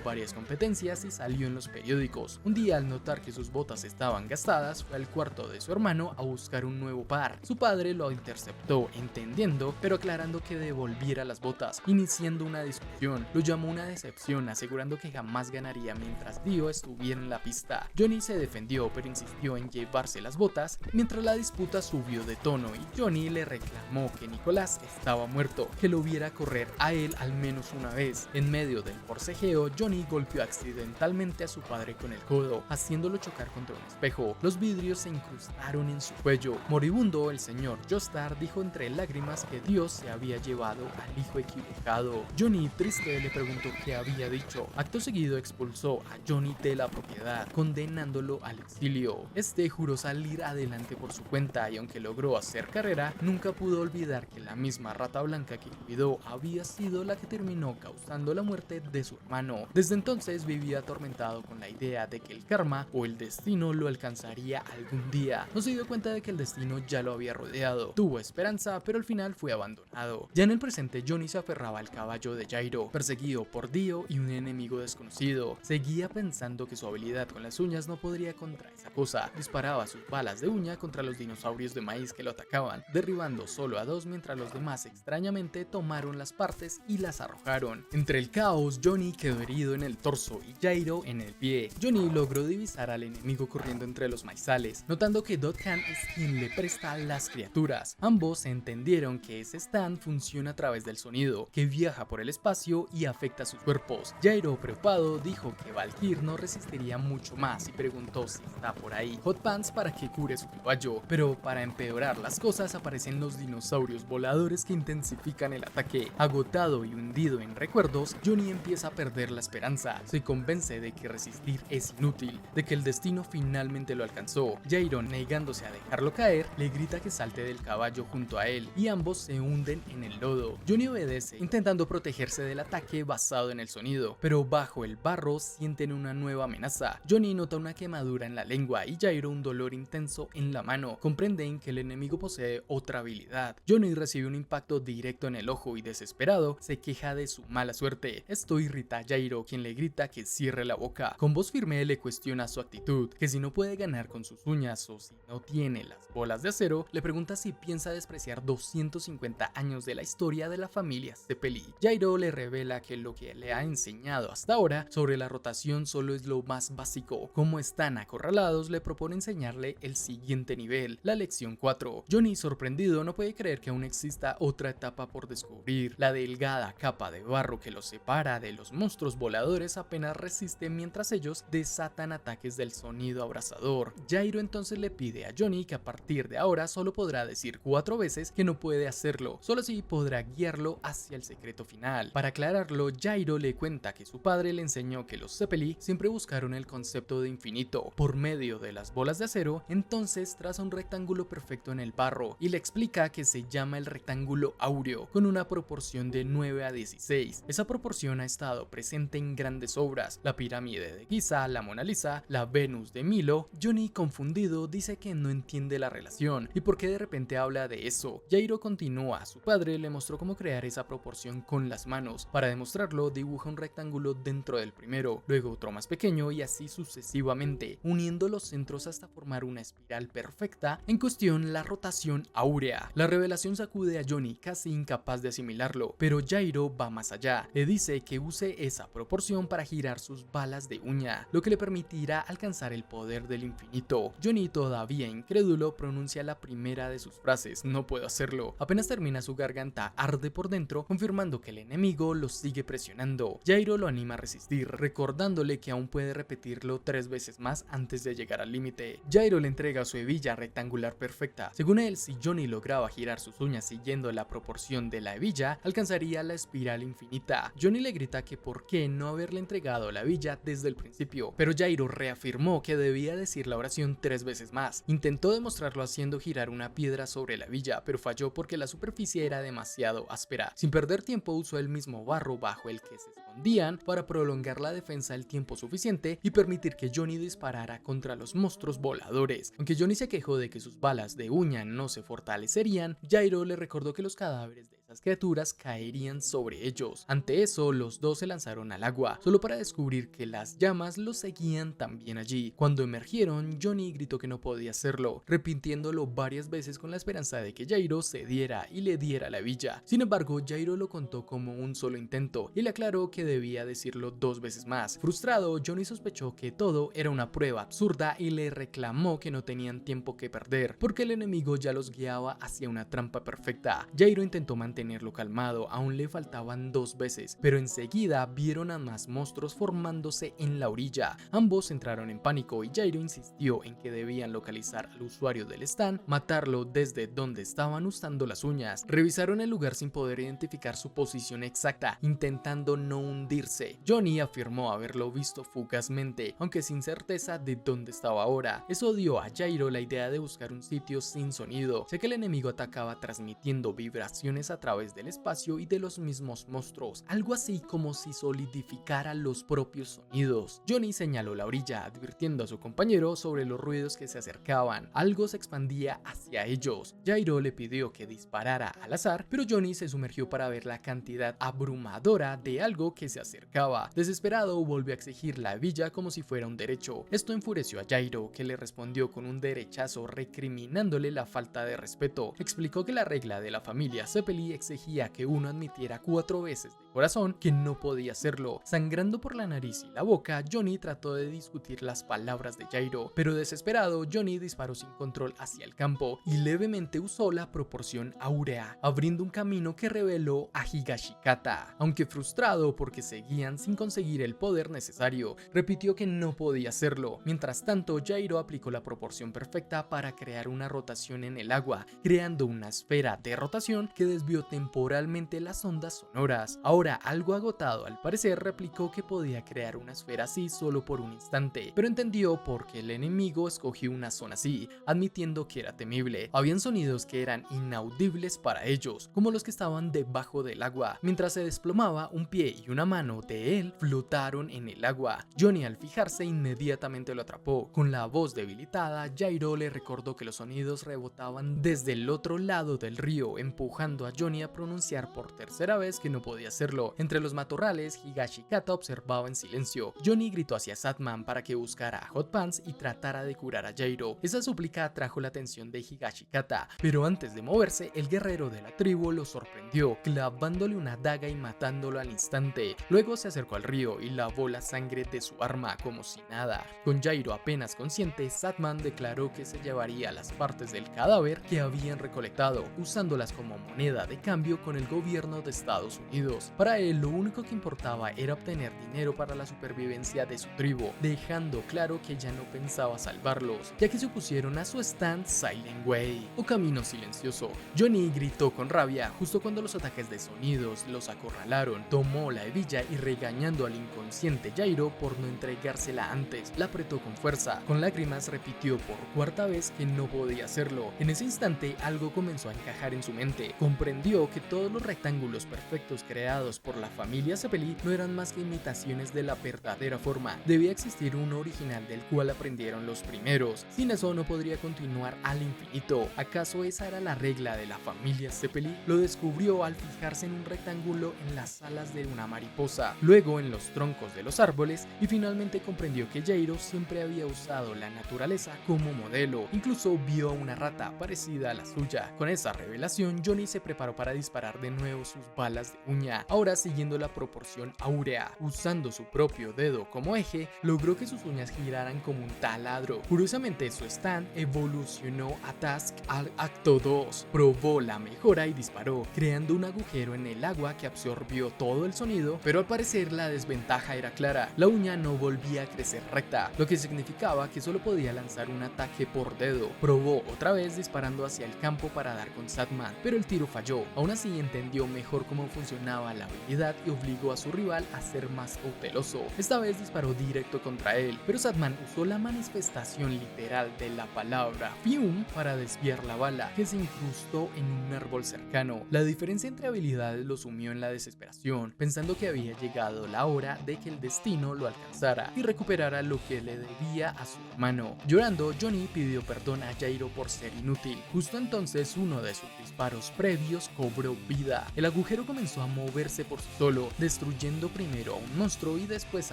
Speaker 1: varias competencias y salió en los periódicos. Un día, al notar que sus botas estaban gastadas, fue al cuarto de su hermano a buscar un nuevo par. Su padre lo interceptó, entendiendo, pero aclarando que devolviera las botas, iniciando una discusión. Lo llamó una decepción, asegurando que jamás ganaría mientras Dio estuviera en la pista. Johnny se defendió, pero insistió en llevarse las botas, mientras la disputa subió de tono y Johnny le reclamó que Nicolás estaba muerto, que lo viera correr a él al menos una vez. En medio del forcejeo, Johnny golpeó accidentalmente a su padre con el codo, haciéndolo chocar contra un espejo. Los vidrios se incrustaron en su cuello. Moribundo, el señor Joestar dijo entre lágrimas que Dios se había llevado al hijo equivocado. Johnny, triste, le preguntó qué había dicho. Acto seguido expulsó a Johnny de la propiedad, condenándolo al exilio. Este juró salir adelante por su cuenta y aunque logró hacer carrera, nunca pudo olvidar que la misma rata blanca que cuidó había sido la que terminó causando la muerte de su hermano. Desde entonces vivía atormentado con la idea de que el karma o el destino lo alcanzaría algún día. No se dio cuenta de que el destino ya lo había rodeado. Tuvo esperanza, pero al final fue abandonado. Ya en el presente, Johnny se aferraba al caballo de Jairo, perseguido por Dio y un enemigo desconocido. Seguía pensando que su habilidad con las uñas no podría contra esa cosa. Disparaba sus balas de uña contra los dinosaurios de maíz que lo atacaban, derribando solo a 2 mientras los demás extrañamente tomaron las partes y las arrojaron. Entre el caos, Johnny quedó herido en el torso y Jairo en el pie. Johnny logró divisar al enemigo corriendo entre los maizales, notando que Dothan es quien le presta las criaturas. Ambos entendieron que ese stand funciona a través del sonido, que viaja por el espacio y afecta a sus cuerpos. Jairo, preocupado, dijo que Valkyr no resistiría mucho más y preguntó si está por ahí Hot Pants para que cure su caballo, pero para empeorar las cosas aparecen los dinosaurios voladores que intensifican el ataque. Agotado y hundido en recuerdos, Johnny empieza a perder la esperanza. Se convence de que resistir es inútil, de que el destino finalmente lo alcanzó. Jairo, negándose a dejarlo caer, le grita que salte del caballo junto a él y ambos se hunden en el lodo. Johnny obedece, intentando protegerse del ataque basado en el sonido, pero bajo el barro sienten una nueva amenaza. Johnny nota una quemadura en la lengua y Jairo un dolor intenso en la mano. Comprenden que el enemigo posee otra habilidad. Johnny recibe un impacto directo en el ojo y desesperado se queja de su mala suerte. Esto irrita a Jairo, quien le grita que cierre la boca. Con voz firme le cuestiona su actitud, que si no puede ganar con sus uñas o si no tiene las bolas de acero, le pregunta si piensa despreciar 250 años de la historia de la familia Zeppeli. Jairo le revela que lo que le ha enseñado hasta ahora sobre la rotación solo es lo más básico. Como están acorralados, le propone enseñarle el siguiente nivel, la lección 4. Johnny, sorprendido, no puede creer que aún exista otra etapa por descubrir. La delgada capa de barro que los separa de los monstruos voladores apenas resiste mientras ellos desatan ataques del sonido abrasador. Jairo entonces le pide a Johnny que a partir de ahora solo podrá decir 4 veces que no puede hacerlo, solo así podrá guiarlo hacia el secreto final. Para aclararlo, Jairo le cuenta que su padre le enseñó que los Zeppeli siempre buscaron el concepto de infinito por medio de las bolas de acero. Entonces traza un rectángulo perfecto en el barro y le explica que se llama el rectángulo áureo, con una proporción de 9:16. Esa proporción ha estado presente en grandes obras, la pirámide de Giza, la Mona Lisa, la Venus de Milo. Johnny, confundido, dice que no entiende la relación y por qué de repente habla de eso. Jairo continúa, su padre le mostró cómo crear esa proporción con las manos. Para demostrarlo, dibuja un rectángulo dentro del primero, luego otro más pequeño y así sucesivamente, uniendo los centros hasta formar una espiral perfecta, en cuestión la rotación áurea. La revelación sacude a Johnny, casi incapaz de asimilarlo, pero Jairo va más allá. Le dice que use esa proporción para girar sus balas de uña, lo que le permitirá alcanzar el poder del infinito. Johnny, todavía incrédulo, pronuncia la primera de sus frases: no puedo hacerlo. Apenas termina, su garganta arde por dentro, confirmando que el enemigo lo sigue presionando. Jairo lo anima a resistir, recordándole que aún puede repetirlo 3 veces más antes de llegar al límite. Jairo le entrega su hebilla rectangular perfecta. Según él, si Johnny lograba girar sus uñas siguiendo la proporción de la hebilla, alcanzaría la espiral infinita. Johnny le grita que por qué no haberle entregado la hebilla desde el principio, pero Jairo reafirmó que debía decir la oración 3 veces más. Intentó demostrarlo haciendo girar una piedra sobre la hebilla, pero falló porque la superficie era demasiado áspera. Sin perder tiempo, usó el mismo barro bajo el que se escondían para prolongar la defensa el tiempo suficiente y permitir que Johnny disparara contra los monstruos voladores. Aunque Johnny se quejó de que sus balas de uña no se fortalecerían, Jairo le recordó que los cadáveres de esas criaturas caerían sobre ellos. Ante eso, los dos se lanzaron al agua, solo para descubrir que las llamas los seguían también allí. Cuando emergieron, Johnny gritó que no podía hacerlo, repitiéndolo varias veces con la esperanza de que Jairo cediera y le diera la hebilla. Sin embargo, Jairo lo contó como un solo intento y le aclaró que debía decirlo 2 veces más. Frustrado, Johnny sospechó que todo era una prueba absurda y le reclamó que no tenían tiempo que perder, porque el enemigo ya los guiaba hacia una trampa perfecta. Jairo intentó mantenerlo calmado, aún le faltaban 2 veces, pero enseguida vieron a más monstruos formándose en la orilla. Ambos entraron en pánico y Jairo insistió en que debían localizar al usuario del stand, matarlo desde donde estaban usando las uñas. Revisaron el lugar sin poder identificar su posición exacta, intentando no hundirse. Johnny afirmó haberlo visto fugazmente, aunque sin certeza de dónde estaba ahora. Eso dio a Jairo la idea de buscar un sitio sin sonido, ya que el enemigo atacaba transmitiendo vibraciones a través del espacio y de los mismos monstruos, algo así como si solidificara los propios sonidos. Johnny señaló la orilla, advirtiendo a su compañero sobre los ruidos que se acercaban. Algo se expandía hacia ellos. Jairo le pidió que disparara al azar, pero Johnny se sumergió para ver la cantidad abrumadora de algo que se acercaba. Desesperado, volvió a exigir la hebilla como si fuera un derecho. Esto enfureció a Jairo, que le respondió con un derechazo recriminándole la falta de respeto. Explicó que la regla de la familia Zeppeli exigía que uno admitiera 4 veces de corazón que no podía hacerlo. Sangrando por la nariz y la boca, Johnny trató de discutir las palabras de Jairo, pero desesperado, Johnny disparó sin control hacia el campo y levemente usó la proporción áurea, abriendo un camino que reveló a Higashikata. Aunque frustrado porque seguían sin conseguir el poder necesario, repitió que no podía hacerlo. Mientras tanto, Jairo aplicó la proporción perfecta para crear una rotación en el agua, creando una esfera de rotación que desvió temporalmente las ondas sonoras. Ahora, algo agotado al parecer, replicó que podía crear una esfera así solo por un instante, pero entendió por qué el enemigo escogió una zona así, admitiendo que era temible. Habían sonidos que eran inaudibles para ellos, como los que estaban debajo del agua. Mientras se desplomaba, un pie y una mano de él flotaron en el agua. Johnny, al fijarse, inmediatamente lo atrapó. Con la voz debilitada, Jairo le recordó que los sonidos rebotaban desde el otro lado del río, empujando a Johnny a pronunciar por tercera vez que no podía hacerlo. Entre los matorrales, Higashikata observaba en silencio. Johnny gritó hacia Satman para que buscara a Hot Pants y tratara de curar a Jairo. Esa súplica atrajo la atención de Higashikata, pero antes de moverse, el guerrero de la tribu lo sorprendió, clavándole una daga y matándolo al instante. Luego se acercó al río y lavó la sangre de su arma como si nada. Con Jairo apenas consciente, Satman declaró que se llevaría las partes del cadáver que habían recolectado, usándolas como moneda de cambio con el gobierno de Estados Unidos. Para él, lo único que importaba era obtener dinero para la supervivencia de su tribu, dejando claro que ya no pensaba salvarlos, ya que se opusieron a su stand Silent Way, o camino silencioso. Johnny gritó con rabia justo cuando los ataques de sonidos los acorralaron. Tomó la hebilla y, regañando al inconsciente Jairo por no entregársela antes, la apretó con fuerza. Con lágrimas repitió por 4ª vez que no podía hacerlo. En ese instante algo comenzó a encajar en su mente. Comprendió que todos los rectángulos perfectos creados creados por la familia Zeppeli no eran más que imitaciones de la verdadera forma. Debía existir uno original del cual aprendieron los primeros. Sin eso no podría continuar al infinito. ¿Acaso esa era la regla de la familia Zeppeli? Lo descubrió al fijarse en un rectángulo en las alas de una mariposa, luego en los troncos de los árboles, y finalmente comprendió que Jairo siempre había usado la naturaleza como modelo. Incluso vio a una rata parecida a la suya. Con esa revelación, Johnny se preparó para disparar de nuevo sus balas de uña, ahora siguiendo la proporción áurea. Usando su propio dedo como eje, logró que sus uñas giraran como un taladro. Curiosamente, su stand evolucionó a Task al acto 2. Probó la mejora y disparó, creando un agujero en el agua que absorbió todo el sonido, pero al parecer la desventaja era clara. La uña no volvía a crecer recta, lo que significaba que solo podía lanzar un ataque por dedo. Probó otra vez disparando hacia el campo para dar con Satman, pero el tiro falló. Aún así entendió mejor cómo funcionaba la habilidad y obligó a su rival a ser más cauteloso. Esta vez disparó directo contra él, pero Satman usó la manifestación literal de la palabra Fium para desviar la bala, que se incrustó en un árbol cercano. La diferencia entre habilidades lo sumió en la desesperación, pensando que había llegado la hora de que el destino lo alcanzara y recuperara lo que le debía a su hermano. Llorando, Johnny pidió perdón a Jairo por ser inútil. Justo entonces uno de sus disparos previos cobró vida. El agujero comenzó a moverse por sí solo, destruyendo primero a un monstruo y después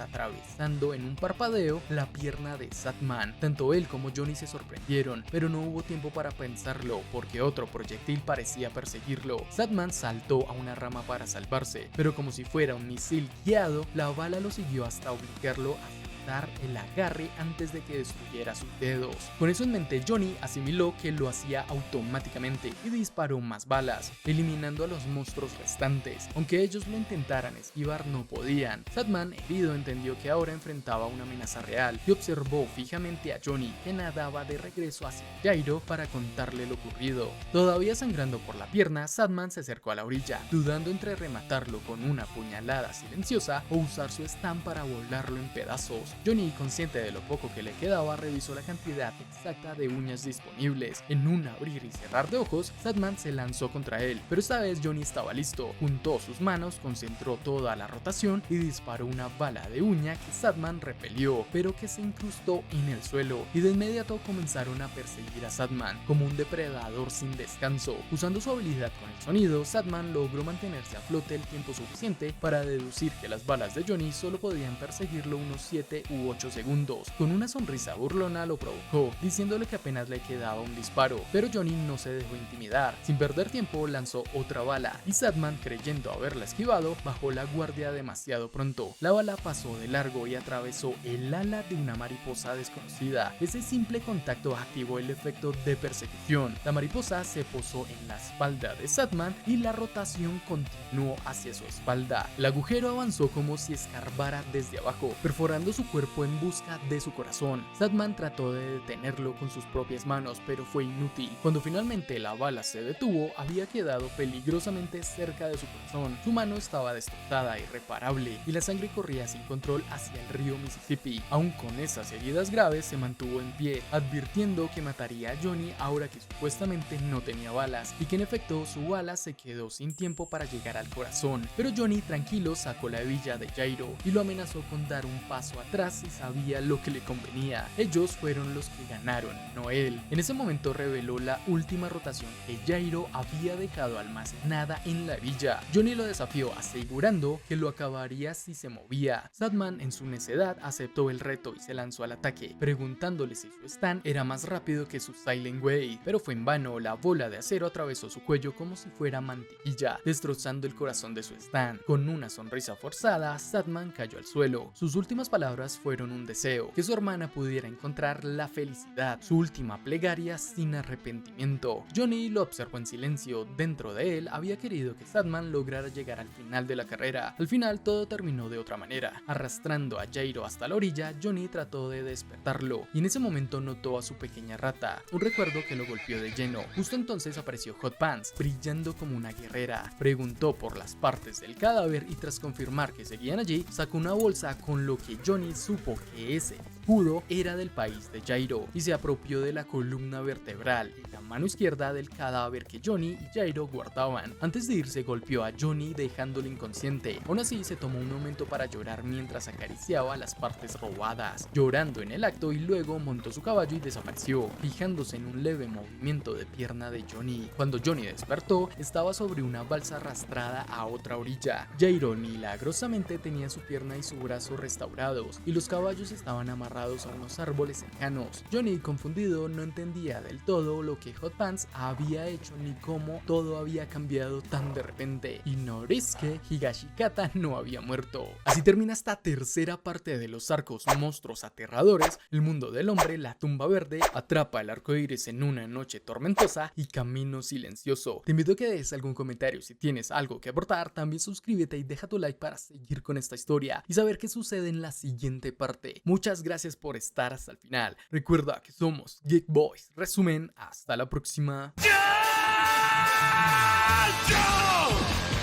Speaker 1: atravesando en un parpadeo la pierna de Satman. Tanto él como Johnny se sorprendieron, pero no hubo tiempo para pensarlo porque otro proyectil parecía perseguirlo. Satman saltó a una rama para salvarse, pero como si fuera un misil guiado, la bala lo siguió hasta obligarlo a el agarre antes de que destruyera sus dedos. Con eso en mente, Johnny asimiló que lo hacía automáticamente y disparó más balas, eliminando a los monstruos restantes. Aunque ellos lo intentaran esquivar, no podían. Satman, herido, entendió que ahora enfrentaba una amenaza real y observó fijamente a Johnny, que nadaba de regreso hacia Jairo para contarle lo ocurrido. Todavía sangrando por la pierna, Satman se acercó a la orilla, dudando entre rematarlo con una puñalada silenciosa o usar su stand para volarlo en pedazos. Johnny, consciente de lo poco que le quedaba, revisó la cantidad exacta de uñas disponibles. En un abrir y cerrar de ojos, Satman se lanzó contra él, pero esta vez Johnny estaba listo. Juntó sus manos, concentró toda la rotación y disparó una bala de uña que Satman repelió, pero que se incrustó en el suelo, y de inmediato comenzaron a perseguir a Satman como un depredador sin descanso. Usando su habilidad con el sonido, Satman logró mantenerse a flote el tiempo suficiente para deducir que las balas de Johnny solo podían perseguirlo unos 7 u 8 segundos. Con una sonrisa burlona lo provocó, diciéndole que apenas le quedaba un disparo, pero Johnny no se dejó intimidar. Sin perder tiempo lanzó otra bala y Satman, creyendo haberla esquivado, bajó la guardia demasiado pronto. La bala pasó de largo y atravesó el ala de una mariposa desconocida. Ese simple contacto activó el efecto de persecución. La mariposa se posó en la espalda de Satman y la rotación continuó hacia su espalda. El agujero avanzó como si escarbara desde abajo, perforando su cuerpo en busca de su corazón. Satman trató de detenerlo con sus propias manos, pero fue inútil. Cuando finalmente la bala se detuvo, había quedado peligrosamente cerca de su corazón. Su mano estaba destrozada e irreparable, y la sangre corría sin control hacia el río Mississippi. Aún con esas heridas graves, se mantuvo en pie, advirtiendo que mataría a Johnny ahora que supuestamente no tenía balas, y que en efecto su bala se quedó sin tiempo para llegar al corazón. Pero Johnny, tranquilo, sacó la hebilla de Jairo y lo amenazó con dar un paso atrás y sabía lo que le convenía. Ellos fueron los que ganaron, no él. En ese momento reveló la última rotación que Jairo había dejado almacenada en la hebilla. Johnny lo desafió, asegurando que lo acabaría si se movía. Satman, en su necedad, aceptó el reto y se lanzó al ataque, preguntándole si su stand era más rápido que su Silent Way, pero fue en vano. La bola de acero atravesó su cuello como si fuera mantequilla, destrozando el corazón de su stand. Con una sonrisa forzada, Satman cayó al suelo. Sus últimas palabras fueron un deseo, que su hermana pudiera encontrar la felicidad, su última plegaria sin arrepentimiento. Johnny lo observó en silencio. Dentro de él había querido que Satman lograra llegar al final de la carrera. Al final todo terminó de otra manera. Arrastrando a Jairo hasta la orilla, Johnny trató de despertarlo, y en ese momento notó a su pequeña rata, un recuerdo que lo golpeó de lleno. Justo entonces apareció Hot Pants, brillando como una guerrera. Preguntó por las partes del cadáver y tras confirmar que seguían allí, sacó una bolsa con lo que Johnny supo que ese Judo era del país de Jairo y se apropió de la columna vertebral y la mano izquierda del cadáver que Johnny y Jairo guardaban. Antes de irse golpeó a Johnny dejándolo inconsciente. Aún así se tomó un momento para llorar mientras acariciaba las partes robadas, llorando en el acto, y luego montó su caballo y desapareció, fijándose en un leve movimiento de pierna de Johnny. Cuando Johnny despertó, estaba sobre una balsa arrastrada a otra orilla. Jairo milagrosamente tenía su pierna y su brazo restaurados y los caballos estaban amarrados a unos árboles cercanos. Johnny, confundido, no entendía del todo lo que Hot Pants había hecho ni cómo todo había cambiado tan de repente. Y Norisuke Higashikata no había muerto. Así termina esta tercera parte de los arcos Monstruos Aterradores, El Mundo del Hombre, La Tumba Verde, Atrapa el Arco Iris en una Noche Tormentosa y Camino Silencioso. Te invito a que des algún comentario si tienes algo que aportar. También suscríbete y deja tu like para seguir con esta historia y saber qué sucede en la siguiente parte. Muchas gracias por estar hasta el final. Recuerda que somos Geek Boys. Resumen, hasta la próxima.
Speaker 2: Go!